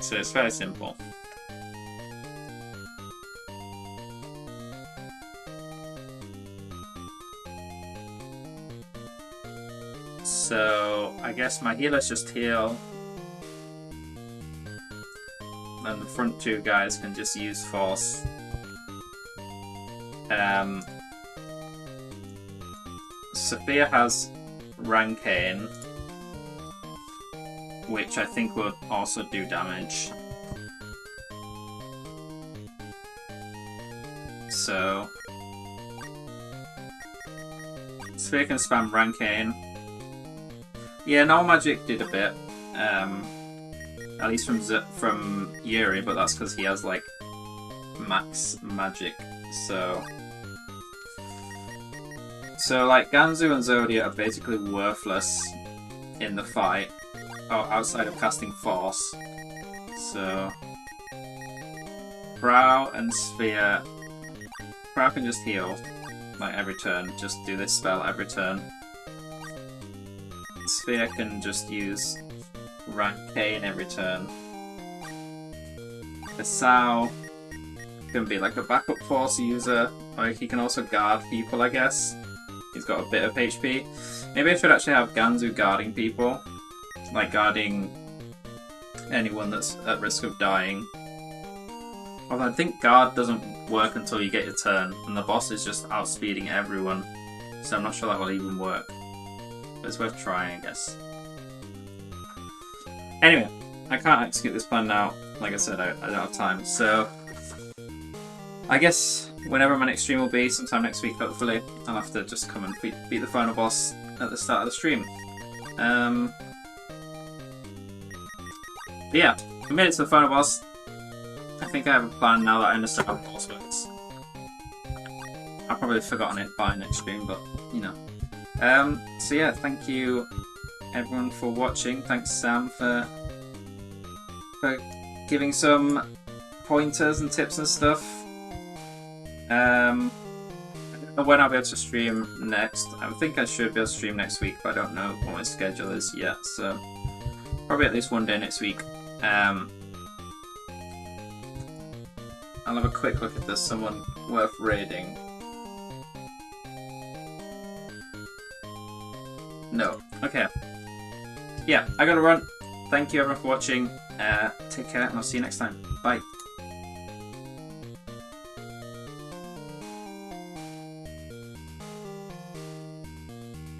So it's very simple. So I guess my healers just heal, and the front 2 guys can just use Force. Sophia has Rankane, which I think will also do damage. So Sophia can spam Rankane. Yeah, Null Magic did a bit, at least from Yuri, but that's because he has like max magic. So like Ganzu and Zodia are basically worthless in the fight, outside of casting Force. So Prow and Sphere, Prow can just heal like every turn, just do this spell every turn. Sphere can just use Rankane every turn. Asao can be like a backup Force user, or he can also guard people, I guess. He's got a bit of HP. Maybe I should actually have Ganzu guarding people, like guarding anyone that's at risk of dying. Although I think guard doesn't work until you get your turn, and the boss is just outspeeding everyone, so I'm not sure that will even work. But it's worth trying, I guess. Anyway, I can't execute this plan now. Like I said, I don't have time, so I guess whenever my next stream will be, sometime next week hopefully, I'll have to just come and beat the final boss at the start of the stream. But yeah, we made it to the final boss. I think I have a plan now that I understand how the boss works. I've probably forgotten it by next stream, but you know. So yeah, thank you everyone for watching. Thanks Sam for giving some pointers and tips and stuff. I don't know when I'll be able to stream next. I think I should be able to stream next week, but I don't know what my schedule is yet, so probably at least one day next week. I'll have a quick look if there's someone worth raiding. No. Okay. Yeah, I gotta run. Thank you everyone for watching. Take care, and I'll see you next time. Bye.